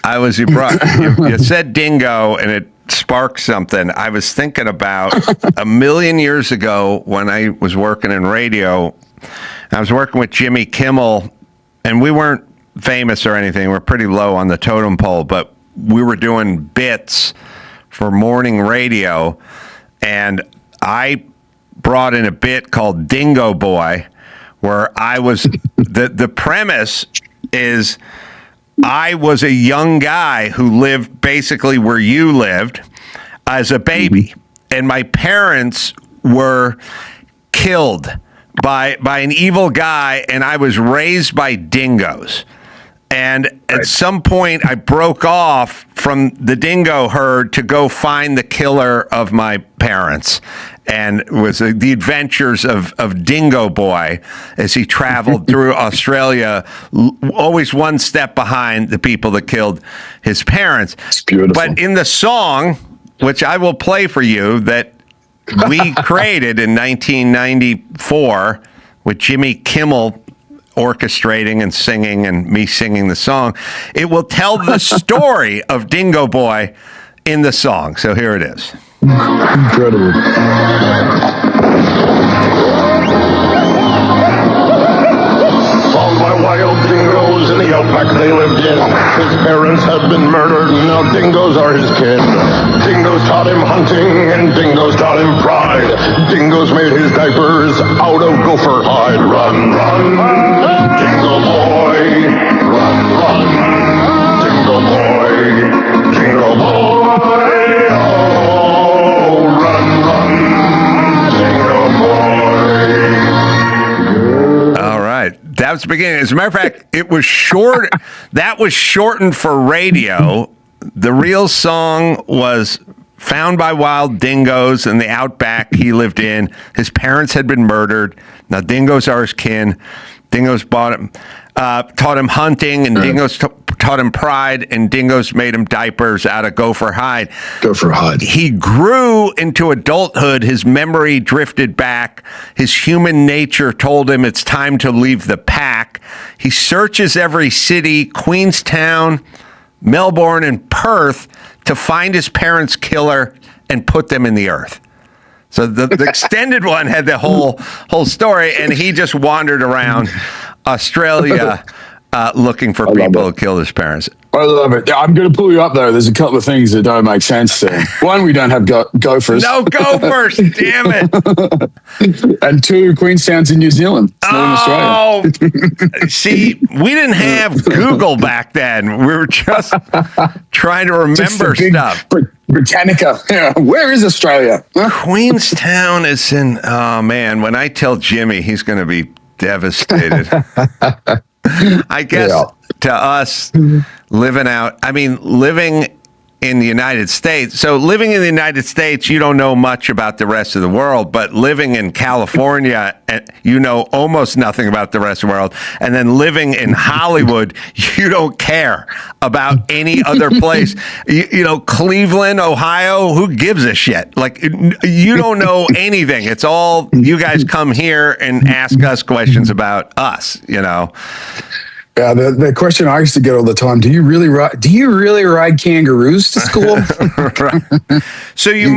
You said dingo, and it sparked something. I was thinking about a million years ago when I was working in radio. I was working with Jimmy Kimmel, and we weren't famous or anything. We're pretty low on the totem pole, but we were doing bits for morning radio, and I brought in a bit called Dingo Boy, where I was the premise is I was a young guy who lived basically where you lived as a baby, and my parents were killed by an evil guy, and I was raised by dingoes. And at some point, I broke off from the dingo herd to go find the killer of my parents. And it was the adventures of Dingo Boy as he traveled through Australia, always one step behind the people that killed his parents. It's beautiful. But in the song, which I will play for you, that we created in 1994 with Jimmy Kimmel orchestrating and singing and me singing the song, it will tell the story of Dingo Boy in the song. So here it is. Incredible. Found by wild dingoes in the outback they lived in. His parents had been murdered, now dingoes are his kin. Dingoes taught him hunting, and dingoes taught him pride. Dingoes made his diapers out of gopher hide. Run, run, Dingo Boy. Run, run, Dingo Boy. Dingo Boy. Oh, run, run, Dingo Boy. All right. That was the beginning. As a matter of fact, it was short. That was shortened for radio. The real song was found by wild dingoes in the outback he lived in. His parents had been murdered. Now dingoes are his kin. Dingoes taught him hunting, and dingoes taught him pride, and dingoes made him diapers out of gopher hide. Gopher hide. He grew into adulthood. His memory drifted back. His human nature told him it's time to leave the pack. He searches every city, Queenstown, Melbourne, and Perth, to find his parents' killer and put them in the earth. So the extended one had the whole story, and he just wandered around Australia looking for people who killed his parents. I love it. I'm going to pull you up, though. There's a couple of things that don't make sense there. One, we don't have gophers. No gophers, damn it. And two, Queenstown's in New Zealand. It's not in Australia. See, we didn't have Google back then. We were just trying to remember stuff. Britannica. Yeah. Where is Australia? Huh? Queenstown is in, oh man, when I tell Jimmy, he's going to be devastated. I guess to us, living in the United States. So living in the United States, you don't know much about the rest of the world, but living in California, you know almost nothing about the rest of the world. And then living in Hollywood, you don't care about any other place. You know, Cleveland, Ohio, who gives a shit? Like, you don't know anything. It's all, you guys come here and ask us questions about us, you know? Yeah, the question I used to get all the time: Do you really ride kangaroos to school? Right. So you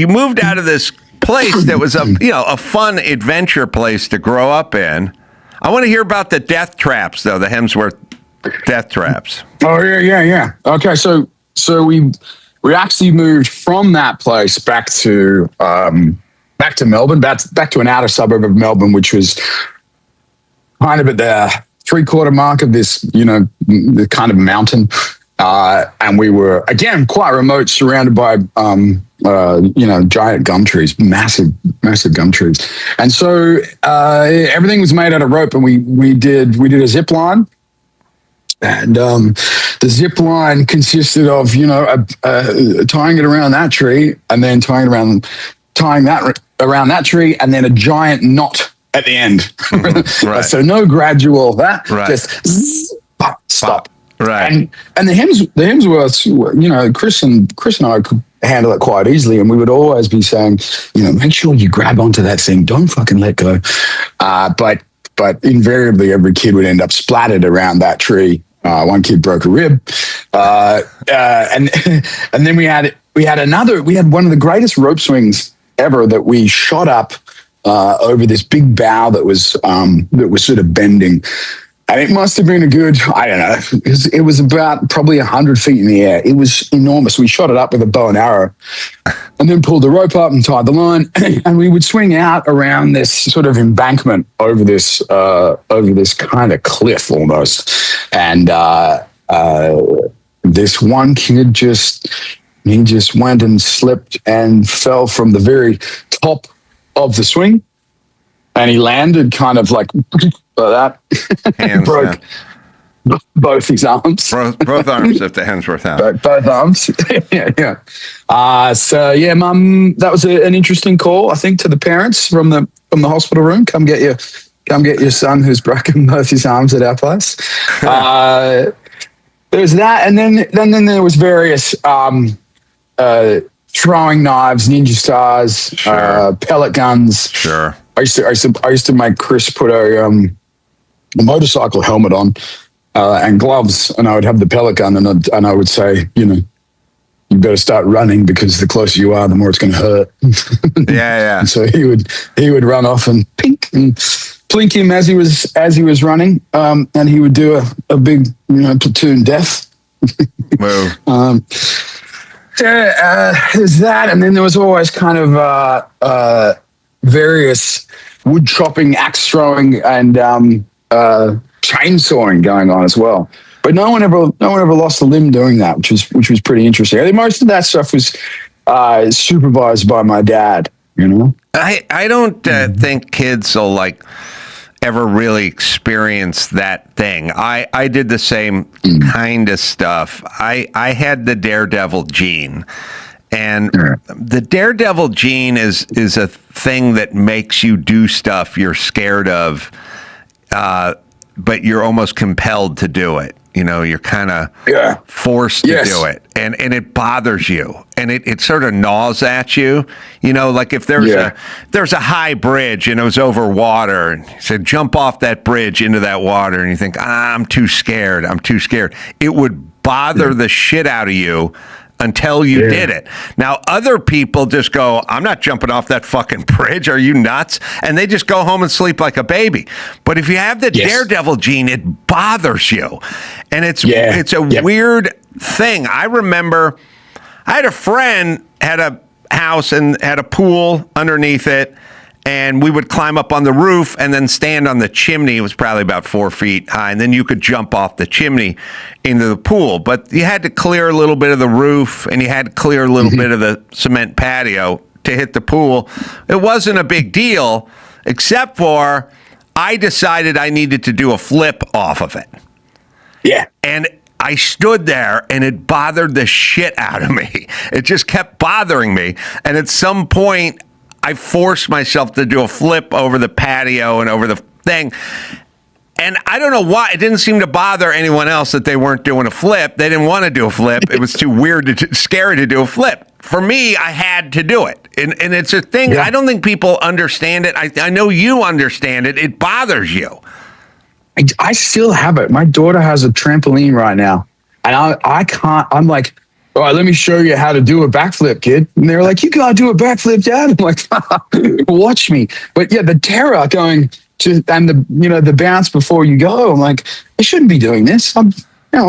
moved out of this place that was a fun adventure place to grow up in. I want to hear about the death traps, though, the Hemsworth death traps. Oh yeah. Okay, so we actually moved from that place back to Melbourne, back to an outer suburb of Melbourne, which was kind of at the 3/4 mark of this, the kind of mountain. And we were, again, quite remote, surrounded by, giant gum trees, massive gum trees. And so everything was made out of rope, and we did a zip line. And the zip line consisted of, tying it around that tree, and then tying that around that tree, and then a giant knot at the end. Right. So no gradual just stop. Right. And the Hemsworths, Chris and I could handle it quite easily, and we would always be saying, make sure you grab onto that thing, don't fucking let go. But invariably every kid would end up splattered around that tree. One kid broke a rib. And then we had one of the greatest rope swings ever that we shot up over this big bough that was sort of bending. And it must have been a good, I don't know, it was about probably 100 feet in the air. It was enormous. We shot it up with a bow and arrow and then pulled the rope up and tied the line. And we would swing out around this sort of embankment over this kind of cliff almost. And this one kid just went and slipped and fell from the very top of the swing. And he landed kind of like that. Hands broke. both his arms. Both arms if the Hemsworth out. Both arms. yeah. So yeah, Mum, that was an interesting call, I think, to the parents from the hospital room. Come get your son who's broken both his arms at our place. There was that, and then there was various throwing knives, ninja stars, pellet guns. Sure. I used to make Chris put a motorcycle helmet on and gloves, and I would have the pellet gun, and I would say, you better start running because the closer you are, the more it's going to hurt. Yeah. And so he would run off and pink and plink him as he was running, and he would do a big platoon death. Whoa. There's that, and then there was always kind of various wood chopping, axe throwing, and chainsawing going on as well. But no one ever lost a limb doing that, which was pretty interesting. I think most of that stuff was supervised by my dad. I don't think kids will ever really experience that thing. I did the same kind of stuff. I had the daredevil gene. And the daredevil gene is a thing that makes you do stuff you're scared of, but you're almost compelled to do it. You're kind of forced to do it, and it bothers you, and it sort of gnaws at you. If there's a high bridge and it was over water, and you said jump off that bridge into that water, and you think I'm too scared. It would bother the shit out of you until you did it. Now, other people just go, I'm not jumping off that fucking bridge. Are you nuts? And they just go home and sleep like a baby. But if you have the daredevil gene, it bothers you. And it's a weird thing. I remember I had a friend had a house and had a pool underneath it. And we would climb up on the roof and then stand on the chimney. It was probably about 4 feet high. And then you could jump off the chimney into the pool. But you had to clear a little bit of the roof and you had to clear a little bit of the cement patio to hit the pool. It wasn't a big deal, except for I decided I needed to do a flip off of it. Yeah. And I stood there and it bothered the shit out of me. It just kept bothering me. And at some point, I forced myself to do a flip over the patio and over the thing. And I don't know why. It didn't seem to bother anyone else that they weren't doing a flip. They didn't want to do a flip. It was too weird, scary to do a flip. For me, I had to do it. And it's a thing. I don't think people understand it. I know you understand it. It bothers you. I still have it. My daughter has a trampoline right now. And I can't. I'm like, all right, let me show you how to do a backflip, kid. And they're like, you gotta do a backflip, Dad. I'm like, watch me. But yeah, the terror going to, and the bounce before you go. I'm like, I shouldn't be doing this. I'm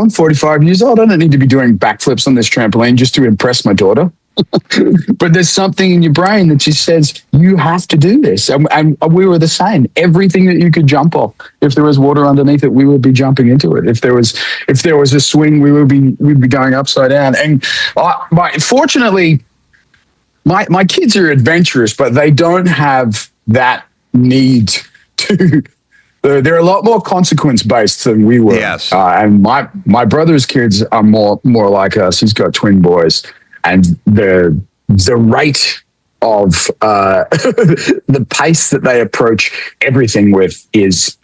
45 years old. I don't need to be doing backflips on this trampoline just to impress my daughter. But there's something in your brain that just says you have to do this, and we were the same. Everything that you could jump off, if there was water underneath it, we would be jumping into it. If there was a swing, we'd be going upside down. And fortunately, my kids are adventurous, but they don't have that need to. They're a lot more consequence based than we were. Yes, and my brother's kids are more like us. He's got twin boys. And the rate of the pace that they approach everything with is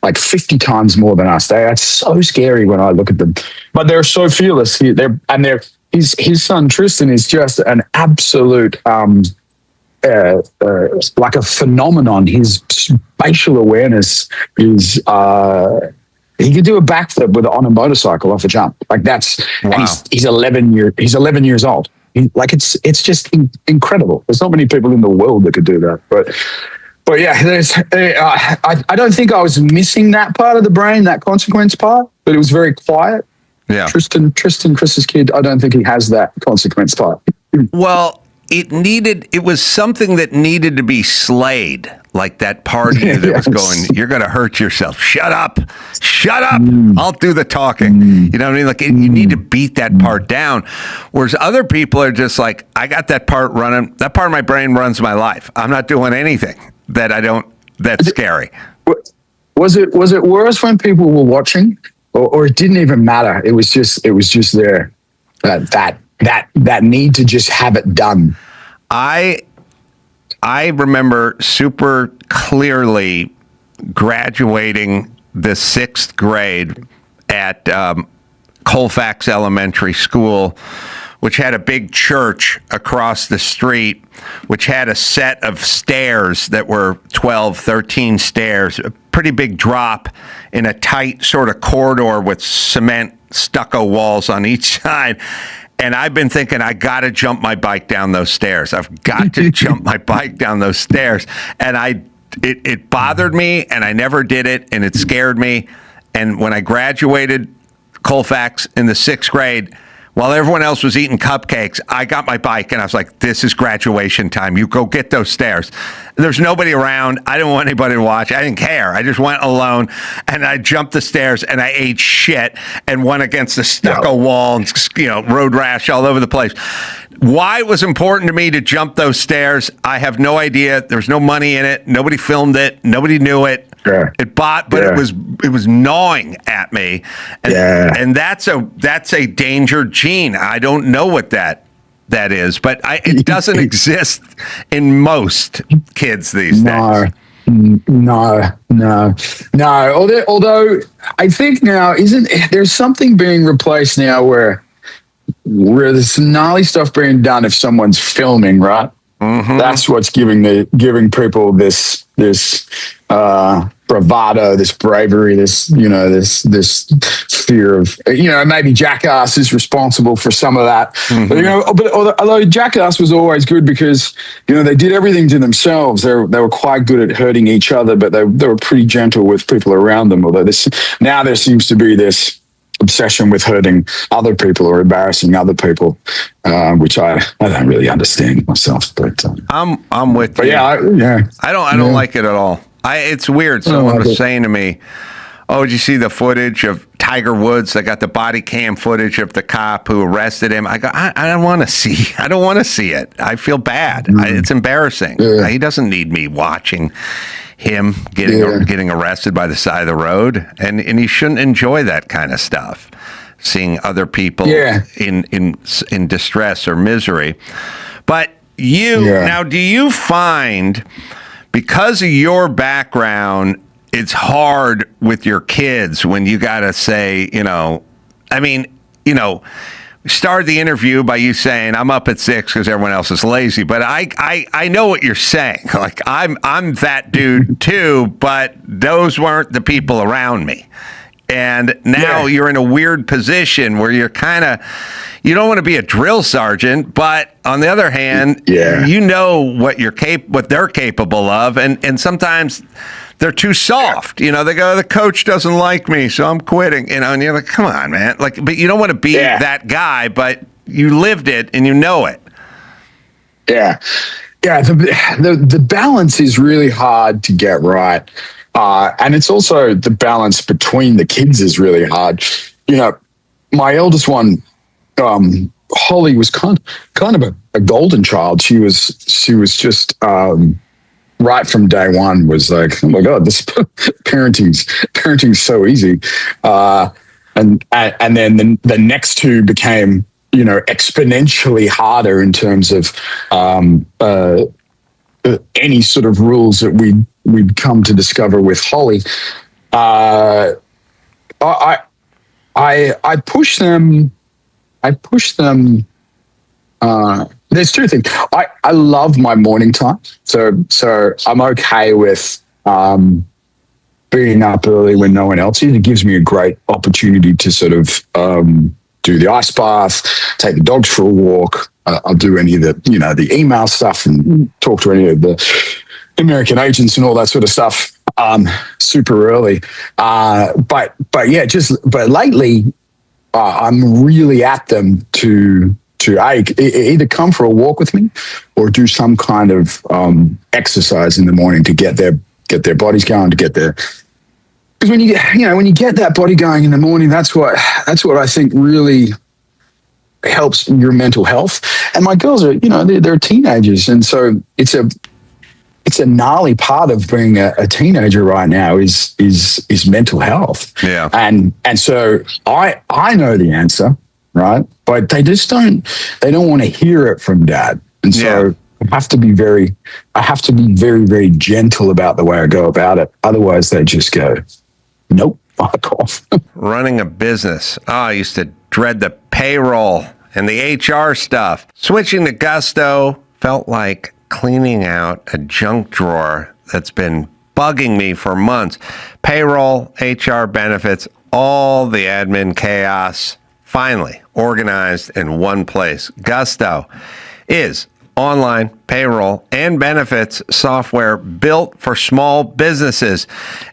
like 50 times more than us. They are so scary when I look at them, but they're so fearless. His son Tristan is just an absolute like a phenomenon. His spatial awareness is. He could do a backflip on a motorcycle off a jump. Like that's, wow. And he's 11 years old. It's just incredible. There's not many people in the world that could do that. But yeah, I don't think I was missing that part of the brain, that consequence part, but it was very quiet. Yeah. Tristan, Chris's kid, I don't think he has that consequence part. Well, it was something that needed to be slayed. Like that part of you that was going, you're going to hurt yourself. Shut up. I'll do the talking. You know what I mean? Like you need to beat that part down. Whereas other people are just like, I got that part running. That part of my brain runs my life. I'm not doing anything that's scary. Was it worse when people were watching? or it didn't even matter. It was just there. That need to just have it done. I remember super clearly graduating the 6th grade at Colfax Elementary School, which had a big church across the street, which had a set of stairs that were 12, 13 stairs, a pretty big drop in a tight sort of corridor with cement stucco walls on each side. And I've been thinking, I got to jump my bike down those stairs. I've got to jump my bike down those stairs. And it bothered me, and I never did it, and it scared me. And when I graduated Colfax in the 6th grade, while everyone else was eating cupcakes, I got my bike, and I was like, this is graduation time. You go get those stairs. There's nobody around. I didn't want anybody to watch. I didn't care. I just went alone, and I jumped the stairs, and I ate shit and went against the stucco wall and, road rash all over the place. Why it was important to me to jump those stairs, I have no idea. There was no money in it. Nobody filmed it. Nobody knew it. Sure. It was gnawing at me, and that's a danger gene. I don't know what that is, but it doesn't exist in most kids these days. No. Although I think now there's something being replaced now where there's some gnarly stuff being done if someone's filming, right? Mm-hmm. That's what's giving people this bravado, this bravery, this fear of, maybe Jackass is responsible for some of that. Mm-hmm. But although Jackass was always good because, they did everything to themselves. They were quite good at hurting each other, but they were pretty gentle with people around them. Although now there seems to be this obsession with hurting other people or embarrassing other people, which I don't really understand myself. But I'm with you. I don't like it at all. It's weird. Someone was saying to me, "Oh, did you see the footage of Tiger Woods? They got the body cam footage of the cop who arrested him." I go, I don't want to see. I don't want to see it. I feel bad. It's embarrassing. He doesn't need me watching him getting arrested by the side of the road, and he shouldn't enjoy that kind of stuff. Seeing other people in distress or misery. But now, do you find, because of your background, it's hard with your kids when you got to say, we started the interview by you saying, I'm up at 6 because everyone else is lazy. But I know what you're saying. Like, I'm that dude too, but those weren't the people around me. And now you're in a weird position where you're you don't want to be a drill sergeant, but on the other hand, you know what what they're capable of, and sometimes they're too soft. They go, the coach doesn't like me, so I'm quitting. And you're like, come on, man. But you don't want to be that guy, but you lived it and you know it. Yeah. The balance is really hard to get right. And it's also the balance between the kids is really hard. My eldest one, Holly, was kind of a golden child. She was just right from day one was like, oh my God, this parenting's so easy. And then the next two became, exponentially harder in terms of any sort of rules that we'd come to discover with Holly. I push them. There's two things. I love my morning time, so I'm okay with being up early when no one else is. It gives me a great opportunity to sort of do the ice bath, take the dogs for a walk. I'll do any of the email stuff and talk to any of the American agents and all that sort of stuff super early. But lately I'm really at them to either come for a walk with me or do some kind of exercise in the morning to get their bodies going, to get their. Because when you get that body going in the morning, that's what I think really helps your mental health. And my girls are, they're teenagers, and so it's a gnarly part of being a teenager right now is mental health. Yeah. And so I know the answer, right? But they just don't want to hear it from dad. And so I have to be very, very gentle about the way I go about it. Otherwise they just go, nope, fuck off. Running a business. Oh, I used to dread the payroll and the HR stuff. Switching to Gusto felt like cleaning out a junk drawer that's been bugging me for months. Payroll, HR benefits, all the admin chaos, finally organized in one place. Gusto is online payroll and benefits software built for small businesses.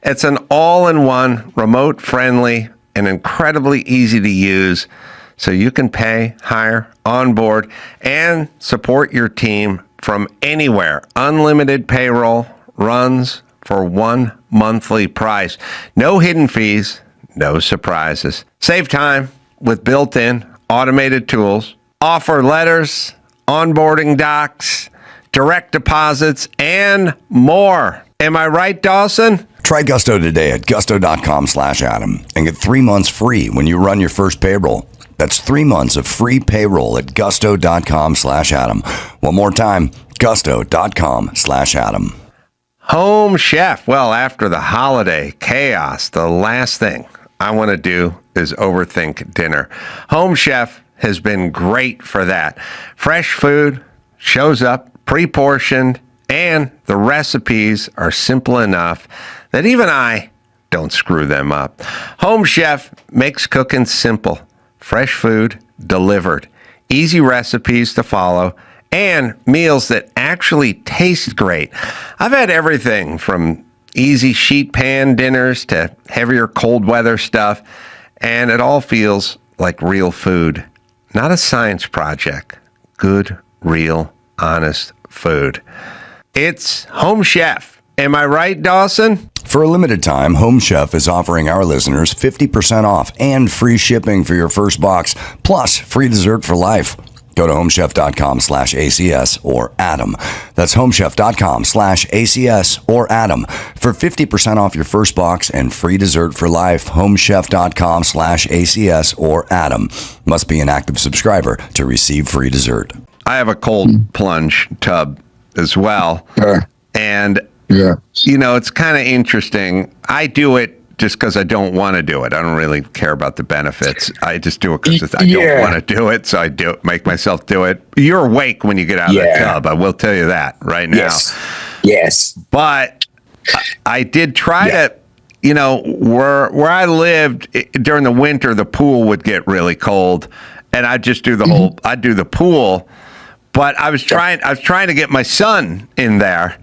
It's an all-in-one, remote-friendly, and incredibly easy to use, so you can pay, hire, onboard, and support your team from anywhere. Unlimited payroll runs for one monthly price. No hidden fees, no surprises. Save time with built-in automated tools. Offer letters, onboarding docs, direct deposits, and more. Am I right, Dawson? Try Gusto today at gusto.com/Adam and get 3 months free when you run your first payroll. That's 3 months of free payroll at gusto.com/Adam. One more time, gusto.com/Adam. Home Chef. Well, after the holiday chaos, the last thing I want to do is overthink dinner. Home Chef has been great for that. Fresh food shows up pre-portioned, and the recipes are simple enough that even I don't screw them up. Home Chef makes cooking simple. Fresh food delivered, easy recipes to follow, and meals that actually taste great. I've had everything from easy sheet pan dinners to heavier cold weather stuff, and it all feels like real food. Not a science project. Good, real, honest food. It's Home Chef. Am I right, Dawson? For a limited time, Home Chef is offering our listeners 50% off and free shipping for your first box, plus free dessert for life. Go to homechef.com/ACS or Adam. That's homechef.com/ACS or Adam for 50% off your first box and free dessert for life. Homechef.com/ACS or Adam. Must be an active subscriber to receive free dessert. I have a cold plunge tub as well. And, you know, it's kind of interesting. I do it just because I don't want to do it. I don't really care about the benefits. I just do it because I don't want to do it, so I do make myself do it. You're awake when you get out of the tub. I will tell you that right now. Yes. But I did try to, you know, where I lived during the winter, the pool would get really cold, and I'd just do the whole. I'd do the pool, but I was trying to get my son in there,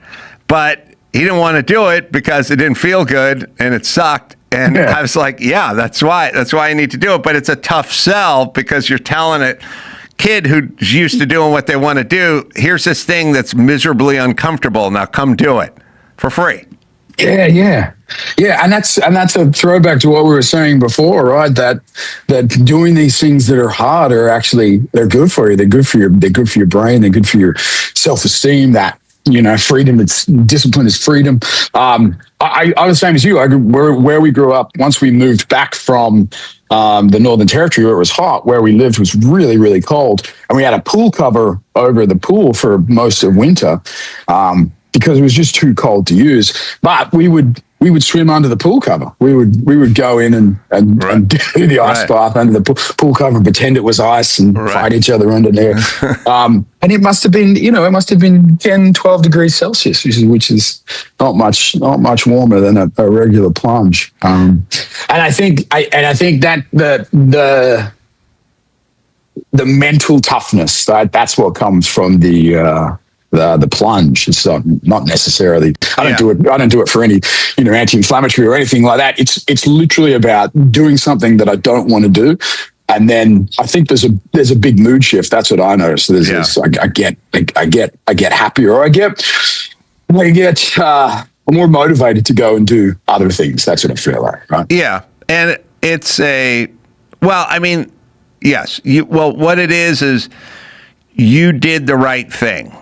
but he didn't want to do it because it didn't feel good and it sucked. And I was like, yeah, that's why I need to do it. But it's a tough sell because you're telling a kid who's used to doing what they want to do, here's this thing that's miserably uncomfortable. Now come do it for free. Yeah. And that's a throwback to what we were saying before, right? That doing these things that are hard are actually, they're good for you. They're good for your brain. They're good for your self-esteem. That, you know, freedom, it's discipline is freedom. I was the same as you. Where we grew up, once we moved back from the Northern Territory where it was hot, where we lived was really, really cold. And we had a pool cover over the pool for most of winter because it was just too cold to use. But we would swim under the pool cover. We would go in and do the ice bath under the pool cover, pretend it was ice and fight each other under there. And it must have been 10, 12 degrees Celsius, which is not much warmer than a regular plunge. And I think that the mental toughness, that's what comes from the plunge. It's not necessarily. I don't do it for any, you know, anti-inflammatory or anything like that. It's literally about doing something that I don't want to do, and then I think there's a big mood shift. That's what I notice. I get happier. I get more motivated to go and do other things. That's what I feel like. Right? Yeah, and it's yes. What it is you did the right thing.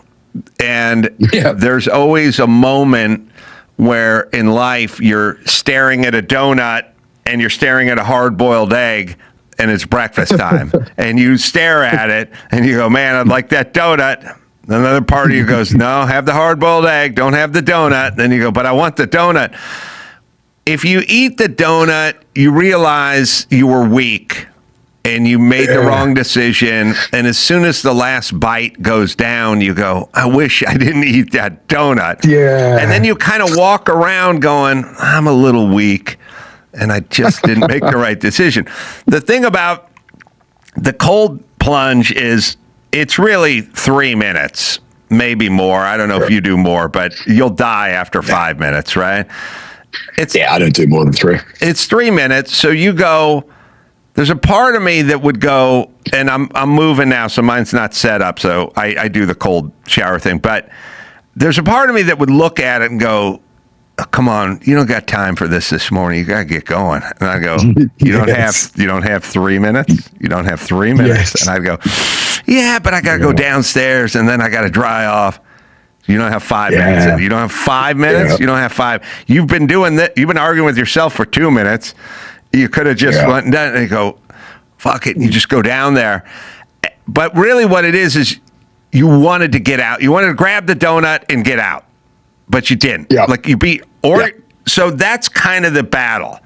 And there's always a moment where in life you're staring at a donut and you're staring at a hard-boiled egg and it's breakfast time. And you stare at it and you go, man, I'd like that donut. Another part of you goes, no, have the hard-boiled egg, don't have the donut. Then you go, but I want the donut. If you eat the donut, you realize you were weak and you made the wrong decision. And as soon as the last bite goes down, you go, I wish I didn't eat that donut. Yeah. And then you kind of walk around going, I'm a little weak and I just didn't make the right decision. The thing about the cold plunge is it's really 3 minutes, maybe more. I don't know if you do more, but you'll die after 5 minutes, right? I don't do more than 3. It's 3 minutes. So you go, there's a part of me that would go, and I'm moving now, so mine's not set up, so I do the cold shower thing. But there's a part of me that would look at it and go, oh, come on, you don't got time for this morning. You gotta get going. And I go, you don't have 3 minutes? You don't have 3 minutes? Yes. And I'd go, yeah, but I gotta go downstairs and then I gotta dry off. You don't have 5 minutes. And you don't have 5 minutes? You don't have 5. You've been doing that. You've been arguing with yourself for 2 minutes. You could have just went and done it and go, fuck it. And you just go down there. But really what it is you wanted to get out. You wanted to grab the donut and get out. But you didn't. Like you beat, so that's kind of the battle.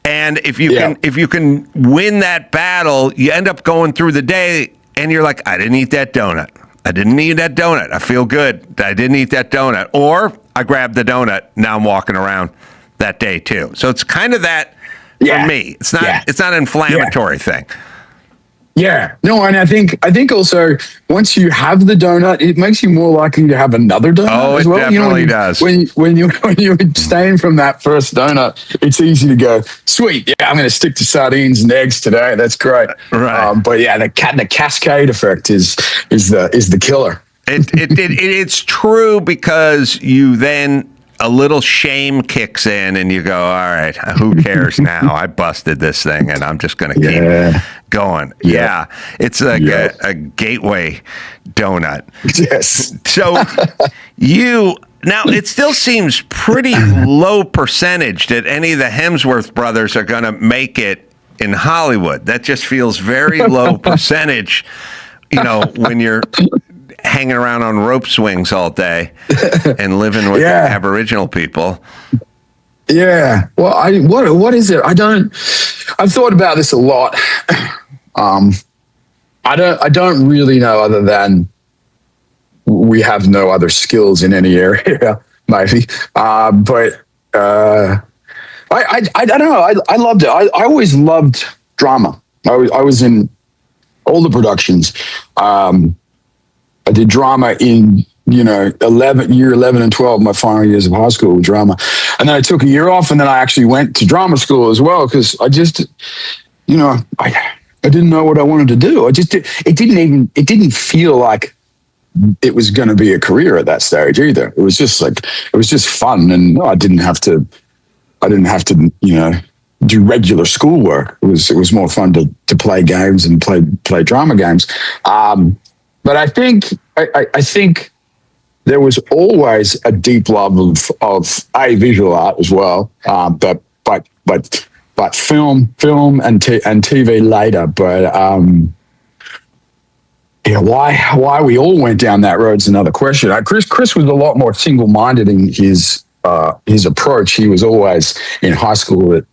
And if you can win that battle, you end up going through the day and you're like, I didn't eat that donut. I didn't eat that donut. I feel good. I didn't eat that donut. Or I grabbed the donut. Now I'm walking around that day too. So it's kind of that for me. It's not an inflammatory thing. Yeah. No, and I think also once you have the donut, it makes you more likely to have another donut as well. Definitely does. When you abstain from that first donut, it's easy to go, sweet, I'm going to stick to sardines and eggs today. That's great. Right. But the cascade effect is the killer. It's true because you then a little shame kicks in and you go, all right, who cares now? I busted this thing and I'm just going to keep going. Yeah. It's like a gateway donut. Yes. So now it still seems pretty low percentage that any of the Hemsworth brothers are going to make it in Hollywood. That just feels very low percentage, when you're hanging around on rope swings all day and living with Aboriginal people. Yeah. Well, what is it? I've thought about this a lot. I don't really know other than we have no other skills in any area, maybe. But I don't know. I loved it. I always loved drama. I was in all the productions. I did drama in, 11 and 12, my final years of high school with drama. And then I took a year off and then I actually went to drama school as well because I just, I didn't know what I wanted to do. It didn't feel like it was going to be a career at that stage either. It was just fun and I didn't have to, do regular schoolwork. It was more fun to play games and play drama games. But I think there was always a deep love of visual art as well, but film and TV later. But why we all went down that road is another question. Chris was a lot more single-minded in his approach. He was always in high school that,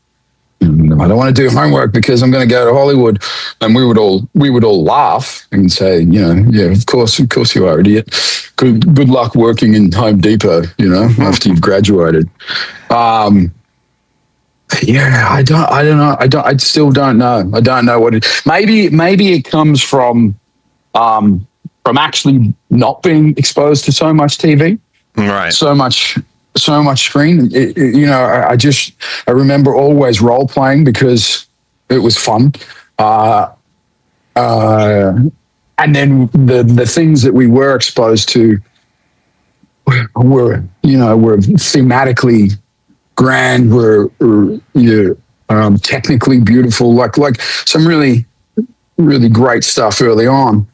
I don't want to do homework because I'm going to go to Hollywood, and we would all laugh and say, of course you are, idiot. Good luck working in Home Depot, after you've graduated. I don't know. I still don't know. I don't know what it. Maybe it comes from actually not being exposed to so much TV, right? So much screen. I remember always role playing because it was fun. And then the things that we were exposed to were thematically grand, were technically beautiful, like some really, really great stuff early on.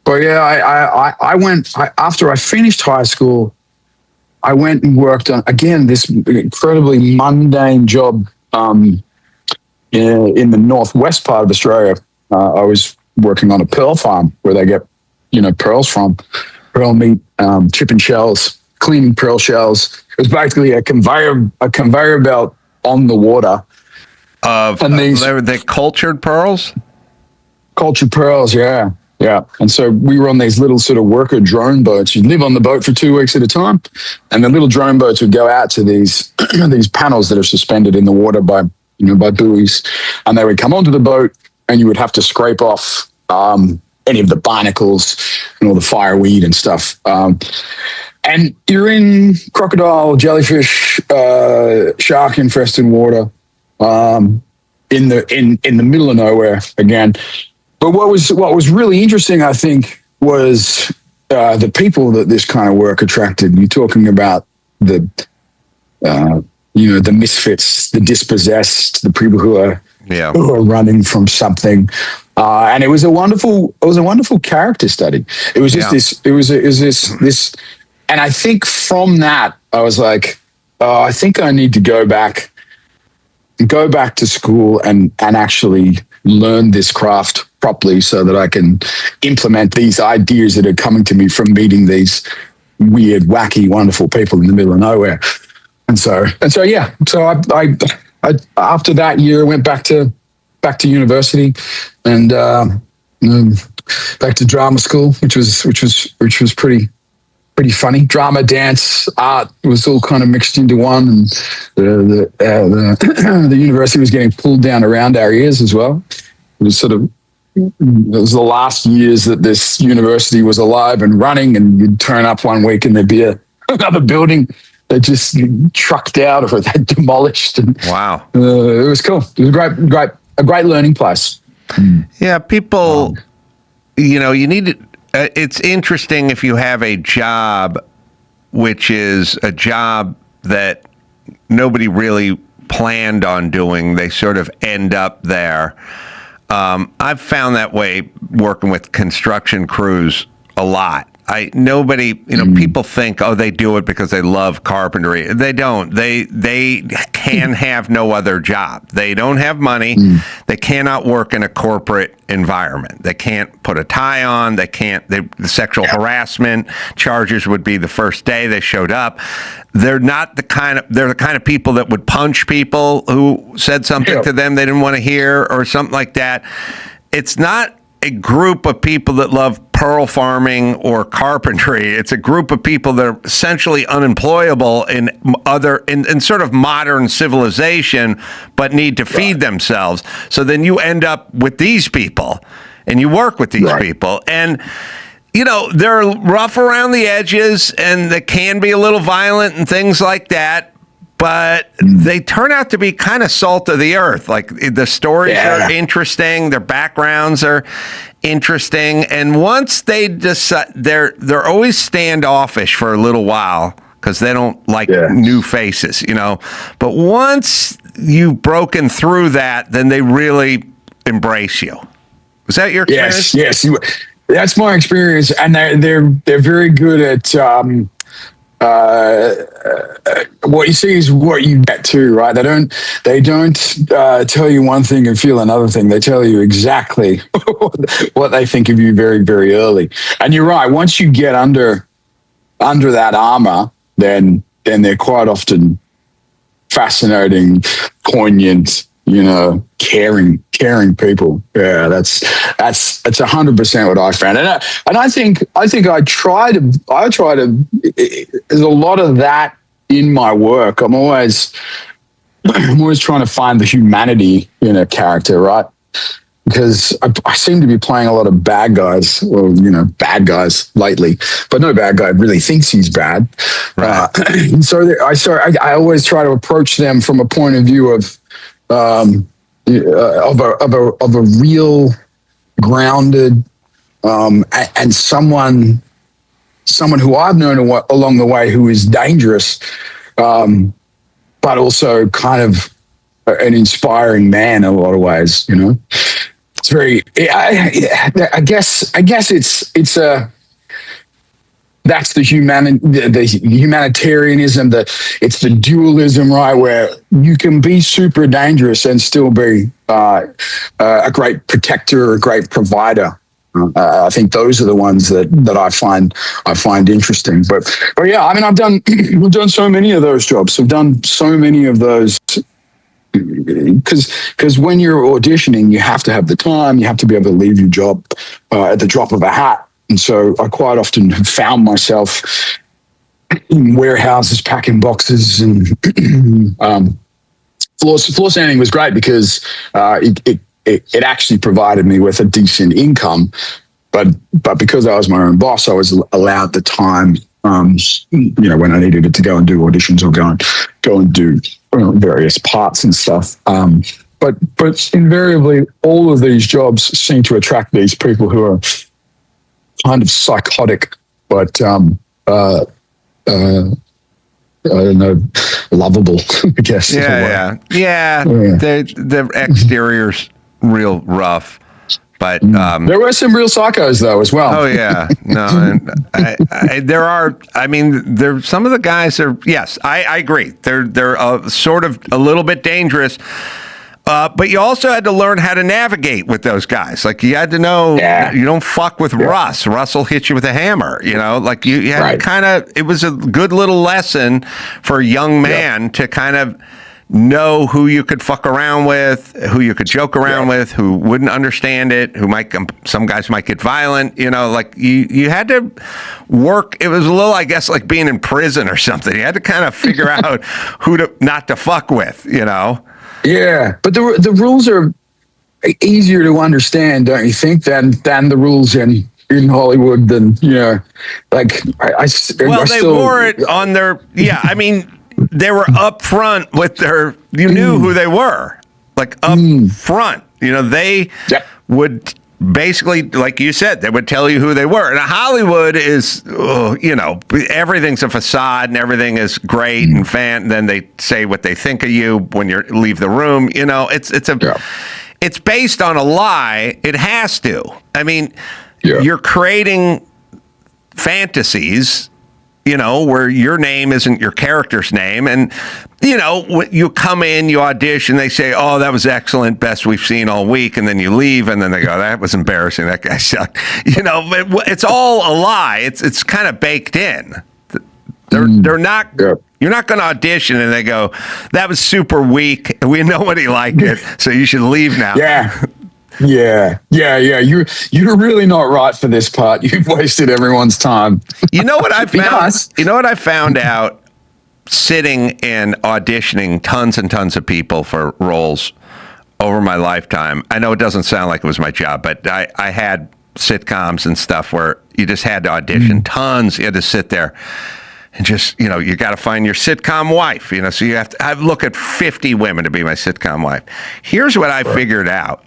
But But yeah, I went after I finished high school. I went and worked on again this incredibly mundane job in the northwest part of Australia. I was working on a pearl farm where they get pearls from, pearl meat, chipping shells, cleaning pearl shells. It was basically a conveyor belt on the water. And they cultured pearls? Cultured pearls, yeah. Yeah. And so we were on these little sort of worker drone boats. You'd live on the boat for 2 weeks at a time. And the little drone boats would go out to these these panels that are suspended in the water by buoys. And they would come onto the boat and you would have to scrape off any of the barnacles and all the fireweed and stuff. And you're in crocodile, jellyfish, shark infested water in the middle of nowhere again. But what was really interesting, I think, was the people that this kind of work attracted. You're talking about the misfits, the dispossessed, the people who are running from something, and it was a wonderful character study. It was just this, and I think from that I was like, I think I need to go back to school and actually learn this craft properly so that I can implement these ideas that are coming to me from meeting these weird, wacky, wonderful people in the middle of nowhere. And so yeah. So I after that year, I went back to university and back to drama school, which was pretty funny. Drama, dance, art was all kind of mixed into one, and the university was getting pulled down around our ears as well. It was the last years that this university was alive and running, and you'd turn up one week and there'd be another building that just trucked out or they'd demolished. And, wow. It was cool. It was a great learning place. Yeah, people, you need to, it's interesting if you have a job which is a job that nobody really planned on doing. They sort of end up there. I've found that way working with construction crews a lot. People think, they do it because they love carpentry. They don't. They can have no other job. They don't have money. They cannot work in a corporate environment. They can't put a tie on. The sexual harassment charges would be the first day they showed up. They're the kind of people that would punch people who said something to them they didn't want to hear or something like that. It's not a group of people that love pearl farming or carpentry. It's a group of people that are essentially unemployable in sort of modern civilization, but need to feed themselves. So then you end up with these people and you work with these people, and they're rough around the edges and they can be a little violent and things like that, but they turn out to be kind of salt of the earth. Like the stories are interesting, their backgrounds are interesting, and once they decide, they're always standoffish for a little while because they don't like new faces, But once you've broken through that, then they really embrace you. Was that your experience? Yes. That's my experience, and they're very good at what you see is what you get too, right? They don't tell you one thing and feel another thing. They tell you exactly what they think of you very, very early. And you're right. Once you get under that armor, then they're quite often fascinating, poignant, caring people. Yeah, that's 100% what I found. And I think I try to. There's a lot of that in my work. I'm always trying to find the humanity in a character, right? Because I seem to be playing a lot of bad guys, bad guys lately, but no bad guy really thinks he's bad. Right. I always try to approach them from a point of view of a real, grounded, and someone who I've known along the way who is dangerous, but also kind of an inspiring man in a lot of ways, It's very. I guess it's a. That's the humanitarianism. It's the dualism, right? Where you can be super dangerous and still be a great protector, a great provider. I think those are the ones that I find interesting. But yeah, I mean, we've done so many of those jobs. I've done so many of those. Because when you're auditioning, you have to have the time. You have to be able to leave your job at the drop of a hat. And so I quite often have found myself in warehouses packing boxes, and floor sanding was great because it actually provided me with a decent income. But because I was my own boss, I was allowed the time. When I needed it to go and do auditions or go and do various parts and stuff. But invariably, all of these jobs seem to attract these people who are kind of psychotic, but I don't know, lovable, I guess. Yeah. The exterior's real rough. But there were some real psychos though as well. Oh yeah, no, and there are. I mean, some of the guys are. Yes, I agree. They're sort of a little bit dangerous. But you also had to learn how to navigate with those guys. Like you had to know you don't fuck with Russ. Russ will hit you with a hammer. Like you had to kind of. It was a good little lesson for a young man to kind of know who you could fuck around with, who you could joke around with, who wouldn't understand it, some guys might get violent, like you had to work. It was a little, I guess, like being in prison or something. You had to kind of figure out who not to fuck with, Yeah, but the rules are easier to understand, don't you think, than the rules in Hollywood? They wore it on their, I mean, they were up front with you knew who they were, like up front. They would basically, like you said, they would tell you who they were. And Hollywood is, everything's a facade and everything is great and then they say what they think of you when you leave the room. It's based on a lie. It has to. I mean, you're creating fantasies, where your name isn't your character's name. And, you come in, you audition, they say, oh, that was excellent, best we've seen all week. And then you leave and then they go, that was embarrassing. That guy sucked. It's all a lie. It's kind of baked in. They're not, you're not going to audition and they go, that was super weak. We know what he liked it. So you should leave now. Yeah. You're really not right for this part. You've wasted everyone's time. You know what I found? You know what I found out sitting and auditioning tons and tons of people for roles over my lifetime. I know it doesn't sound like it was my job, but I had sitcoms and stuff where you just had to audition tons. You had to sit there and just, you got to find your sitcom wife, so you have to, I look at 50 women to be my sitcom wife. Here's what I figured out.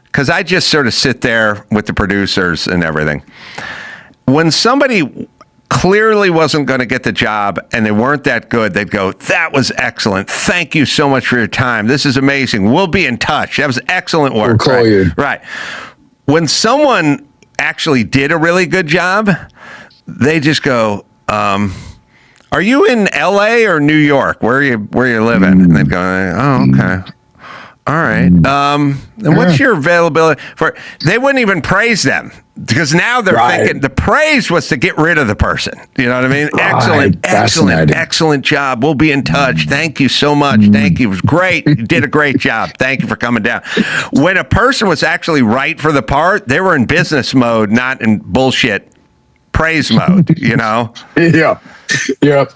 Because I just sort of sit there with the producers and everything. When somebody clearly wasn't going to get the job and they weren't that good, they'd go, that was excellent. Thank you so much for your time. This is amazing. We'll be in touch. That was excellent work. We'll call you. Right. When someone actually did a really good job, they just go, are you in LA or New York? Where are you living? And they'd go, oh, okay. All right. And what's your availability for? They wouldn't even praise them because now they're thinking the praise was to get rid of the person. You know what I mean? Excellent job. We'll be in touch. Thank you so much. Thank you. It was great. You did a great job. Thank you for coming down. When a person was actually right for the part, they were in business mode, not in bullshit praise mode, Yeah.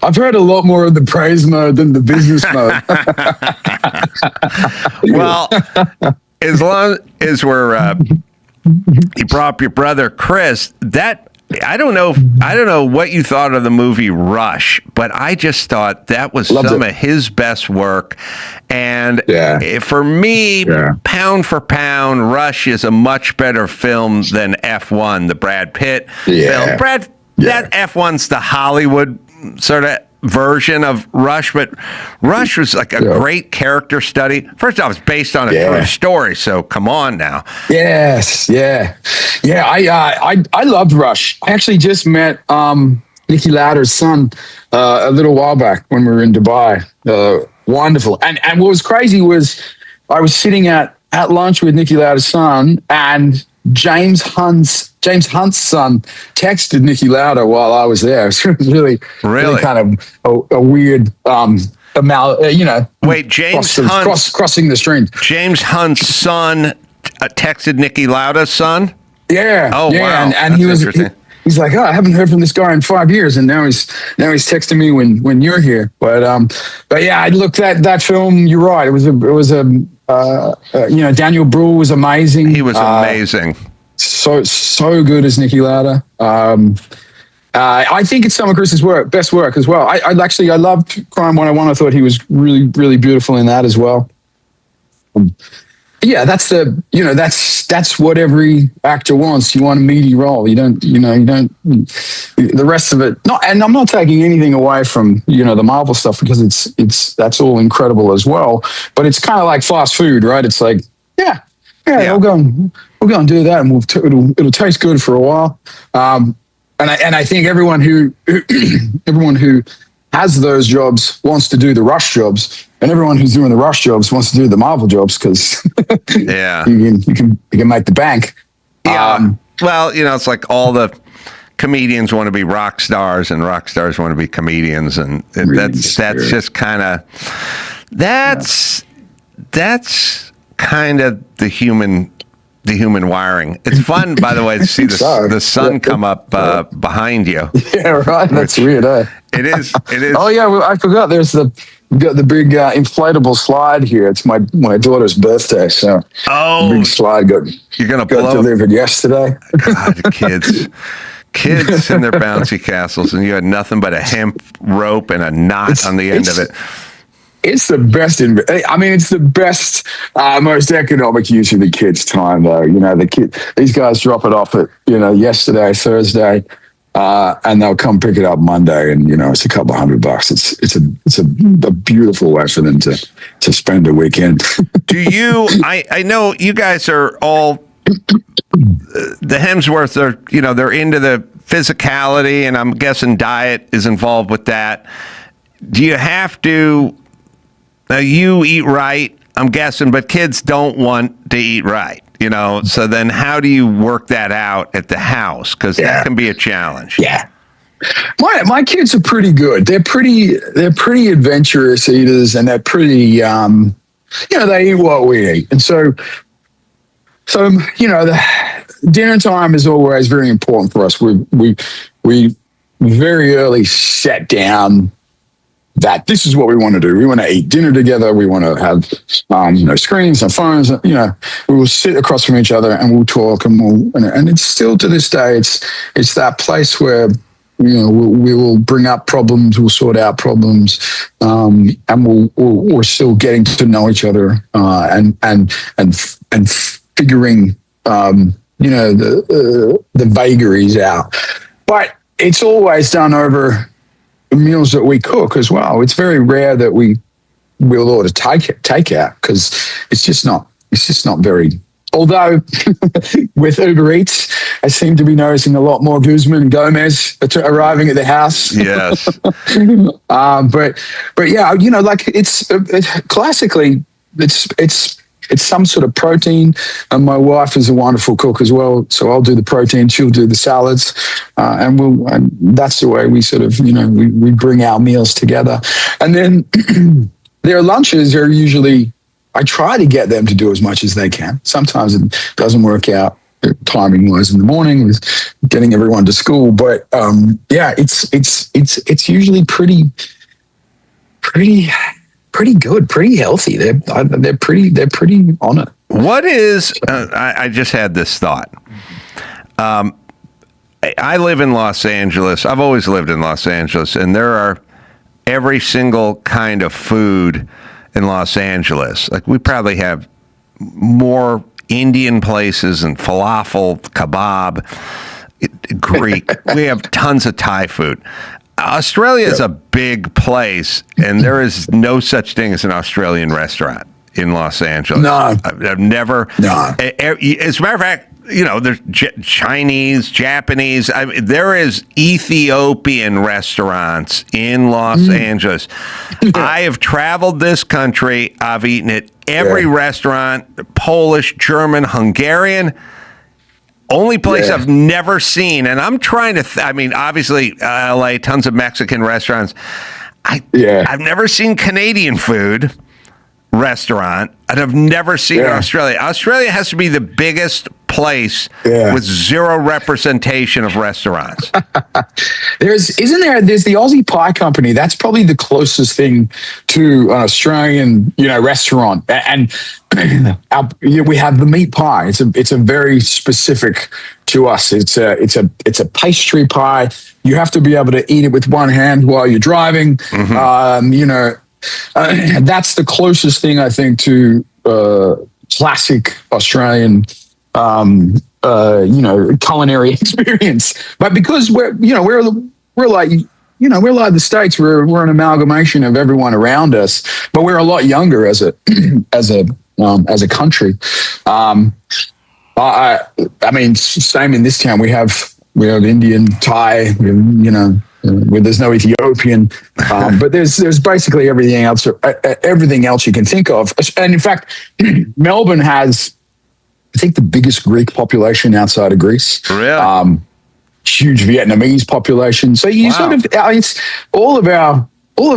I've heard a lot more of the praise mode than the business mode. Well, as long as you brought up your brother Chris, I don't know what you thought of the movie Rush, but I just thought that was some of his best work. And for me, pound for pound, Rush is a much better film than F1, the Brad Pitt film. That F1's the Hollywood sort of version of Rush, but Rush was like a great character study. First off, it's based on a true story, so come on now. Yes, yeah. I loved Rush. I actually just met Nicky Lauder's son a little while back when we were in Dubai. Wonderful. And what was crazy was I was sitting at lunch with Nicky Lauder's son, and James Hunt's son texted Nicky Lauder while I was there. It was really kind of a weird Wait, James Hunt's crossing the stream. James Hunt's son texted Nicky Lauder's son? Yeah. Oh, yeah. wow. And he was he's like, oh, I haven't heard from this guy in 5 years, and now he's texting me when you're here. But yeah, I looked at that film. You're right. It was a Daniel Bruhl was amazing. He was amazing. So good as Nicky Lauder. I think it's some of Chris's best work as well. I loved Crime 101. I thought he was really, really beautiful in that as well. Yeah, that's what every actor wants. You want a meaty role. You don't the rest of it. Not, and I'm not taking anything away from the Marvel stuff, because that's all incredible as well. But it's kind of like fast food, right? It's like we'll go and do that, and it'll taste good for a while. And I think everyone who has those jobs wants to do the Rush jobs, and everyone who's doing the Rush jobs wants to do the Marvel jobs, because you can make the bank. Well, it's like all the comedians want to be rock stars, and rock stars want to be comedians, and that's just kind of that's kind of the human wiring. It's fun, by the way, to see the sun come up behind you. Yeah, right. That's weird, eh? It is. Oh yeah, I forgot. We've got the big inflatable slide here. It's my daughter's birthday, so the big slide got delivered yesterday. God, kids in their bouncy castles, and you had nothing but a hemp rope and a knot on the end of it. It's the best. It's the best, most economic use of the kids' time, though. These guys drop it off at yesterday, Thursday, and they'll come pick it up Monday, and it's a couple $100. It's a beautiful way for them to spend a weekend. Do you? I know you guys are all the Hemsworths are. They're into the physicality, and I'm guessing diet is involved with that. Do you have to? Now, you eat right, I'm guessing, but kids don't want to eat right, So then how do you work that out at the house? Because that can be a challenge. Yeah. My kids are pretty good. They're pretty adventurous eaters, and they're pretty, they eat what we eat. And so the dinner time is always very important for us. We very early set down that this is what we want to do. We want to eat dinner together. We want to have, screens and phones. We will sit across from each other and we'll talk, and it's still to this day. It's that place where we will bring up problems, we'll sort out problems, and we're still getting to know each other and figuring the vagaries out. But it's always done over meals that we cook as well. It's very rare that we'll order takeout, because it's just not very. Although with Uber Eats, I seem to be noticing a lot more Guzman and Gomez arriving at the house. Yes. but yeah, it's classically it's some sort of protein, and my wife is a wonderful cook as well. So I'll do the protein, she'll do the salads, and that's the way we sort of, we bring our meals together. And then their lunches are usually, I try to get them to do as much as they can. Sometimes it doesn't work out timing wise in the morning with getting everyone to school, but it's usually pretty good, pretty healthy. They're pretty on it. What is? I just had this thought. I live in Los Angeles. I've always lived in Los Angeles, and there are every single kind of food in Los Angeles. Like, we probably have more Indian places and falafel, kebab, Greek. We have tons of Thai food. Australia is a big place, and there is no such thing as an Australian restaurant in Los Angeles. No. I've never. No. As a matter of fact, there's Chinese, Japanese. There is Ethiopian restaurants in Los Angeles. I have traveled this country. I've eaten at every restaurant, Polish, German, Hungarian. Only place I've never seen, and I'm trying to. Obviously, LA, tons of Mexican restaurants. I've never seen Canadian food restaurant, and I've never seen Australia. Australia has to be the biggest place with zero representation of restaurants. There's the Aussie Pie Company. That's probably the closest thing to an Australian, restaurant. And we have the meat pie. It's a very specific to us. It's a pastry pie. You have to be able to eat it with one hand while you're driving. That's the closest thing I think to classic Australian culinary experience. But because we're like the States, we're an amalgamation of everyone around us, but we're a lot younger as a country. Same in this town. We have Indian, Thai, where there's no Ethiopian, but there's basically everything else you can think of. And in fact, Melbourne has, I think, the biggest Greek population outside of Greece. Really? Huge Vietnamese population. So you it's all of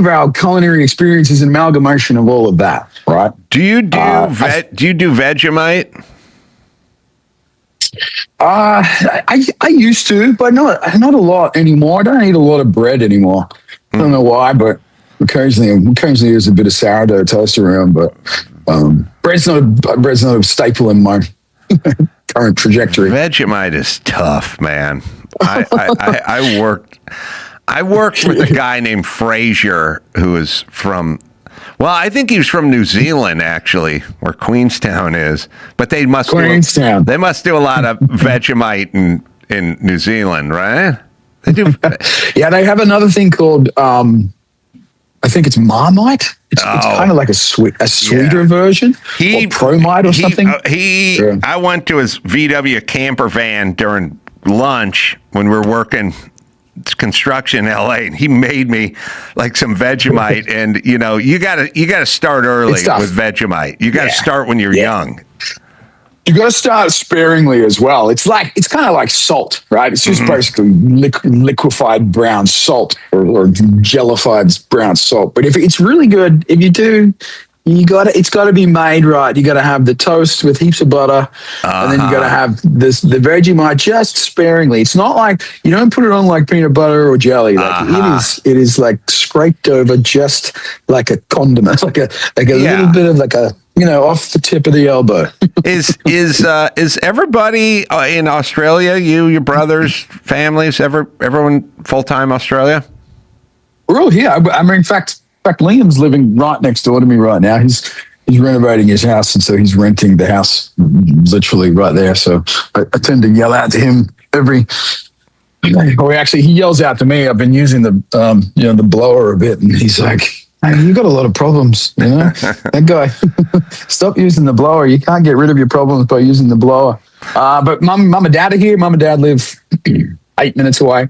our culinary experience is an amalgamation of all of that, right? Do you do Vegemite? I used to, but not a lot anymore. I don't eat a lot of bread anymore. I don't know why, but occasionally there's a bit of sourdough toast around. But bread's not a staple in my current trajectory. Vegemite is tough, man. I worked with a guy named Frazier who is from. Well, I think he was from New Zealand, actually, where Queenstown is. But they must do a lot of Vegemite in New Zealand, right? They do. Yeah, they have another thing called I think it's Marmite. It's kind of like a sweeter version, or Promite or something. I went to his VW camper van during lunch when we were working construction in LA, and he made me like some Vegemite. And you gotta start early with Vegemite. You gotta start when you're young. You got to start sparingly as well. It's kind of like salt, right? It's just basically liquefied brown salt or jellified brown salt. But if it's really good, if you do, it's got to be made right. You got to have the toast with heaps of butter, and then you got to have the Vegemite just sparingly. It's not like you don't put it on like peanut butter or jelly. Like it is like scraped over just like a condiment, like a little bit of like a off the tip of the elbow. Is everybody in Australia? Your brothers, families, everyone full time Australia? We're all here. In fact, Liam's living right next door to me right now. He's renovating his house, and so he's renting the house literally right there. So I tend to yell out to him he yells out to me. I've been using the blower a bit, and he's like, "Hey, you got a lot of problems, that guy. Stop using the blower. You can't get rid of your problems by using the blower." But mum and dad are here. Mum and dad live 8 minutes away.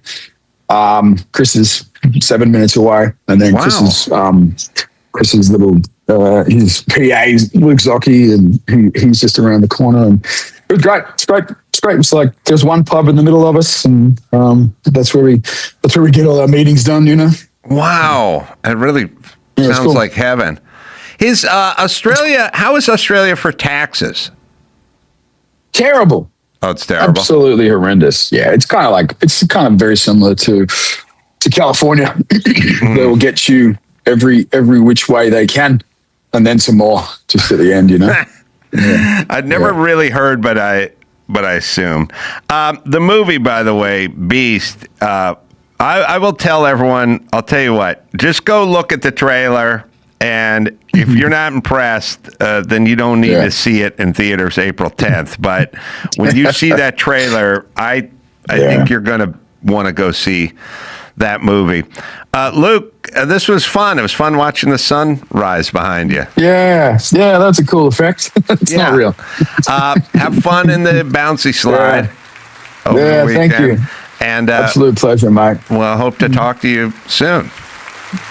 Chris is 7 minutes away, and then Chris's little his PA is Luke Zocchi, and he's just around the corner. And it was great. It's great. It's like there's one pub in the middle of us, and that's where we get all our meetings done. Wow, it really sounds like heaven. Is Australia? How is Australia for taxes? Terrible. Oh, it's terrible. Absolutely horrendous. Yeah, it's kind of very similar to California. They will get you every which way they can, and then some more just at the end. Yeah. I'd never really heard, but I assume the movie, by the way, Beast. I will tell everyone. I'll tell you what. Just go look at the trailer. And if you're not impressed, then you don't need to see it in theaters April 10th. But when you see that trailer, I think you're going to want to go see that movie. Luke, this was fun. It was fun watching the sun rise behind you. Yeah, that's a cool effect. It's not real. Have fun in the bouncy slide. Yeah, thank you. And absolute pleasure, Mike. Well, I hope to talk to you soon.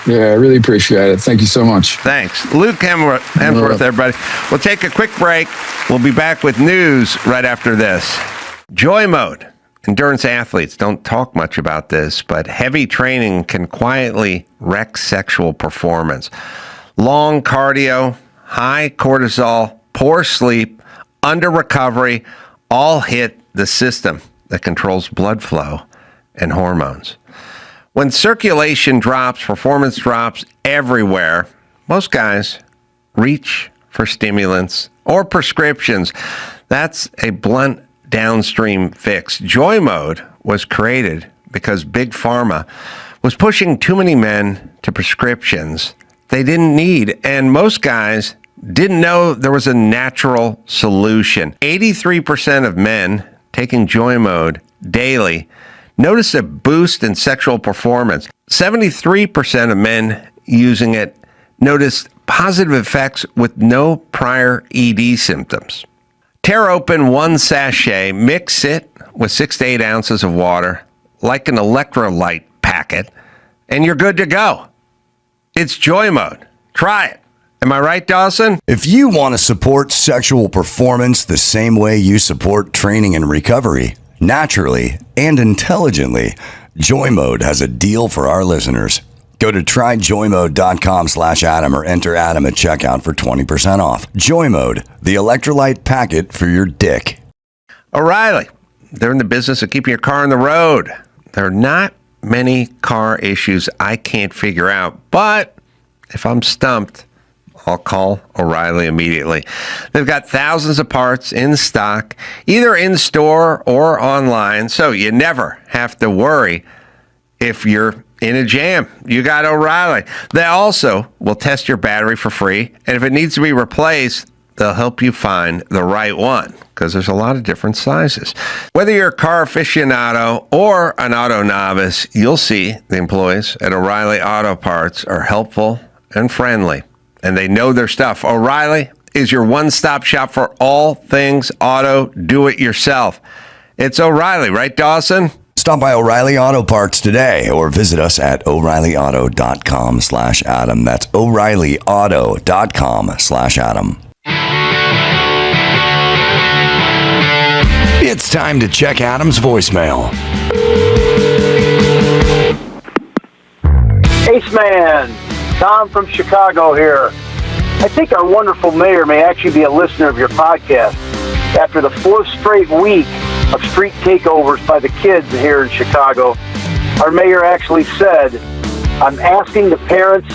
Yeah, I really appreciate it. Thank you so much. Thanks. Luke Hemsworth, everybody. We'll take a quick break. We'll be back with news right after this. Joy mode. Endurance athletes don't talk much about this, but heavy training can quietly wreck sexual performance. Long cardio, high cortisol, poor sleep, under recovery, all hit the system that controls blood flow and hormones. When circulation drops, performance drops everywhere, most guys reach for stimulants or prescriptions. That's a blunt downstream fix. Joy mode was created because Big Pharma was pushing too many men to prescriptions they didn't need, and most guys didn't know there was a natural solution. 83% of men taking Joy mode daily noticed a boost in sexual performance. 73% of men using it noticed positive effects with no prior ED symptoms. Tear open one sachet, mix it with 6 to 8 ounces of water, like an electrolyte packet, and you're good to go. It's Joy mode. Try it. Am I right, Dawson? If you want to support sexual performance the same way you support training and recovery, naturally and intelligently, Joy Mode has a deal for our listeners. Go to tryjoymode.com/Adam or enter Adam at checkout for 20% off. Joy Mode, the electrolyte packet for your dick. O'Reilly, they're in the business of keeping your car on the road. There are not many car issues I can't figure out, but if I'm stumped, I'll call O'Reilly immediately. They've got thousands of parts in stock, either in store or online, so you never have to worry if you're in a jam. You got O'Reilly. They also will test your battery for free, and if it needs to be replaced, they'll help you find the right one, because there's a lot of different sizes. Whether you're a car aficionado or an auto novice, you'll see the employees at O'Reilly Auto Parts are helpful and friendly, and they know their stuff. O'Reilly is your one-stop shop for all things auto do-it-yourself. It's O'Reilly, right, Dawson? Stop by O'Reilly Auto Parts today or visit us at O'ReillyAuto.com/Adam. That's O'ReillyAuto.com/Adam. It's time to check Adam's voicemail. Ace Man, Tom from Chicago here. I think our wonderful mayor may actually be a listener of your podcast. After the 4th straight week of street takeovers by the kids here in Chicago, our mayor actually said, I'm asking the parents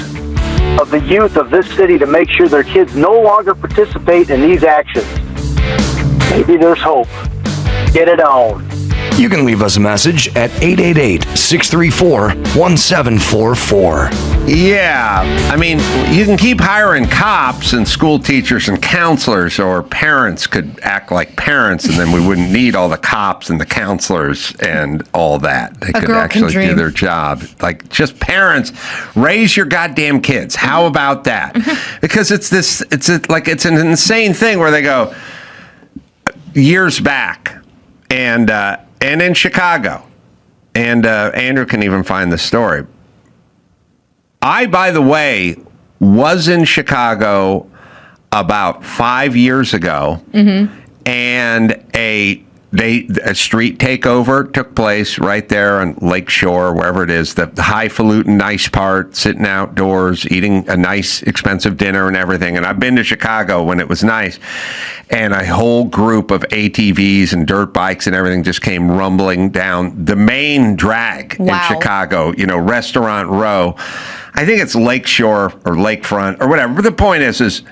of the youth of this city to make sure their kids no longer participate in these actions. Maybe there's hope. Get it on. You can leave us a message at 888-634-1744. Yeah, I mean, you can keep hiring cops and school teachers and counselors, or parents could act like parents, and then we wouldn't need all the cops and the counselors and all that. They could actually do their job. Like, just parents, raise your goddamn kids. How about that? Because it's an insane thing where they go years back, and in Chicago, and Andrew can even find the story. I, by the way, was in Chicago about 5 years ago, and a street takeover took place right there on Lake Shore, wherever it is, the highfalutin nice part, sitting outdoors, eating a nice expensive dinner and everything. And I've been to Chicago when it was nice, and a whole group of ATVs and dirt bikes and everything just came rumbling down the main drag in Chicago, Restaurant Row. I think it's Lake Shore or Lakefront or whatever. But the point is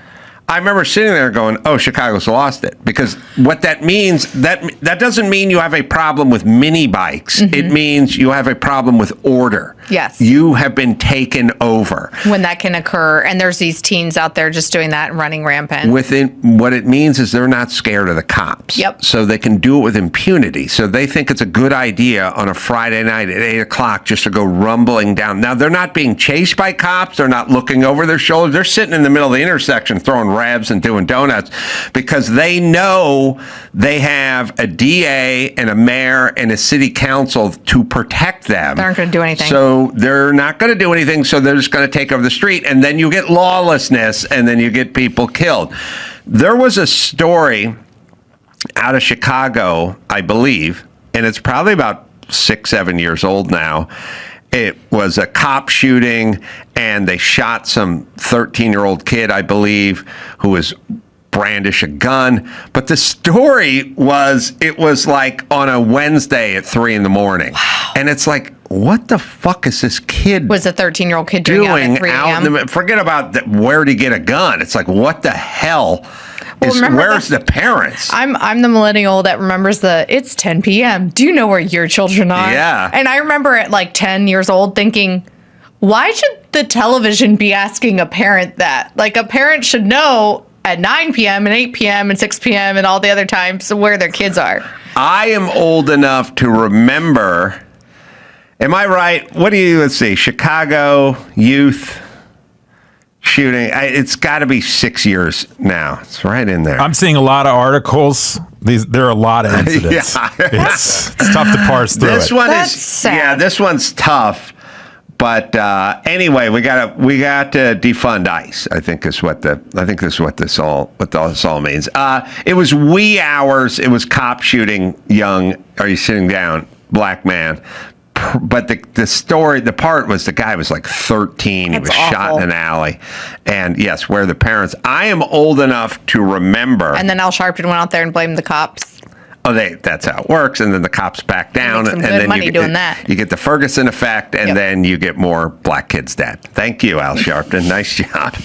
I remember sitting there going, oh, Chicago's lost it. Because what that means, that doesn't mean you have a problem with mini bikes. It means you have a problem with order. Yes. You have been taken over. When that can occur, and there's these teens out there just doing that and running rampant. What it means is they're not scared of the cops. Yep. So they can do it with impunity. So they think it's a good idea on a Friday night at 8 o'clock just to go rumbling down. Now, they're not being chased by cops. They're not looking over their shoulders. They're sitting in the middle of the intersection throwing rabs and doing donuts because they know they have a DA and a mayor and a city council to protect them. They aren't going to do anything. So they're not going to do anything. So they're just going to take over the street. And then you get lawlessness and then you get people killed. There was a story out of Chicago, I believe, and it's probably about 6-7 years old now. It was a cop shooting, and they shot some 13-year-old kid, I believe, who was brandish a gun. But the story was, it was like on a Wednesday at 3 a.m. Wow. And it's like, what the fuck is this kid was a 13-year-old kid doing out at 3 a.m.? Forget about where to get a gun. It's like, what the hell? Where's the parents? I'm the millennial that remembers it's 10 p.m. Do you know where your children are? Yeah. And I remember at like 10 years old thinking, why should the television be asking a parent that? Like, a parent should know at 9 p.m. and 8 p.m. and 6 p.m. and all the other times where their kids are. I am old enough to remember. Am I right? Let's see, Chicago youth shooting. It's got to be 6 years now. It's right in there. I'm seeing a lot of articles. There are a lot of incidents. Yeah. It's tough to parse through That's sad. Yeah, this one's tough. But anyway, we got to defund ICE. I think this is what this all means. It was wee hours. It was cop shooting young. Are you sitting down? Black man. But the part was the guy was like 13. He was shot in an alley. And yes, where the parents. I am old enough to remember. And then Al Sharpton went out there and blamed the cops. Oh, that's how it works. And then the cops back down. And then money doing that. You get the Ferguson effect, and then you get more black kids dead. Thank you, Al Sharpton. Nice job.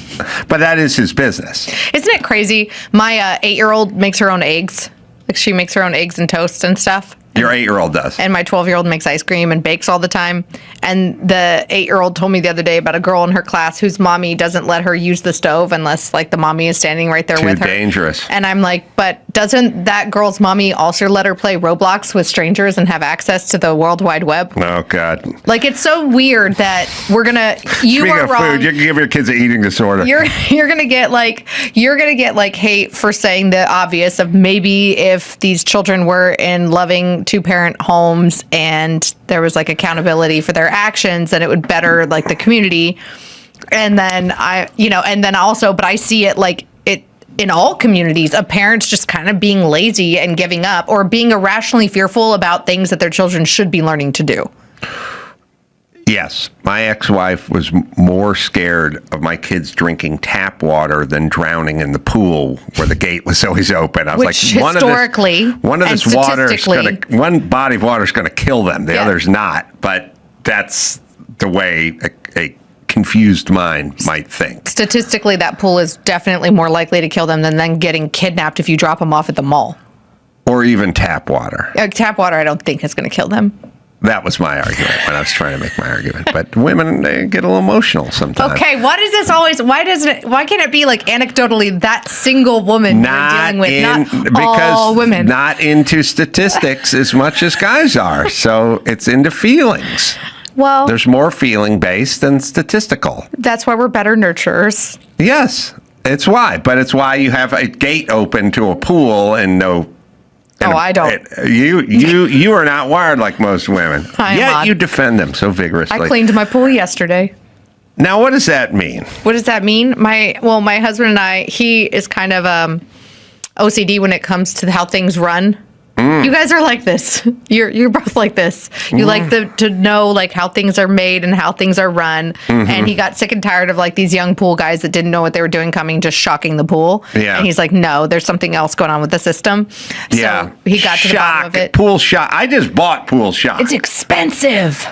But that is his business. Isn't it crazy? My 8-year-old makes her own eggs. Like, she makes her own eggs and toast and stuff. Your 8-year-old does. And my 12-year-old makes ice cream and bakes all the time. And the 8-year-old told me the other day about a girl in her class whose mommy doesn't let her use the stove unless, like, the mommy is standing right there with her. Too dangerous. And I'm like, but doesn't that girl's mommy also let her play Roblox with strangers and have access to the World Wide Web? Oh, God. Like, it's so weird that we're going to... Speaking of food, you can give your kids an eating disorder. You're going to get, like, hate for saying the obvious of maybe if these children were in loving two-parent homes and there was like accountability for their actions, and it would better like the community. And then but I see it like it in all communities of parents just kind of being lazy and giving up or being irrationally fearful about things that their children should be learning to do. Yes, my ex-wife was more scared of my kids drinking tap water than drowning in the pool where the gate was always open. I was Which like, one body of water is going to kill them. The other's not. But that's the way a confused mind might think. Statistically, that pool is definitely more likely to kill them than getting kidnapped if you drop them off at the mall. Or even tap water. Tap water, I don't think is going to kill them. That was my argument when I was trying to make my argument. But women, they get a little emotional sometimes. Okay, why can't it be like anecdotally that single woman you're dealing with, not all women? Not into statistics as much as guys are. So it's into feelings. Well, there's more feeling based than statistical. That's why we're better nurturers. Yes, it's why. But it's why you have a gate open to a pool and no. I don't. You are not wired like most women. Yet you defend them so vigorously. I cleaned my pool yesterday. Now, what does that mean? What does that mean? My husband and I, he is kind of OCD when it comes to how things run. You guys are like this. You're both like this. You like to know like how things are made and how things are run. And he got sick and tired of like these young pool guys that didn't know what they were doing coming, just shocking the pool. Yeah. And he's like, no, there's something else going on with the system. So he got to the bottom of it. Pool shot. I just bought pool shot. It's expensive.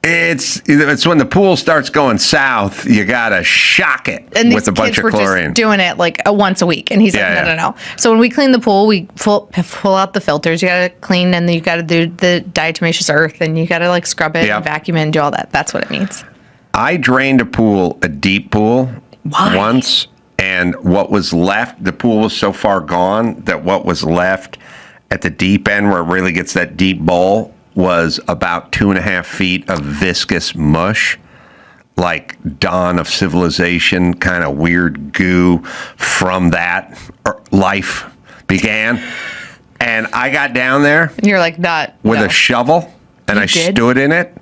It's when the pool starts going south, you gotta shock it And these with a bunch kids of were chlorine. just doing it like once a week, and he's Yeah, like, yeah. no. So when we clean the pool, we pull out the filters. You gotta clean, and then you gotta do the diatomaceous earth, and you gotta like scrub it Yep. and vacuum it and do all that. That's what it needs. I drained a deep pool, once, and what was left, the pool was so far gone that what was left at the deep end, where it really gets that deep bowl, was about 2.5 feet of viscous mush, like dawn of civilization kind of weird goo from that life began. And I got down there And you're like, not with no. a shovel, and You I did? stood in it,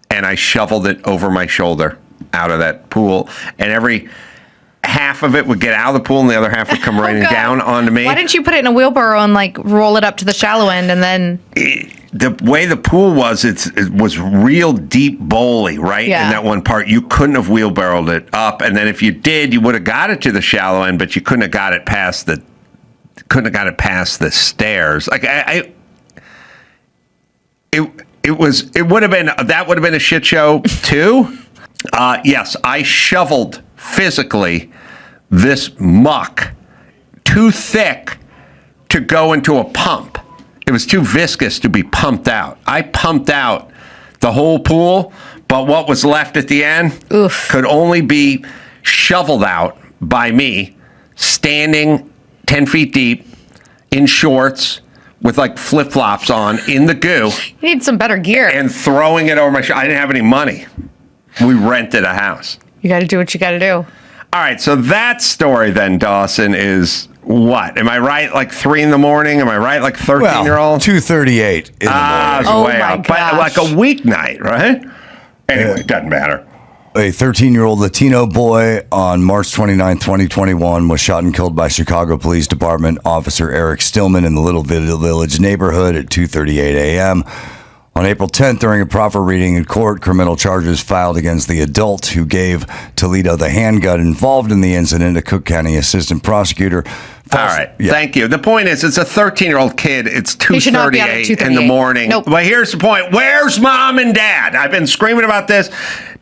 and I shoveled it over my shoulder out of that pool, and every half of it would get out of the pool and the other half would come raining God. down onto me. Why didn't you put it in a wheelbarrow and like roll it up to the shallow end and then? The way the pool was, it was real deep bowly, right? Yeah. In that one part, you couldn't have wheelbarrowed it up, and then if you did, you would have got it to the shallow end, but you couldn't have got it past the stairs. Like it would have been a shit show too. Yes, I shoveled physically this muck too thick to go into a pump. It was too viscous to be pumped out. I pumped out the whole pool, but what was left at the end could only be shoveled out by me standing 10 feet deep in shorts with like flip-flops on in the goo. You need some better gear. And throwing it over my shoulder. I didn't have any money. We rented a house. You got to do what you got to do. All right, so that story then, Dawson, is what? Am I right? Like 3 a.m? Am I right? Like 13-year-old? 2:38 in the morning. Oh way my up. But like a weeknight, right? Anyway, it doesn't matter. A 13-year-old Latino boy on March 29, 2021 was shot and killed by Chicago Police Department officer Eric Stillman in the Little Village neighborhood at 2:38 a.m. On April 10th, during a proffer reading in court, criminal charges filed against the adult who gave Toledo the handgun involved in the incident. A Cook County assistant prosecutor. All right. Thank you. The point is, it's a 13-year-old kid. It's He should not be out at 2:38 in the 2:38. morning. Nope. But here's the point. Where's mom and dad? I've been screaming about this.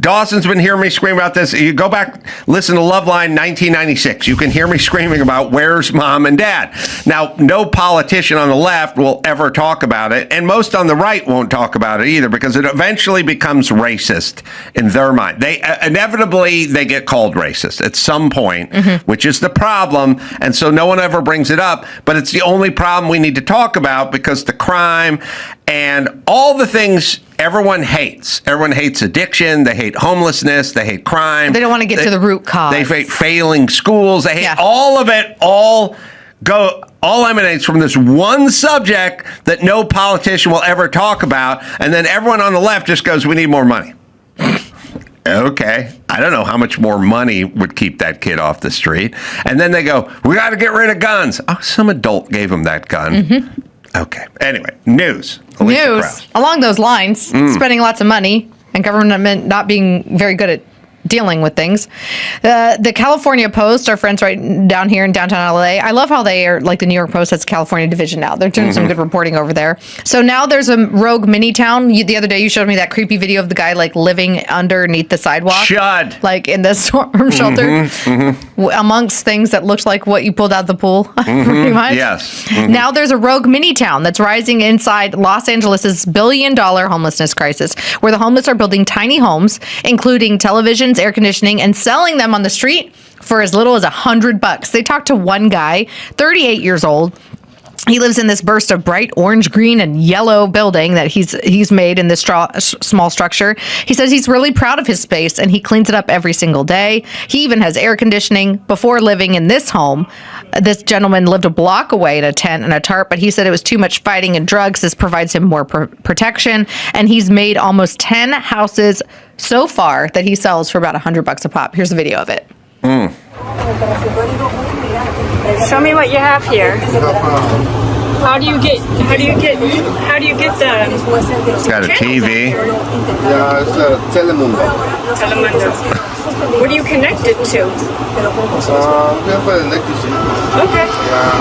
Dawson's been hearing me scream about this. You go back, listen to Loveline 1996. You can hear me screaming about where's mom and dad. Now, no politician on the left will ever talk about it, and most on the right won't talk about it either, because it eventually becomes racist in their mind. They inevitably get called racist at some point, which is the problem, and so no one ever brings it up, but it's the only problem we need to talk about, because the crime and all the things everyone hates. Everyone hates addiction. They hate homelessness. They hate crime. They don't want to get to the root cause. They hate failing schools. They hate all of it. All emanates from this one subject that no politician will ever talk about, and then everyone on the left just goes, "We need more money." Okay, I don't know how much more money would keep that kid off the street. And then they go, "We got to get rid of guns." Oh, some adult gave him that gun. Okay. Anyway, news. Alicia News Krause. along those lines, spending lots of money and government not being very good at dealing with things. The California Post, our friends right down here in downtown LA, I love how they are like the New York Post has a California division now. They're doing some good reporting over there. So now there's a rogue mini town. The other day you showed me that creepy video of the guy like living underneath the sidewalk. Shud. Like in the storm shelter. Amongst things that looked like what you pulled out of the pool. Pretty much. Yes. Now there's a rogue mini town that's rising inside Los Angeles' billion-dollar homelessness crisis, where the homeless are building tiny homes, including televisions, air conditioning, and selling them on the street for as little as $100. They talked to one guy, 38 years old. He lives in this burst of bright orange, green, and yellow building that he's made in this small structure. He says he's really proud of his space and he cleans it up every single day. He even has air conditioning. Before living in this home, this gentleman lived a block away in a tent and a tarp, but he said it was too much fighting and drugs. This provides him more protection, and he's made almost 10 houses so far that he sells for about $100 a pop. Here's the video of it. Show me what you have here. How do you get the? It's got a TV. Yeah, it's a Telemundo. What are you connected to? We have an electricity. Okay. Yeah,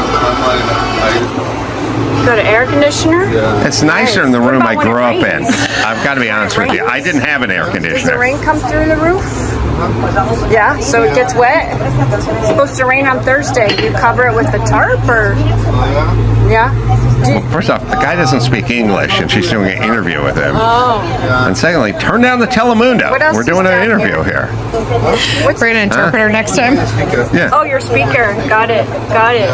Got an air conditioner? It's nicer in the What room about I when it grew up in. rains? I've got to be honest with you. I didn't have an air Does the conditioner. rain come through the roof? Yeah, so it gets wet. It's supposed to rain on Thursday. Do you cover it with a tarp or? Yeah. First off, the guy doesn't speak English, and she's doing an interview with him. Oh. And secondly, turn down the Telemundo. What else We're is doing an down interview here. We're going to interpreter next time. Yeah. Oh, your speaker. Got it. Got it.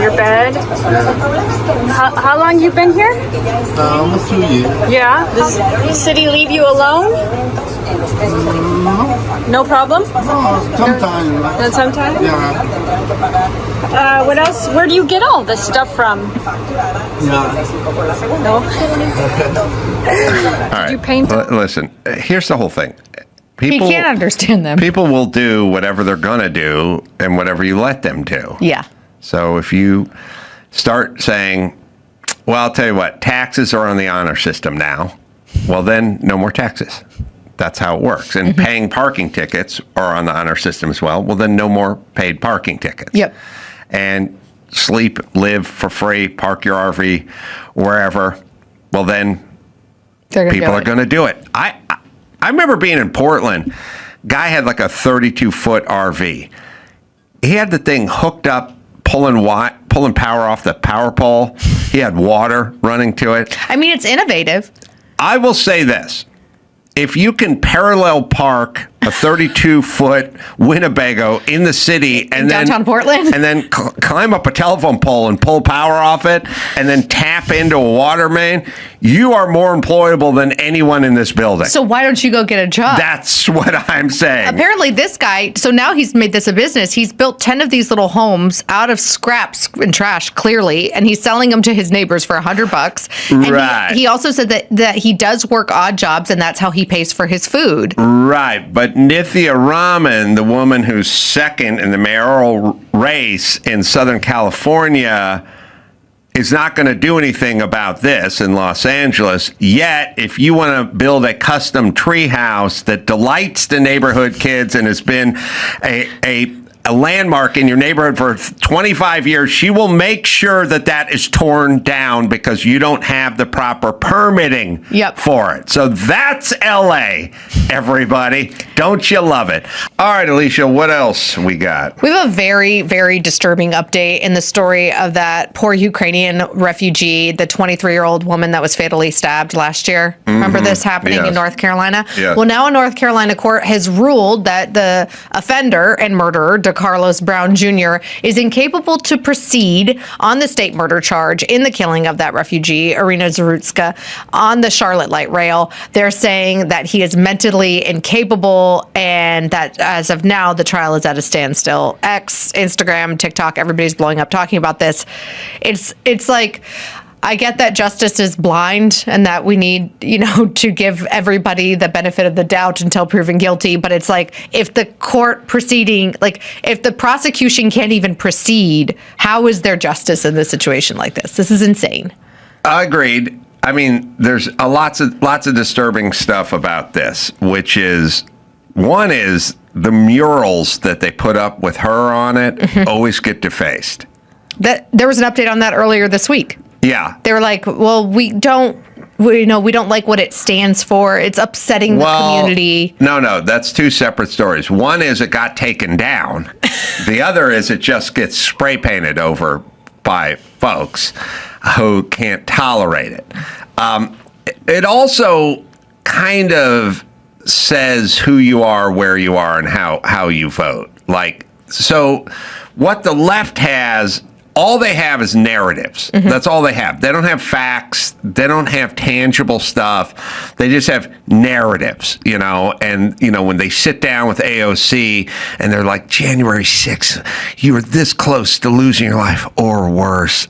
Your bed. How long you been here? Almost 2 years. Yeah. Does the city leave you alone? No problem? Sometimes. Sometimes? Yeah. What else? Where do you get all this stuff from? No? All right. you paint Listen, here's the whole thing. He can't understand them. People will do whatever they're going to do and whatever you let them do. Yeah. So if you start saying, well, I'll tell you what, taxes are on the honor system now, well, then no more taxes. That's how it works. And paying parking tickets are on the honor system as well. Well, then no more paid parking tickets. Yep. And sleep, live for free, park your RV wherever. Well, then people are going to do it. I remember being in Portland. Guy had like a 32-foot RV. He had the thing hooked up, pulling power off the power pole. He had water running to it. I mean, it's innovative. I will say this. If you can parallel park a 32-foot Winnebago in the city and downtown Portland, and then climb up a telephone pole and pull power off it and then tap into a water main, you are more employable than anyone in this building. So why don't you go get a job? That's what I'm saying. Apparently this guy, so now he's made this a business. He's built 10 of these little homes out of scraps and trash, clearly, and he's selling them to his neighbors for $100. And Right. he also said that he does work odd jobs, and that's how he pays for his food. Right, but Nithya Raman, the woman who's second in the mayoral race in Southern California, is not going to do anything about this in Los Angeles. Yet, if you want to build a custom tree house that delights the neighborhood kids and has been a landmark in your neighborhood for 25 years, she will make sure that that is torn down because you don't have the proper permitting for it. So that's LA, everybody. Don't you love it? All right, Alicia, what else we got? We have a very, very disturbing update in the story of that poor Ukrainian refugee, the 23-year-old woman that was fatally stabbed last year. Remember this happening in North Carolina? Yes. Well, now a North Carolina court has ruled that the offender and murderer, Carlos Brown Jr., is incapable to proceed on the state murder charge in the killing of that refugee, Irina Zarutska, on the Charlotte Light Rail. They're saying that he is mentally incapable and that as of now, the trial is at a standstill. X, Instagram, TikTok, everybody's blowing up talking about this. It's like, I get that justice is blind and that we need, to give everybody the benefit of the doubt until proven guilty. But it's like, if the court proceeding, if the prosecution can't even proceed, how is there justice in this situation like this? This is insane. Agreed. I mean, there's lots of disturbing stuff about this, which is, one is the murals that they put up with her on it always get defaced. There was an update on that earlier this week. Yeah. They were like, well, we don't like what it stands for. It's upsetting the community. No, that's two separate stories. One is it got taken down. The other is it just gets spray painted over by folks who can't tolerate it. It also kind of says who you are, where you are, and how you vote. So what the left has, all they have is narratives. That's all they have. They don't have facts. They don't have tangible stuff. They just have narratives, and, when they sit down with AOC and they're like, January 6th, you were this close to losing your life or worse.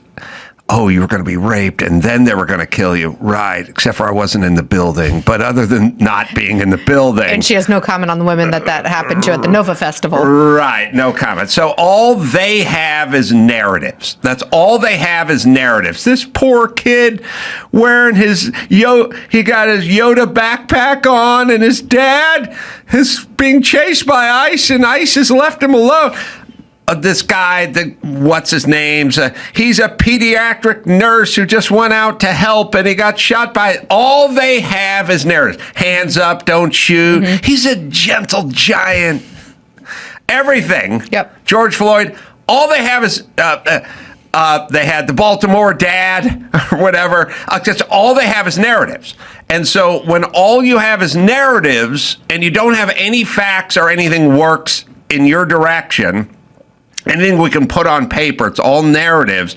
Oh, you were going to be raped and then they were going to kill you. Right. Except for I wasn't in the building. But other than not being in the building. And she has no comment on the women that happened to at the Nova Festival. Right. No comment. So all they have is narratives. That's all they have is narratives. This poor kid wearing he got his Yoda backpack on and his dad is being chased by ICE and ICE has left him alone. this guy, what's his name? He's a pediatric nurse who just went out to help and he got shot by. All they have is narratives. Hands up, don't shoot. Mm-hmm. He's a gentle giant. Everything. Yep. George Floyd. All they have is they had the Baltimore dad or whatever. Just all they have is narratives. And so when all you have is narratives and you don't have any facts or anything works in your direction, anything we can put on paper, it's all narratives.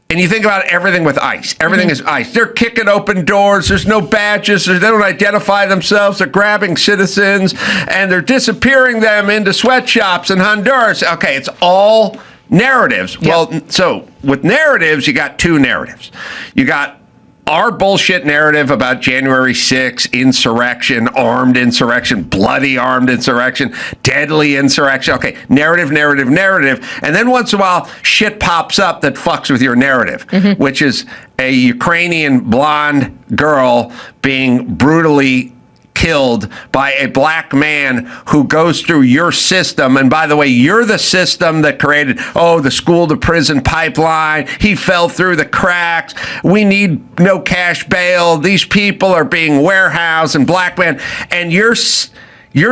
And you think about everything with ICE. Everything is ICE. They're kicking open doors. There's no badges. They don't identify themselves. They're grabbing citizens and they're disappearing them into sweatshops in Honduras. Okay, it's all narratives. Yep. Well, so with narratives, you got two narratives. You got our bullshit narrative about January 6th, insurrection, armed insurrection, bloody armed insurrection, deadly insurrection. Okay, narrative. And then once in a while, shit pops up that fucks with your narrative, which is a Ukrainian blonde girl being brutally killed by a black man who goes through your system. And by the way, you're the system that created, the school to prison pipeline. He fell through the cracks. We need no cash bail. These people are being warehoused and black men. And your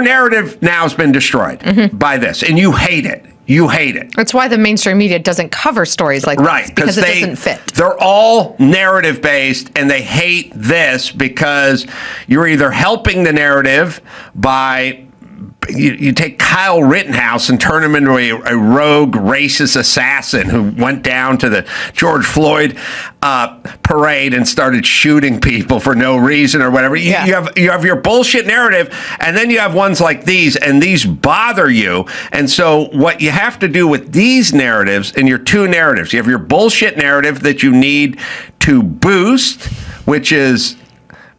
narrative now has been destroyed by this. And you hate it. You hate it. That's why the mainstream media doesn't cover stories like this, because it doesn't fit. They're all narrative based, and they hate this because you're either helping the narrative by you take Kyle Rittenhouse and turn him into a rogue racist assassin who went down to the George Floyd parade and started shooting people for no reason or whatever. You have your bullshit narrative, and then you have ones like these, and these bother you. And so what you have to do with these narratives, and your two narratives, you have your bullshit narrative that you need to boost, which is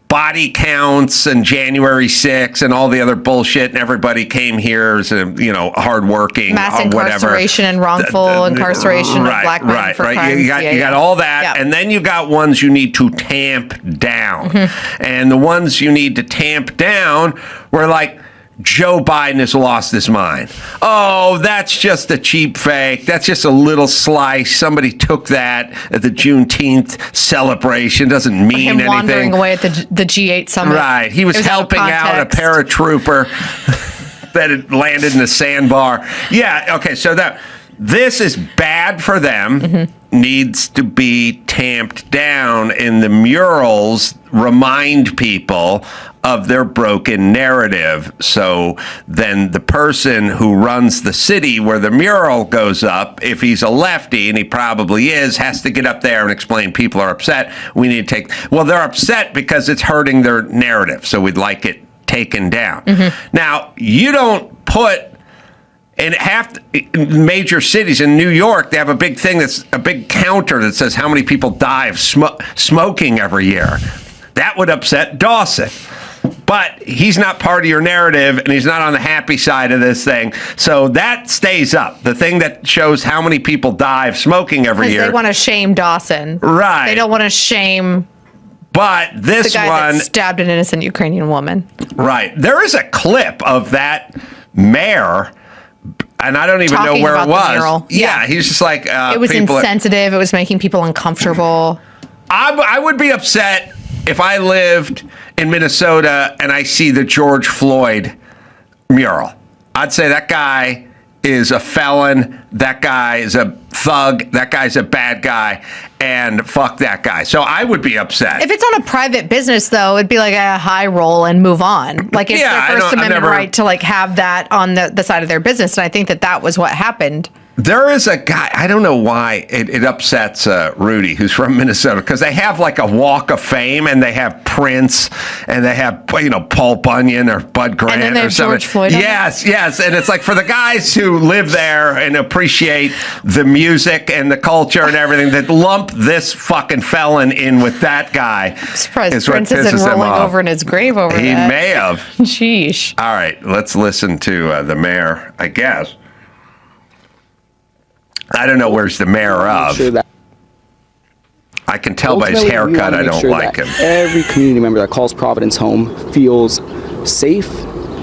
body counts and January 6th and all the other bullshit, and everybody came here as hardworking, mass incarceration and wrongful incarceration of black men for crimes. You got all that, and then you got ones you need to tamp down, and the ones you need to tamp down were like, Joe Biden has lost his mind. Oh, that's just a cheap fake. That's just a little slice. Somebody took that at the Juneteenth celebration. Doesn't mean anything. Wandering away at the G8 summit. Right. He was helping out a paratrooper that had landed in a sandbar. Yeah. Okay. So this is bad for them. Needs to be tamped down, and the murals remind people of their broken narrative. So then the person who runs the city where the mural goes up, if he's a lefty, and he probably is, has to get up there and explain people are upset. We need to they're upset because it's hurting their narrative. So we'd like it taken down. Now, you don't put in major cities in New York, they have a big thing that's a big counter that says how many people die of smoking every year. That would upset Dawson. But he's not part of your narrative, and he's not on the happy side of this thing. So that stays up. The thing that shows how many people die of smoking every year. Because they want to shame Dawson. Right. They don't want to shame but this the guy that stabbed an innocent Ukrainian woman. Right. There is a clip of that mayor, and I don't even know where it was. Yeah, he's just like... it was insensitive. It was making people uncomfortable. I would be upset if I lived in Minnesota and I see the George Floyd mural. I'd say that guy is a felon. That guy is a thug. That guy's a bad guy. And fuck that guy. So I would be upset. If it's on a private business, though, it'd be like a high roll and move on. Like it's their First Amendment right to have that on the side of their business. And I think that was what happened. There is a guy, I don't know why it upsets Rudy, who's from Minnesota, because they have like a walk of fame, and they have Prince, and they have, Paul Bunyan or Bud Grant, and then they have or something. George Floyd. Yes. And it's like for the guys who live there and appreciate the music and the culture and everything, that lump this fucking felon in with that guy. I'm surprised Prince isn't rolling over in his grave over He that. may have. Sheesh. All right, let's listen to the mayor, I guess. I don't know where's the mayor of. I can tell by his haircut I don't like him. Every community member that calls Providence home feels safe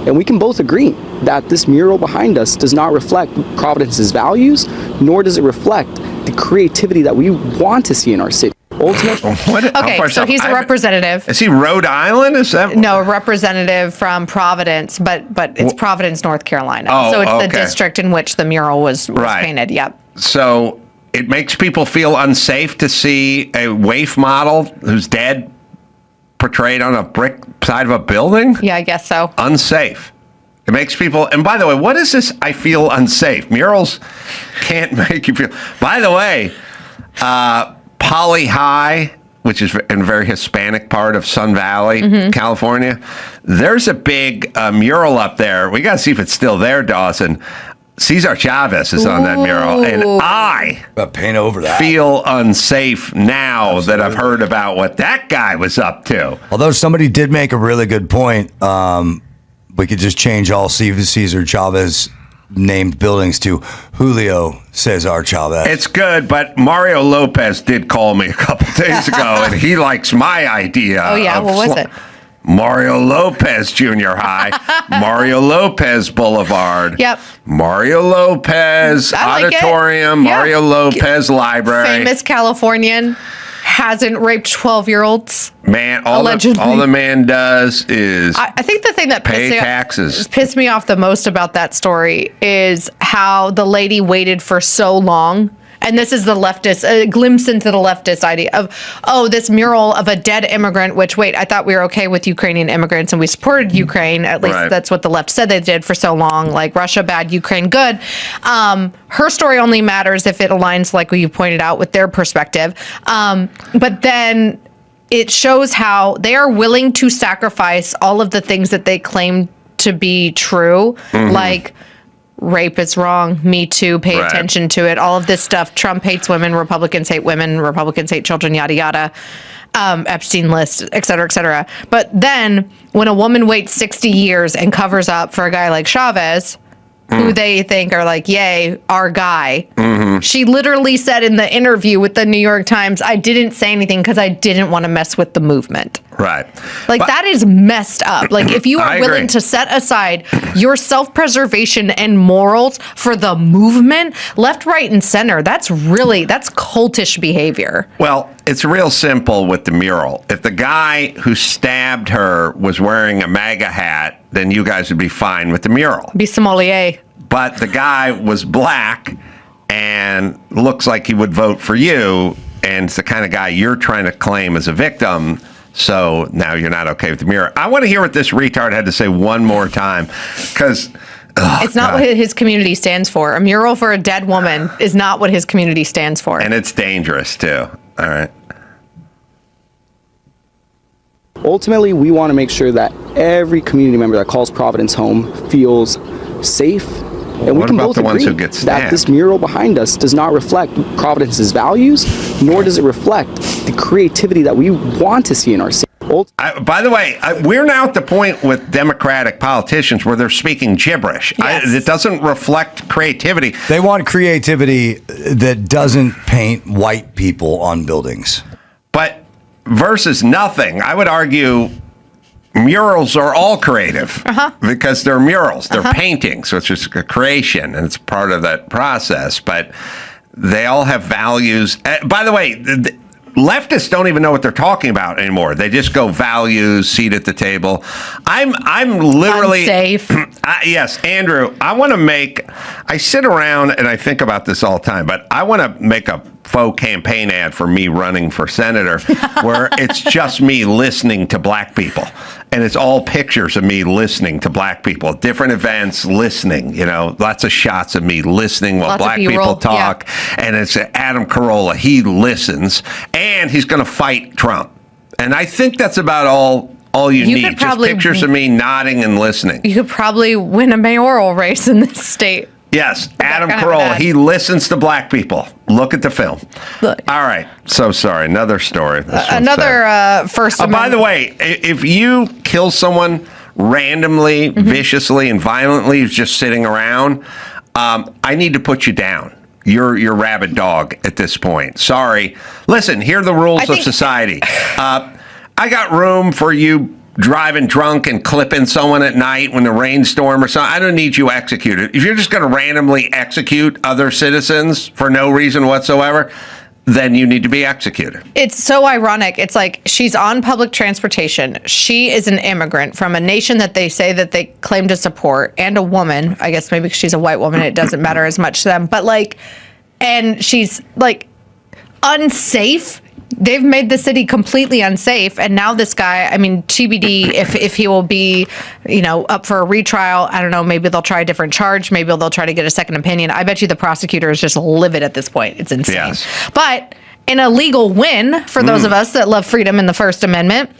And we can both agree that this mural behind us does not reflect Providence's values, nor does it reflect the creativity that we want to see in our city. Ultimately, Okay, so he's a representative. Is he Rhode Island? Is that No, a representative from Providence, but it's Providence, North Carolina. Oh, so it's the okay. district in which the mural was Right. painted. Yep. So it makes people feel unsafe to see a waif model who's dead portrayed on a brick side of a building? Yeah, I guess so. Unsafe. It makes people, and by the way, what is this? I feel unsafe. Murals can't make you feel. By the way, Poly High, which is in a very Hispanic part of Sun Valley, California, there's a big mural up there. We got to see if it's still there, Dawson. Cesar Chavez is on that mural, and I paint over that. feel unsafe now that I've heard about what that guy was up to. Although somebody did make a really good point, we could just change all Cesar Chavez named buildings to Julio Cesar Chavez. It's good, but Mario Lopez did call me a couple days ago, and he likes my idea. Oh, yeah? of What was it? Mario Lopez Junior High, Mario Lopez Boulevard, Yep. Mario Lopez I like it. Auditorium, Yeah. Mario Lopez Library. Famous Californian hasn't raped 12-year-olds. Man, Allegedly. all the man does is I think the thing that pay taxes. pissed me off the most about that story is how the lady waited for so long. And this is the leftist, a glimpse into the leftist idea of, this mural of a dead immigrant, which, wait, I thought we were okay with Ukrainian immigrants and we supported Ukraine. At least that's what the left said they did for so long. Like, Russia bad, Ukraine good. Her story only matters if it aligns, like you pointed out, with their perspective. But then it shows how they are willing to sacrifice all of the things that they claim to be true, like rape is wrong, Me Too, pay attention to it, all of this stuff. Trump hates women, Republicans hate women, Republicans hate children, yada, yada. Epstein list, et cetera, et cetera. But then when a woman waits 60 years and covers up for a guy like Chavez, who they think are like, yay, our guy. She literally said in the interview with the New York Times, I didn't say anything because I didn't want to mess with the movement. Right. Like, that is messed up. Like, if you I are willing agree. to set aside your self-preservation and morals for the movement, left, right, and center, that's cultish behavior. Well, it's real simple with the mural. If the guy who stabbed her was wearing a MAGA hat, then you guys would be fine with the mural. Be sommelier. But the guy was black and looks like he would vote for you, and it's the kind of guy you're trying to claim as a victim. So now you're not okay with the mural. I want to hear what this retard had to say one more time, because it's not what his community stands for. A mural for a dead woman is not what his community stands for. And it's dangerous too. All right. Ultimately, we want to make sure that every community member that calls Providence home feels safe. And we what can about both the ones agree who get that stabbed? this mural behind us does not reflect Providence's values, nor does it reflect the creativity that we want to see in our city. By the way, we're now at the point with Democratic politicians where they're speaking gibberish. Yes. It doesn't reflect creativity. They want creativity that doesn't paint white people on buildings. But versus nothing, I would argue murals are all creative because they're murals. They're paintings, which is a creation, and it's part of that process. But they all have values. By the way, leftists don't even know what they're talking about anymore. They just go values, seat at the table. I'm literally unsafe. Yes, Andrew. I sit around and I think about this all the time, but I want to make a faux campaign ad for me running for senator where it's just me listening to black people. And it's all pictures of me listening to black people, different events, listening, lots of shots of me listening while Lots of black B-roll, people talk. Yeah. And it's Adam Carolla. He listens and he's going to fight Trump. And I think that's about all you need. Just pictures of me nodding and listening. You could probably win a mayoral race in this state. Yes, Adam Carolla. He listens to black people. Look at the film. Look. All right. So sorry. Another story. Another First Amendment. By the way, if you kill someone randomly, viciously, and violently who's just sitting around, I need to put you down. You're rabid dog at this point. Sorry. Listen, here are the rules of society. I got room for you driving drunk and clipping someone at night when the rainstorm or something. I don't need you executed. If you're just going to randomly execute other citizens for no reason whatsoever, then you need to be executed. It's so ironic. It's like she's on public transportation. She is an immigrant from a nation that they say that they claim to support, and a woman. I guess maybe she's a white woman. It doesn't matter as much to them. But like, and she's like unsafe. They've made the city completely unsafe, and now this guy, I mean, TBD if he will be, up for a retrial. I don't know, maybe they'll try a different charge, maybe they'll try to get a second opinion. I bet you the prosecutor is just livid at this point. It's insane. Yes. But in a legal win for those of us that love freedom in the First Amendment,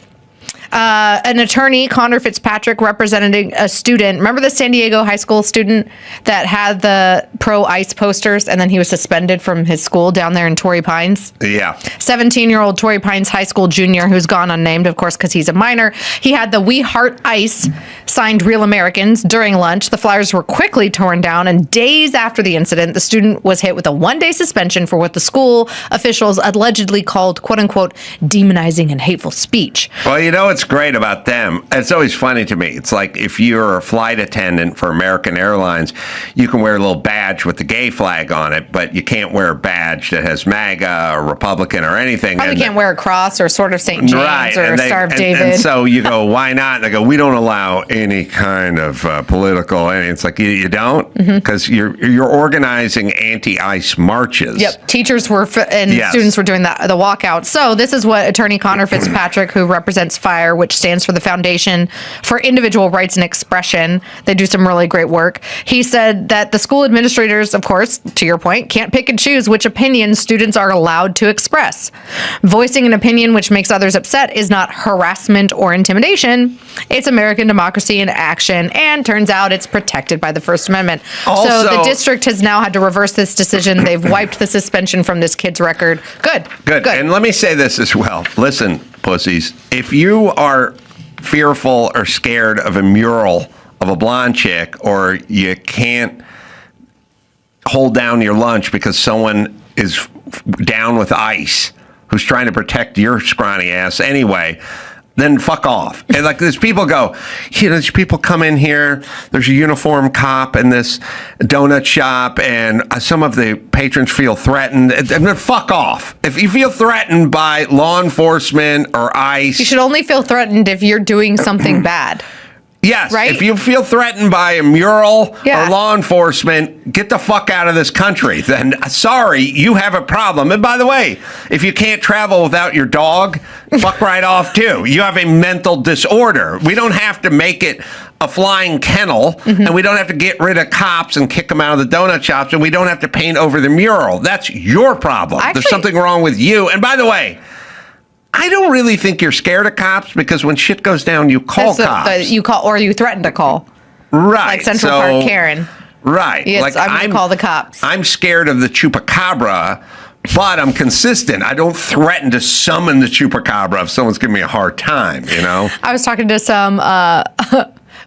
an attorney, Connor Fitzpatrick, representing a student. Remember the San Diego high school student that had the pro-ICE posters and then he was suspended from his school down there in Torrey Pines? Yeah. 17-year-old Torrey Pines high school junior who's gone unnamed, of course, because he's a minor. He had the We Heart ICE signed Real Americans during lunch. The flyers were quickly torn down, and days after the incident, the student was hit with a one-day suspension for what the school officials allegedly called, quote-unquote, demonizing and hateful speech. Well, what's great about them, it's always funny to me. It's like if you're a flight attendant for American Airlines, you can wear a little badge with the gay flag on it, but you can't wear a badge that has MAGA or Republican or anything. Probably can't wear a cross or Sword of St. James or Star of David. And so you go, why not? And they go, we don't allow any kind of political. And it's like, you don't? Because you're organizing anti-ICE marches. Yep. Teachers were and Yes. students were doing the walkout. So this is what attorney Connor Fitzpatrick, who represents FIRE, which stands for the Foundation for Individual Rights and Expression. They do some really great work. He said that the school administrators, of course, to your point, can't pick and choose which opinions students are allowed to express. Voicing an opinion which makes others upset is not harassment or intimidation. It's American democracy in action, and turns out it's protected by the First Amendment. So the district has now had to reverse this decision. They've wiped the suspension from this kid's record. Good. And let me say this as well. Listen, pussies, if you are fearful or scared of a mural of a blonde chick, or you can't hold down your lunch because someone is down with ICE who's trying to protect your scrawny ass anyway, then fuck off. And like these people go, these people come in here, there's a uniformed cop in this donut shop, and some of the patrons feel threatened. And then fuck off. If you feel threatened by law enforcement or ICE... You should only feel threatened if you're doing something bad. Yes, right? If you feel threatened by a mural or law enforcement, get the fuck out of this country. Then, sorry, you have a problem. And by the way, if you can't travel without your dog, fuck right off too. You have a mental disorder. We don't have to make it a flying kennel, and we don't have to get rid of cops and kick them out of the donut shops, and we don't have to paint over the mural. That's your problem. There's something wrong with you. And by the way, I don't really think you're scared of cops, because when shit goes down, you call cops. You call, or you threaten to call. Right. Like Central Park Karen. Right. Yes, like I'm going to call the cops. I'm scared of the chupacabra, but I'm consistent. I don't threaten to summon the chupacabra if someone's giving me a hard time, I was talking to some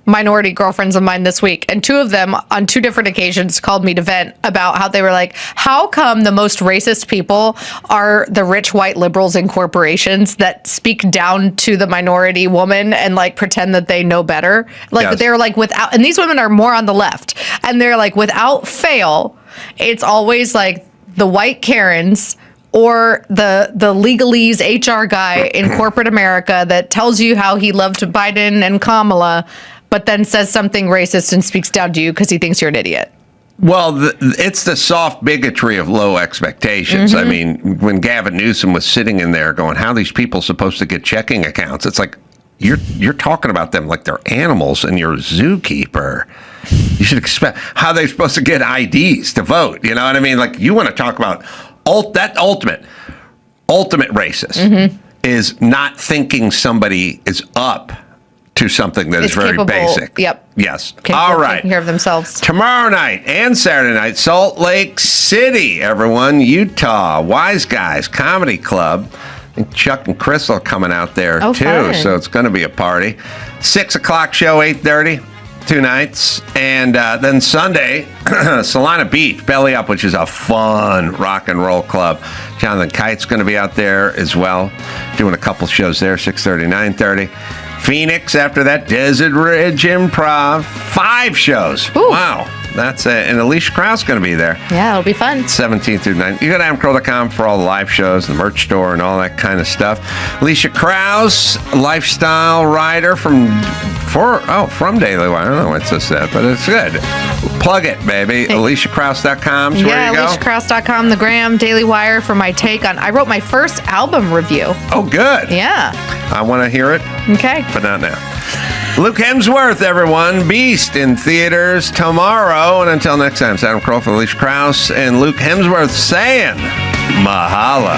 minority girlfriends of mine this week, and two of them on two different occasions called me to vent about how they were like, how come the most racist people are the rich white liberals in corporations that speak down to the minority woman and like pretend that they know better? Like they're like, without, and these women are more on the left, and they're like, without fail, it's always like the white Karens or the legalese HR guy in corporate America that tells you how he loved Biden and Kamala, but then says something racist and speaks down to you because he thinks you're an idiot. Well, it's the soft bigotry of low expectations. I mean, when Gavin Newsom was sitting in there going, how are these people supposed to get checking accounts? It's like, you're talking about them like they're animals and you're a zookeeper. You should expect how they're supposed to get IDs to vote. You know what I mean? Like, you want to talk about that ultimate racist is not thinking somebody is up to something that is very capable, basic. Yep. Yes. Capable All right. taking care of themselves. Tomorrow night and Saturday night, Salt Lake City, everyone, Utah, Wise Guys Comedy Club. I think Chuck and Chris are coming out there too, fun. so it's going to be a party. 6 o'clock show, 8:30, 2 nights, and then Sunday, Solana Beach, Belly Up, which is a fun rock and roll club. Jonathan Kite's going to be out there as well, doing a couple shows there, 6:30, 9:30. Phoenix after that, Desert Ridge Improv. 5 shows. Ooh. Wow. That's it. And Alicia Krause going to be there. Yeah, it'll be fun. 17th through 9th. You go to adamcarolla.com for all the live shows, the merch store, and all that kind of stuff. Alicia Krause, lifestyle writer from Daily Wire. I don't know what it said, but it's good. Plug it, baby. Hey. AliciaKrause.com. Where you go? AliciaKrause.com, The Gram, Daily Wire for my take on. I wrote my first album review. Oh, good. Yeah. I want to hear it. Okay. But not now. Luke Hemsworth, everyone. Beast in theaters tomorrow. And until next time, it's Adam Carolla, Alicia Krause, and Luke Hemsworth saying mahalo.